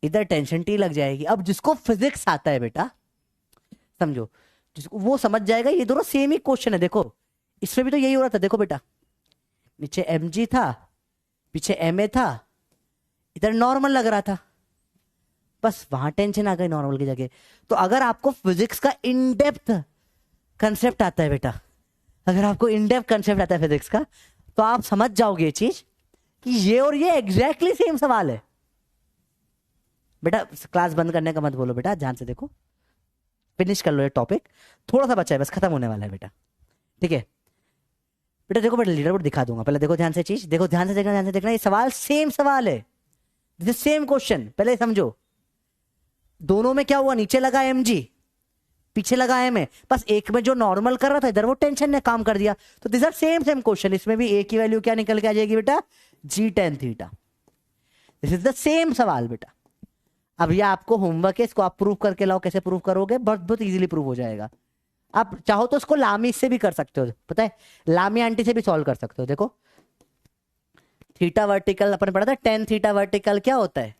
इधर टेंशन टी लग जाएगी। अब जिसको फिजिक्स आता है बेटा समझो, जिसको वो समझ जाएगा, ये दोनों सेम ही क्वेश्चन है। देखो इसमें भी तो यही हो रहा था, देखो बेटा नीचे mg था, पीछे ma था, इधर नॉर्मल लग रहा था, बस वहां टेंशन आ गई नॉर्मल की जगह। तो अगर आपको फिजिक्स का इन डेप्थ कंसेप्ट आता है बेटा, अगर आपको इन डेप्थ कंसेप्ट आता है फिजिक्स का, तो आप समझ जाओगे ये चीज कि ये और ये एग्जैक्टली सेम सवाल है बेटा। क्लास बंद करने का मत बोलो बेटा, ध्यान से देखो, फिनिश कर लो ये टॉपिक, थोड़ा सा बचा है बस, खत्म होने वाला है बेटा, ठीक है बेटा। देखो बेटा लीडर बोर्ड दिखा दूंगा, पहले देखो ध्यान से चीज, देखो ध्यान से देखना, ध्यान से देखना, ये सवाल सेम सवाल है, दिस इज सेम क्वेश्चन, पहले समझो। दोनों में क्या हुआ, नीचे लगा mg, पीछे लगा ma, बस एक में जो नॉर्मल कर रहा था इधर वो टेंशन ने काम कर दिया, तो this are same same question. इसमें भी a की वैल्यू क्या निकल के आ जाएगी बेटा, G tan theta, this is the same सवाल बेटा। अब ये आपको होमवर्क है, इसको आप प्रूव करके लाओ। कैसे प्रूव करोगे? बहुत बहुत इजीली प्रूव हो जाएगा। आप चाहो तो उसको लामी से भी कर सकते हो, पता है, लामी आंटी से भी सॉल्व कर सकते हो। देखो थीटा वर्टिकल अपन पढ़ा था, टेन थीटा वर्टिकल क्या होता है?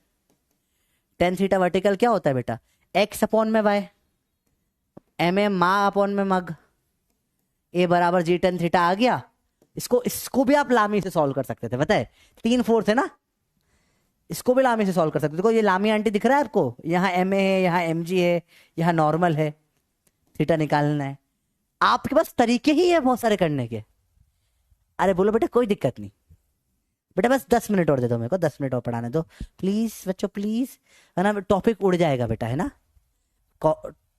टेन थीटा वर्टिकल क्या होता है बेटा? एक्स अपॉन में वाई, एम ए मा अपॉन में मग, ए बराबर जी टेन थीटा आ गया। इसको भी आप लामी से सॉल्व कर सकते थे, पता है, 3/4 है ना, इसको भी लामी से सॉल्व कर सकते थे। देखो ये लामी आंटी दिख रहा है आपको, यहाँ एम ए है, यहाँ एम जी है, यहाँ नॉर्मल है, थीटा निकालना है। आपके पास तरीके ही है बहुत सारे करने के। अरे बोलो बेटा कोई दिक्कत नहीं बेटा, बस 10 मिनट और दे दो मेरे को, 10 मिनट और पढ़ाने दो प्लीज बच्चों प्लीज, है ना, टॉपिक उड़ जाएगा बेटा, है ना,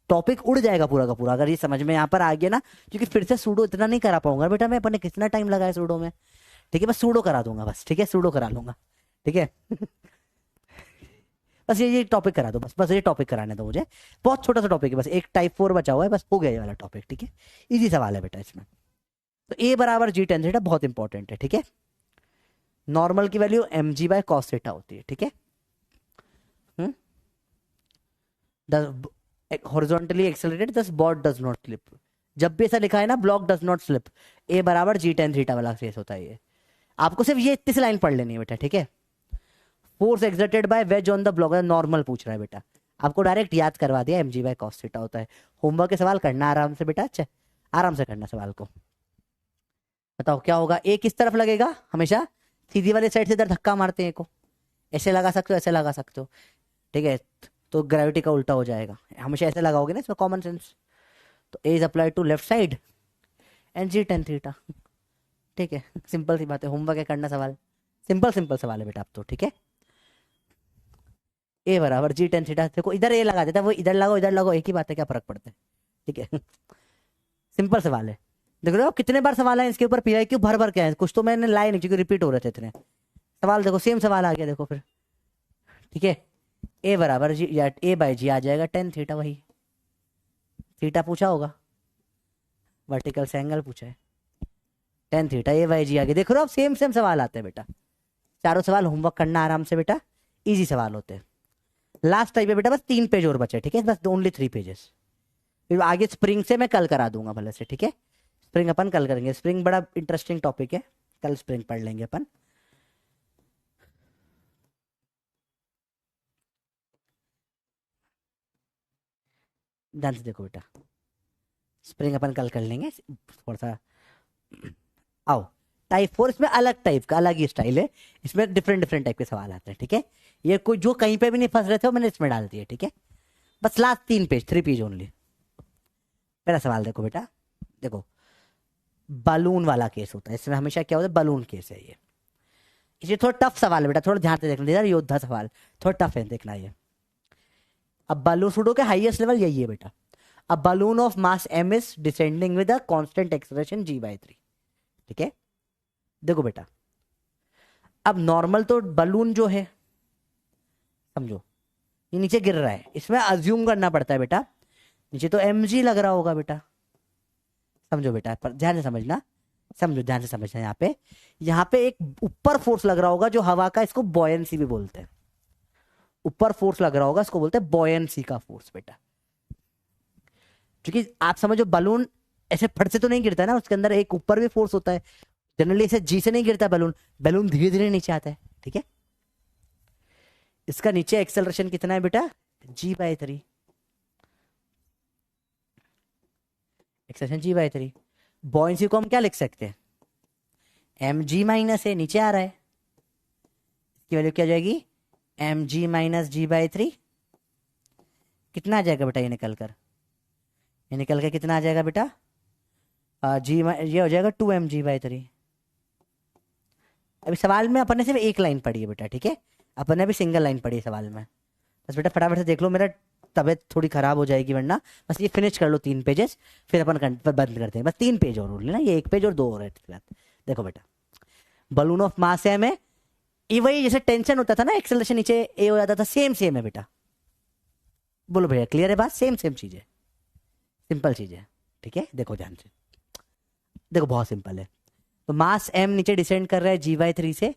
टॉपिक उड़ जाएगा पूरा का पूरा अगर ये समझ में यहाँ पर आ गया ना। क्योंकि फिर से सूडो इतना नहीं करा पाऊंगा बेटा मैं, अपने कितना टाइम लगा है सूडो में, ठीक है, बस सूडो करा दूंगा बस, ठीक है, सूडो करा लूंगा, ठीक है। बस ये टॉपिक करा दो, बस बस ये टॉपिक कराने दो मुझे, बहुत छोटा सा टॉपिक है, बस एक टाइप 4 बचा हुआ है, बस हो गया ये वाला टॉपिक, ठीक है, इजी सवाल है बेटा इसमें। तो ए बराबर जी टेन थीटा बहुत इंपॉर्टेंट है, ठीक है। नॉर्मल की value M G by cos theta होती है, ठीक है। Horizontally accelerated this body does not slip, जब भी ऐसा लिखा है ना block does not slip, A बराबर जी टेन थीटा वाला केस होता है ये। आपको सिर्फ ये इतनी सी लाइन पढ़ लेनी है बेटा, ठीक है। Force exerted by wedge on the block, normal पूछ रहा है बेटा, आपको डायरेक्ट याद करवा दिया M G by cos theta होता है। होमवर्क के सवाल करना आराम से बेटा, अच्छा आराम से करना सवाल को। बताओ क्या होगा, ए किस तरफ लगेगा? हमेशा सीधी वाली साइड से इधर धक्का मारते हैं को, ऐसे लगा सकते हो, ऐसे लगा सकते हो, ठीक है, तो ग्रेविटी का उल्टा हो जाएगा, हमेशा ऐसे लगाओगे ना, इसमें कॉमन सेंस। तो A is apply to left side and G tan theta, ठीक है, सिंपल सी बात है, होमवर्क है करना सवाल, सिंपल सिंपल सवाल है बेटा आप तो, ठीक है। ए बराबर जी टेन थीटा, देखो इधर ए लगा देता है, वो इधर लगाओ एक ही बात है, क्या फर्क पड़ता है, ठीक है। सिंपल सवाल है। देख रहे हो कितने बार सवाल है इसके ऊपर, पीआई क्यों भर भर के हैं, कुछ तो मैंने लाए नहीं क्योंकि रिपीट हो रहे थे इतने सवाल। देखो सेम सवाल आ गया, देखो फिर, ठीक है। ए बराबर जी या ए बाई जी आ जाएगा टेन थीटा, वही थीटा पूछा होगा, वर्टिकल से एंगल पूछा है, टेन थीटा ए बाई जी आ गया। देख रहे हो आप सेम सेम सवाल आते हैं बेटा, चारों सवाल होमवर्क करना आराम से बेटा, इजी सवाल होते हैं। लास्ट टाइप है बेटा, बस 3 पेज और बचे, ठीक है, बस ओनली 3 पेजेस, फिर आगे स्प्रिंग से मैं कल करा दूंगा भले से, ठीक है। स्प्रिंग अपन कल करेंगे, स्प्रिंग बड़ा इंटरेस्टिंग टॉपिक है, कल स्प्रिंग पढ़ लेंगे अपन। ध्यान से देखो बेटा, स्प्रिंग अपन कल कर लेंगे थोड़ा सा। आओ टाइप 4, इसमें अलग टाइप का अलग ही स्टाइल है, इसमें डिफरेंट डिफरेंट टाइप के सवाल आते हैं, ठीक है। ये कोई जो कहीं पे भी नहीं फंस रहे थे वो मैंने इसमें डाल दिया, ठीक है। बस लास्ट 3 पेज, 3 पेज ओनली। पहला सवाल देखो बेटा, देखो बलून वाला केस होता है, इसमें हमेशा क्या होता है, बलून केस है ये थोड़ा टफ सवाल है बेटा, थोड़ा ध्यान से देखना यार, योद्धा सवाल थोड़ा टफ है, देखना ये। अब बलून सुडो के हाईएस्ट लेवल यही है बेटा, a balloon of mass m is descending with a constant acceleration g/3, ठीक है। देखो बेटा, अब नॉर्मल तो बलून जो है, समझो ये नीचे गिर रहा है, इसमें अज्यूम करना पड़ता है बेटा, नीचे तो mg लग रहा होगा बेटा, समझो बेटा, पर ध्यान से समझना, समझो ध्यान से समझना, यहाँ पे एक ऊपर फोर्स लग रहा होगा जो हवा का, इसको बॉयंसी भी बोलते हैं, ऊपर फोर्स लग रहा होगा इसको बोलते हैं बॉयंसी का फोर्स बेटा। क्योंकि आप समझो बलून ऐसे फट से तो नहीं गिरता है ना, उसके अंदर एक ऊपर भी फोर्स होता है, जनरली ऐसे जी से नहीं गिरता बलून, बलून धीरे धीरे नीचे आता है, ठीक है। इसका नीचे एक्सेलरेशन कितना है बेटा, g/3, एक्सेलरेशन g/3। बॉयंसी को हम क्या लिख सकते हैं, mg माइनस है, नीचे आ रहा है, इसकी वैल्यू क्या जाएगी, mg माइनस g/3, कितना आ जाएगा बेटा, ये निकल कर कितना आ जाएगा बेटा, ये हो जाएगा 2mg/3। अभी सवाल में अपन ने सिर्फ एक लाइन पढ़ी है बेटा, ठीक है, अपन ने अभी सिंगल लाइन पढ़ी है सवाल में, बस बेटा फटाफट से देख लो, मेरा तबीयत थोड़ी खराब हो जाएगी वरना, बस ये फिनिश कर लो 3 पेजेस, फिर अपन बंद करते हैं, बस 3 पेज और लेना, ये 1 पेज और 2 और है। देखो बेटा, बलून ऑफ मास है में, ये वही जैसे टेंशन होता था ना, एक्सेलरेशन नीचे ए हो जाता था, सेम सेम है बेटा, बोलो भैया क्लियर है बात, सेम सेम चीज है, सिंपल चीज है, ठीक है। देखो ध्यान से, देखो बहुत सिंपल है, तो मास m नीचे डिसेंड कर रहा है g/3 से,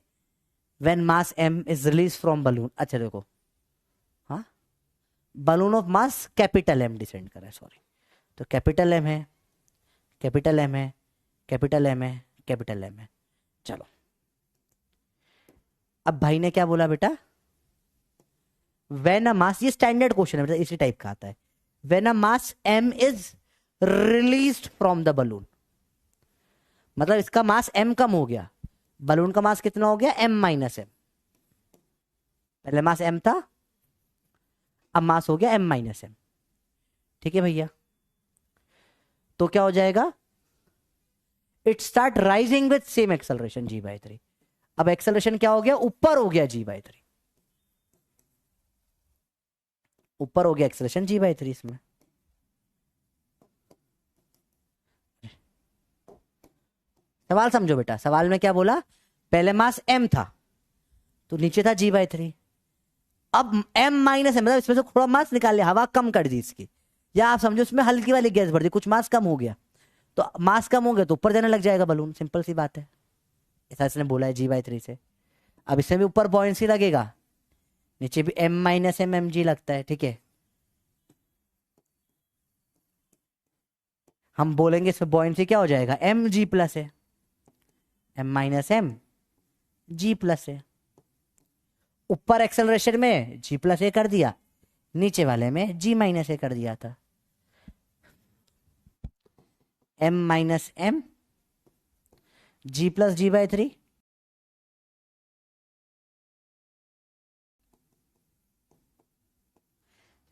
when mass m is release from balloon. अच्छा देखो, हाँ balloon of mass capital M descend कर रहा है, सॉरी, तो कैपिटल एम है, कैपिटल एम है, कैपिटल एम है, कैपिटल एम है। चलो अब भाई ने क्या बोला बेटा, व्हेन अ मास, ये स्टैंडर्ड क्वेश्चन है बेटा, इसी टाइप का आता है, when a mass m is released from the balloon, मतलब इसका मास m कम हो गया, बलून का मास कितना हो गया, m माइनस m, पहले मास m था, अब मास हो गया m माइनस m, ठीक है भैया। तो क्या हो जाएगा, it start rising with same acceleration g/3, अब एक्सेलरेशन क्या हो गया, ऊपर हो गया g/3, ऊपर हो गया एक्सेलरेशन g/3 इसमें। सवाल समझो बेटा, सवाल में क्या बोला, पहले मास m था तो नीचे था g/3, अब m माइनस m, मतलब इसमें से थोड़ा मास निकाल लिया, हवा कम कर दी इसकी, या आप समझो इसमें हल्की वाली गैस भर दी, कुछ मास कम हो गया, तो मास कम हो गया तो ऊपर जाने लग जाएगा बलून, सिंपल सी बात है, ऐसा इसने बोला है g/3 से। अब इसमें भी ऊपर बॉयंसी लगेगा, नीचे भी m माइनस m mg लगता है, ठीक है। हम बोलेंगे इसमें बॉयंसी क्या हो जाएगा, m g प्लस है, m minus m g plus है, ऊपर एक्सेलरेशन में g प्लस ए कर दिया, नीचे वाले में g माइनस ए कर दिया था, m minus m g plus g/3,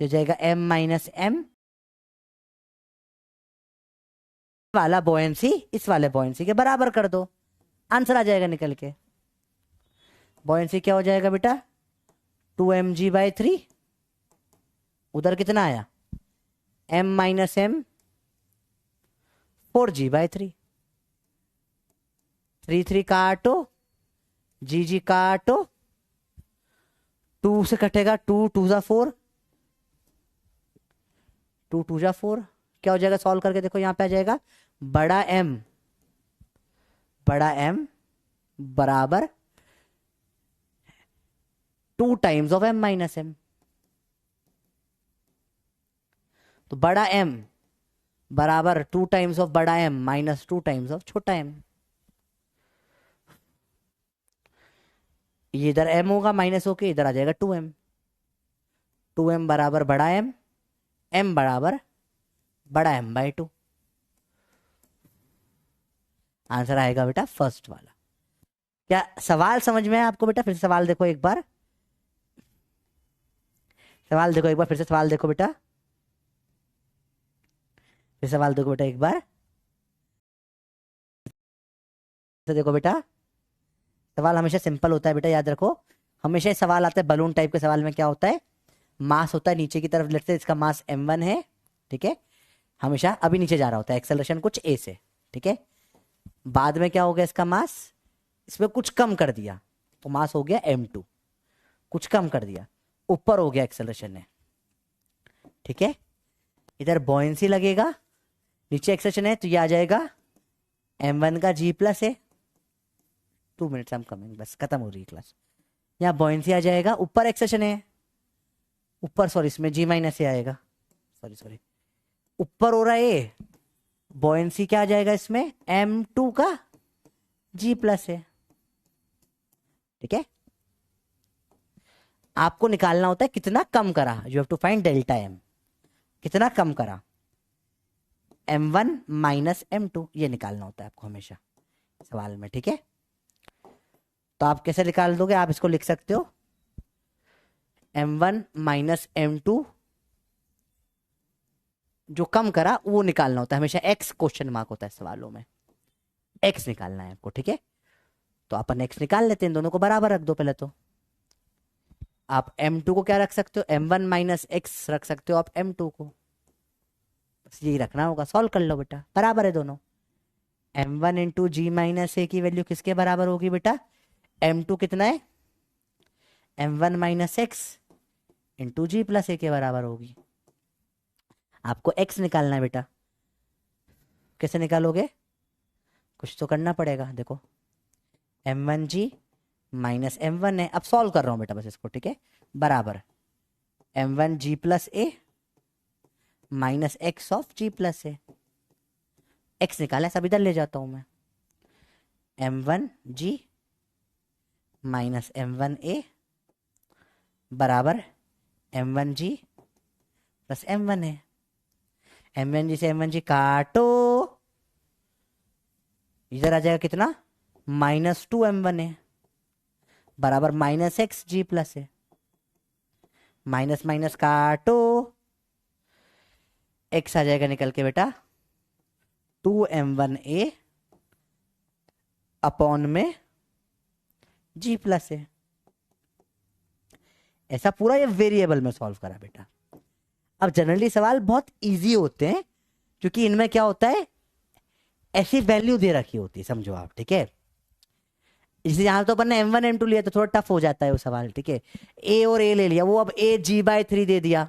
हो जाएगा m माइनस m वाला बॉयंसी इस वाले बॉयंसी के बराबर कर दो, आंसर आ जाएगा निकल के। बॉयंसी क्या हो जाएगा बेटा, 2mg/3, उधर कितना आया, m माइनस m 4g/3, 3 काटो, g काटो, 2 से कटेगा, 2 2 जा 4, 2 2 जा 4, क्या हो जाएगा, सॉल्व करके देखो, यहां पे आ जाएगा बड़ा M, बड़ा M बराबर 2 times of m minus m, तो बड़ा M बराबर 2 टाइम्स ऑफ बड़ा M माइनस 2 टाइम्स ऑफ छोटा m, ये इधर m होगा माइनस होके, इधर आ जाएगा 2m, 2m बराबर बड़ा M, m बराबर बड़ा m/2, आंसर आएगा बेटा फर्स्ट वाला। क्या सवाल समझ में है आपको बेटा, फिर सवाल देखो एक बार, सवाल देखो एक बार, फिर से सवाल देखो बेटा, फिर सवाल देखो बेटा एक बार, तो देखो बेटा, सवाल हमेशा सिंपल होता है बेटा, याद रखो, हमेशा सवाल आता है बलून टाइप के सवाल में क्या होता है, मास होता है नीचे की तरफ, लेट्स से इसका मास m1 है, ठीक है, हमेशा अभी नीचे जा रहा होता है, एक्सेलरेशन कुछ a से, ठीक है, बाद में क्या हो गया, इसका मास इसमें कुछ कम कर दिया तो मास हो गया m2, कुछ कम कर दिया, ऊपर हो गया एक्सेलरेशन है, ठीक है, इधर बॉयंसी लगेगा, नीचे एक्सेलरेशन है तो ये आ जाएगा m1 का g प्लस है, 2 मिनट्स आई एम कमिंग, बस खत्म हो रही है क्लास, यहाँ बॉयंसी आ जाएगा, ऊपर एक्सेलरेशन है, ऊपर सॉरी इसमें g माइनस ए आएगा, सॉरी सॉरी ऊपर हो रहा है, बॉयंसी क्या आ जाएगा इसमें, m2 का g प्लस है, ठीक है, आपको निकालना होता है कितना कम करा, you have to find delta m, कितना कम करा, m1 माइनस m2, ये निकालना होता है आपको हमेशा सवाल में, ठीक है। तो आप कैसे निकाल दोगे, आप इसको लिख सकते हो m1 माइनस m2, जो कम करा वो निकालना होता है हमेशा, x क्वेश्चन मार्क होता है सवालों में, x निकालना है आपको, ठीक है। तो अपन x निकाल लेते हैं, इन दोनों को बराबर रख दो पहले, तो आप m2 को क्या रख सकते हो, m1 माइनस x रख सकते हो आप m2 को, बस यही रखना होगा, सॉल्व कर लो बेटा, बराबर है दोनों, m1 इंटू जी माइनस ए की वैल्यू किसके बराबर होगी बेटा, m2 कितना है, m1 माइनस एक्स इंटू जी प्लस ए के बराबर होगी, आपको x निकालना है बेटा, कैसे निकालोगे, कुछ तो करना पड़ेगा, देखो m1g माइनस m1 है, अब सॉल्व कर रहा हूं बेटा बस इसको, ठीक है, बराबर m1g+a minus x of g+a। X निकाला, सब इधर ले जाता हूं मैं। m1g माइनस m1a बराबर m1g प्लस m1a। m1g से m1g काटो, इधर आ जाएगा कितना, -2m1a बराबर -xg+a। माइनस माइनस काटो, x आ जाएगा निकल के बेटा 2m1a अपॉन में g+a। ऐसा पूरा ये वेरिएबल में सॉल्व करा बेटा। अब जनरली सवाल बहुत इजी होते हैं क्योंकि इनमें क्या होता है, ऐसी वैल्यू दे रखी होती है, समझो आप, ठीक है। जैसे यहाँ तो अपन ने m1 m2 लिया तो थोड़ा टफ हो जाता है वो सवाल, ठीक है। a और a ले लिया, वो अब a g/3 दे दिया,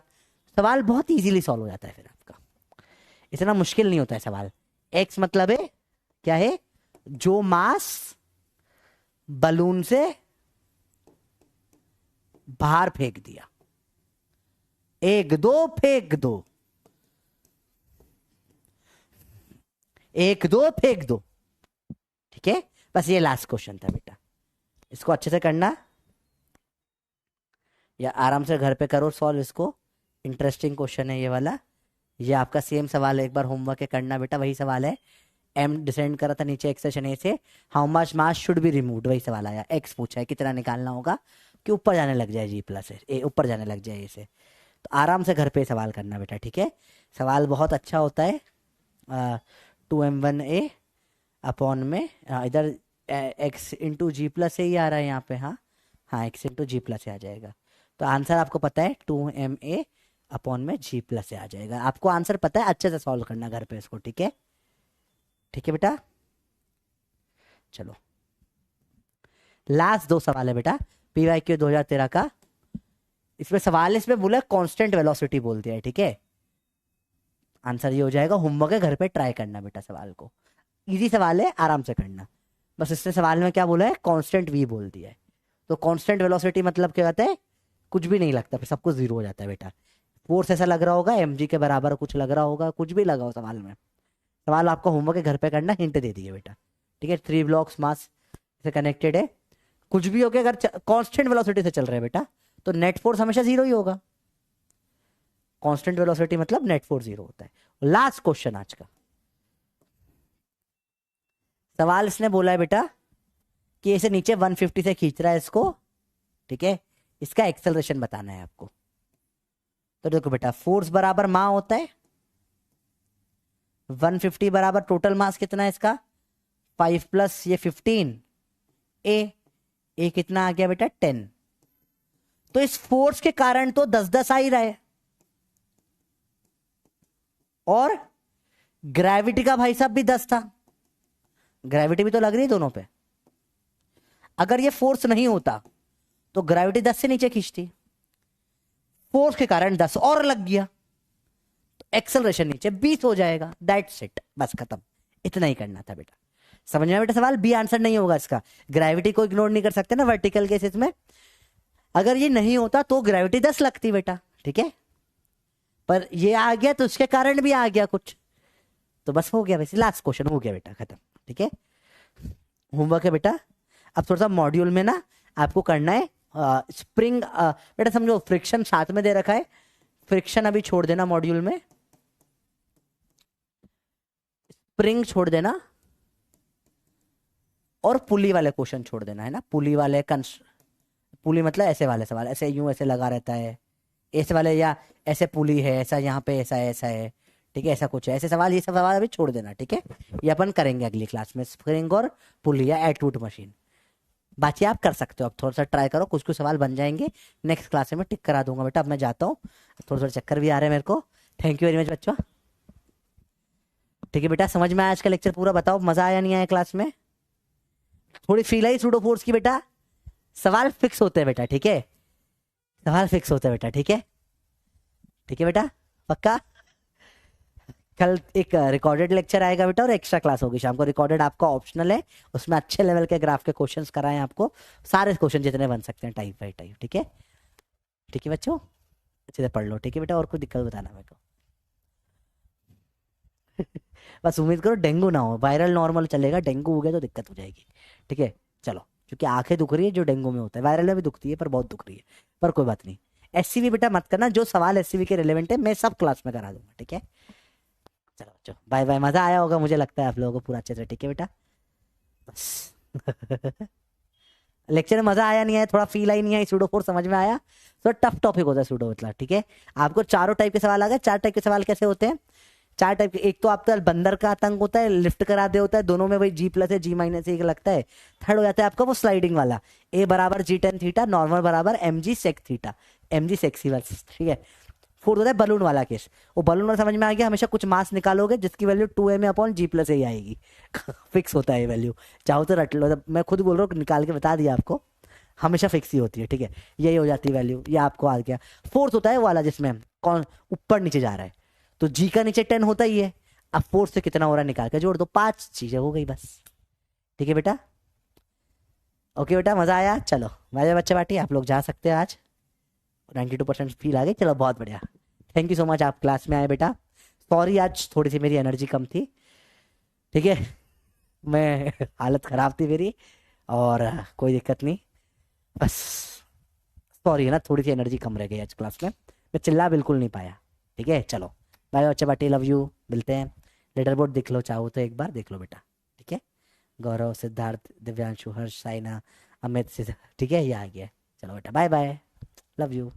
सवाल बहुत इजीली सॉल्व हो जाता है फिर आपका, इतना मुश्किल नहीं होता है सवाल। x मतलब है क्या है, जो मास बलून से बाहर फेंक दिया, 1 2 फेंक दो, 1 2 फेंक दो, ठीक है। बस ये लास्ट क्वेश्चन था बेटा, इसको अच्छे से करना या आराम से घर पे करो सॉल्व इसको, इंटरेस्टिंग क्वेश्चन है ये वाला। ये आपका सेम सवाल है, एक बार होमवर्क के करना बेटा, वही सवाल है। m डिसेंड करा था नीचे एक्सेशन ए से, how much mass should be removed, वही सवाल आया। x पूछा है कितना निकालना होगा कि ऊपर जाने लग जाए g+a, ऊपर जाने लग जाए इसे। तो आराम से घर पे सवाल करना बेटा, ठीक है। सवाल बहुत अच्छा होता है। 2m1a अपॉन में इधर x इंटू g+a ही आ रहा है यहाँ पे, हाँ हाँ, x इंटू g+a आ जाएगा। तो आंसर आपको पता है 2ma अपॉन में g+a आ जाएगा। आपको आंसर पता है, अच्छे से सॉल्व करना घर पे इसको, ठीक है। ठीक है बेटा, चलो लास्ट 2 सवाल है बेटा PYQ 2013 का। इसमें सवाल, इसमें बोला कांस्टेंट वेलोसिटी बोल दिया है, ठीक है। आंसर ये हो जाएगा, होमवर्क है घर पे ट्राई करना बेटा सवाल को, इजी सवाल है, आराम से करना। बस इसने सवाल में क्या बोला है, कांस्टेंट v बोल दिया है। तो कांस्टेंट वेलोसिटी मतलब क्या होता है, कुछ भी नहीं लगता, फिर सब कुछ 0 हो जाता है बेटा। फोर्स ऐसा लग रहा होगा mg के बराबर कुछ लग रहा होगा, कुछ भी लगा हो सवाल में। सवाल आपका होमवर्क है घर पे करना, हिंट दे दिए बेटा, ठीक है। 3 ब्लॉक्स मास से कनेक्टेड है, कुछ भी हो गया, अगर कांस्टेंट वेलोसिटी से चल रहा है बेटा तो नेट फोर्स हमेशा 0 ही होगा। कांस्टेंट वेलोसिटी मतलब नेट फोर्स 0 होता है। लास्ट क्वेश्चन आज का सवाल, इसने बोला है बेटा कि इसे नीचे 150 से खींच रहा है इसको, ठीक है। इसका एक्सेलरेशन बताना है आपको। तो देखो बेटा, फोर्स बराबर मा होता है, 150 बराबर टोटल मास कितना है इसका 5 प्लस ये 15 ए कितना आ गया बेटा 10। तो इस फोर्स के कारण तो 10-10 आ ही रहा है, और ग्रेविटी का भाई साहब भी 10 था, ग्रेविटी भी तो लग रही है दोनों पे। अगर ये फोर्स नहीं होता तो ग्रेविटी 10 से नीचे खींचती, फोर्स के कारण 10 और लग गया, तो एक्सेलरेशन नीचे 20 हो जाएगा। दैट्स इट, बस खत्म, इतना ही करना था बेटा। समझ में बेटा सवाल, बी आंसर नहीं होगा इसका। ग्रेविटी को इग्नोर नहीं कर सकते ना वर्टिकल केसेस में, अगर ये नहीं होता तो ग्रेविटी 10 लगती बेटा, ठीक है। पर ये आ गया तो उसके कारण भी आ गया कुछ, तो बस हो गया, वैसे लास्ट क्वेश्चन हो गया बेटा, खत्म, ठीक है। होमवर्क है बेटा, अब थोड़ा सा मॉड्यूल में ना आपको करना है स्प्रिंग, बेटा समझो फ्रिक्शन साथ में दे रखा है, फ्रिक्शन अभी छोड़ देना मॉड्यूल में, स्प्रिंग छोड़ देना और पुली वाले क्वेश्चन छोड़ देना, है ना। पुली वाले पुली मतलब ऐसे वाले सवाल, ऐसे यूं ऐसे लगा रहता है, ऐसे वाले, या ऐसे पुली है, ऐसा यहाँ पे ऐसा ऐसा है, ठीक है, ऐसा कुछ है, ऐसे सवाल, ये सब सवाल अभी छोड़ देना, ठीक है। ये अपन करेंगे अगली क्लास में, स्प्रिंग और पुली या एटवुड मशीन। बाकी आप कर सकते हो, अब थोड़ा सा ट्राई करो, कुछ कुछ सवाल बन जाएंगे, नेक्स्ट क्लास में टिक करा दूंगा बेटा। अब मैं जाता हूँ, थोड़ा थोड़ा चक्कर भी आ रहे हैं मेरे को। थैंक यू वेरी मच बच्चों, ठीक है बेटा। समझ में आया आज का लेक्चर पूरा, बताओ मजा आया नहीं आया क्लास में। थोड़ी फील आई सूडो फोर्स की बेटा, सवाल फिक्स होते हैं बेटा, ठीक है, सवाल फिक्स होते हैं बेटा, ठीक है, ठीक है बेटा, पक्का। कल एक रिकॉर्डेड लेक्चर आएगा बेटा और एक्स्ट्रा क्लास होगी शाम को। रिकॉर्डेड आपका ऑप्शनल है, उसमें अच्छे लेवल के ग्राफ के क्वेश्चंस कराएं आपको, सारे क्वेश्चन जितने बन सकते हैं टाइप बाई टाइप, ठीक है, ठीक है बच्चों। अच्छे से पढ़ लो, ठीक है बेटा, और कोई दिक्कत बताना मेरे को। बस उम्मीद करो डेंगू ना हो, वायरल नॉर्मल चलेगा, डेंगू हो गया तो दिक्कत हो जाएगी। ठीक है, चलो। क्योंकि आंखें दुख रही है जो डेंगू में होता है, वायरल में भी दुखती है पर बहुत दुख रही है, पर कोई बात नहीं। एससीवी बेटा मत करना, जो सवाल एससीवी के रिलेवेंट है मैं सब क्लास में करा दूंगा, ठीक है। चलो बच्चों, बाय बाय, मजा आया होगा मुझे लगता है आप लोगों को पूरा अच्छे से, ठीक है बेटा, बस। लेक्चर में मजा आया नहीं आया, थोड़ा फील आई नहीं आई, सूडो फोर समझ में आया? तो टफ टॉपिक होता है सूडो मतलब, ठीक है। आपको चारों टाइप के सवाल आ गए। चार टाइप के सवाल कैसे होते हैं? चार टाइप के, एक तो आपका बंदर का आतंक होता है, लिफ्ट करा दे होता है, दोनों में वही जी प्लस है, जी माइनस एक लगता है। थर्ड हो जाता है आपका वो स्लाइडिंग वाला, ए बराबर जी टेन थीटा, नॉर्मल बराबर M G sec theta, M G sexy वाला, ठीक है। फोर्थ होता है बलून वाला केस। वो बलून वाला समझ में आ गया, हमेशा कुछ मास निकालोगे जिसकी वैल्यू 2m अपॉन जी प्लस ए आएगी। फिक्स होता है ये वैल्यू, चाहो तो रट लो, मैं खुद बोल रहा हूँ, निकाल के बता दिया आपको, हमेशा फिक्स ही होती है, ठीक है। यही हो जाती है वैल्यू, ये आपको आ गया। फोर्थ होता है वो वाला जिसमें कौन ऊपर नीचे जा रहा है, तो जी का नीचे 10 होता ही है। अब फोर्थ से कितना हो रहा है निकाल के जोड़ दो, 5 चीजें हो गई बस, ठीक है बेटा। ओके बेटा, मजा आया? चलो मेरे बच्चे बाटी, आप लोग जा सकते हैं आज, 92% फील आ गई, चलो बहुत बढ़िया। थैंक यू सो मच, आप क्लास में आए बेटा। सॉरी आज थोड़ी सी मेरी एनर्जी कम थी, ठीक है। मैं हालत खराब थी मेरी, और कोई दिक्कत नहीं, बस सॉरी है ना, थोड़ी सी एनर्जी कम रह गई आज क्लास में, मैं चिल्ला बिल्कुल नहीं पाया, ठीक है। चलो बाय बच्चे बाटी, लव यू, मिलते हैं। लेटर बोर्ड देख लो, चाहो तो एक बार देख लो बेटा, ठीक है। गौरव, सिद्धार्थ, दिव्यांशु, हर्ष, साइना, अमित, ठीक है, ये आ गया। चलो बेटा, बाय बाय, लव यू।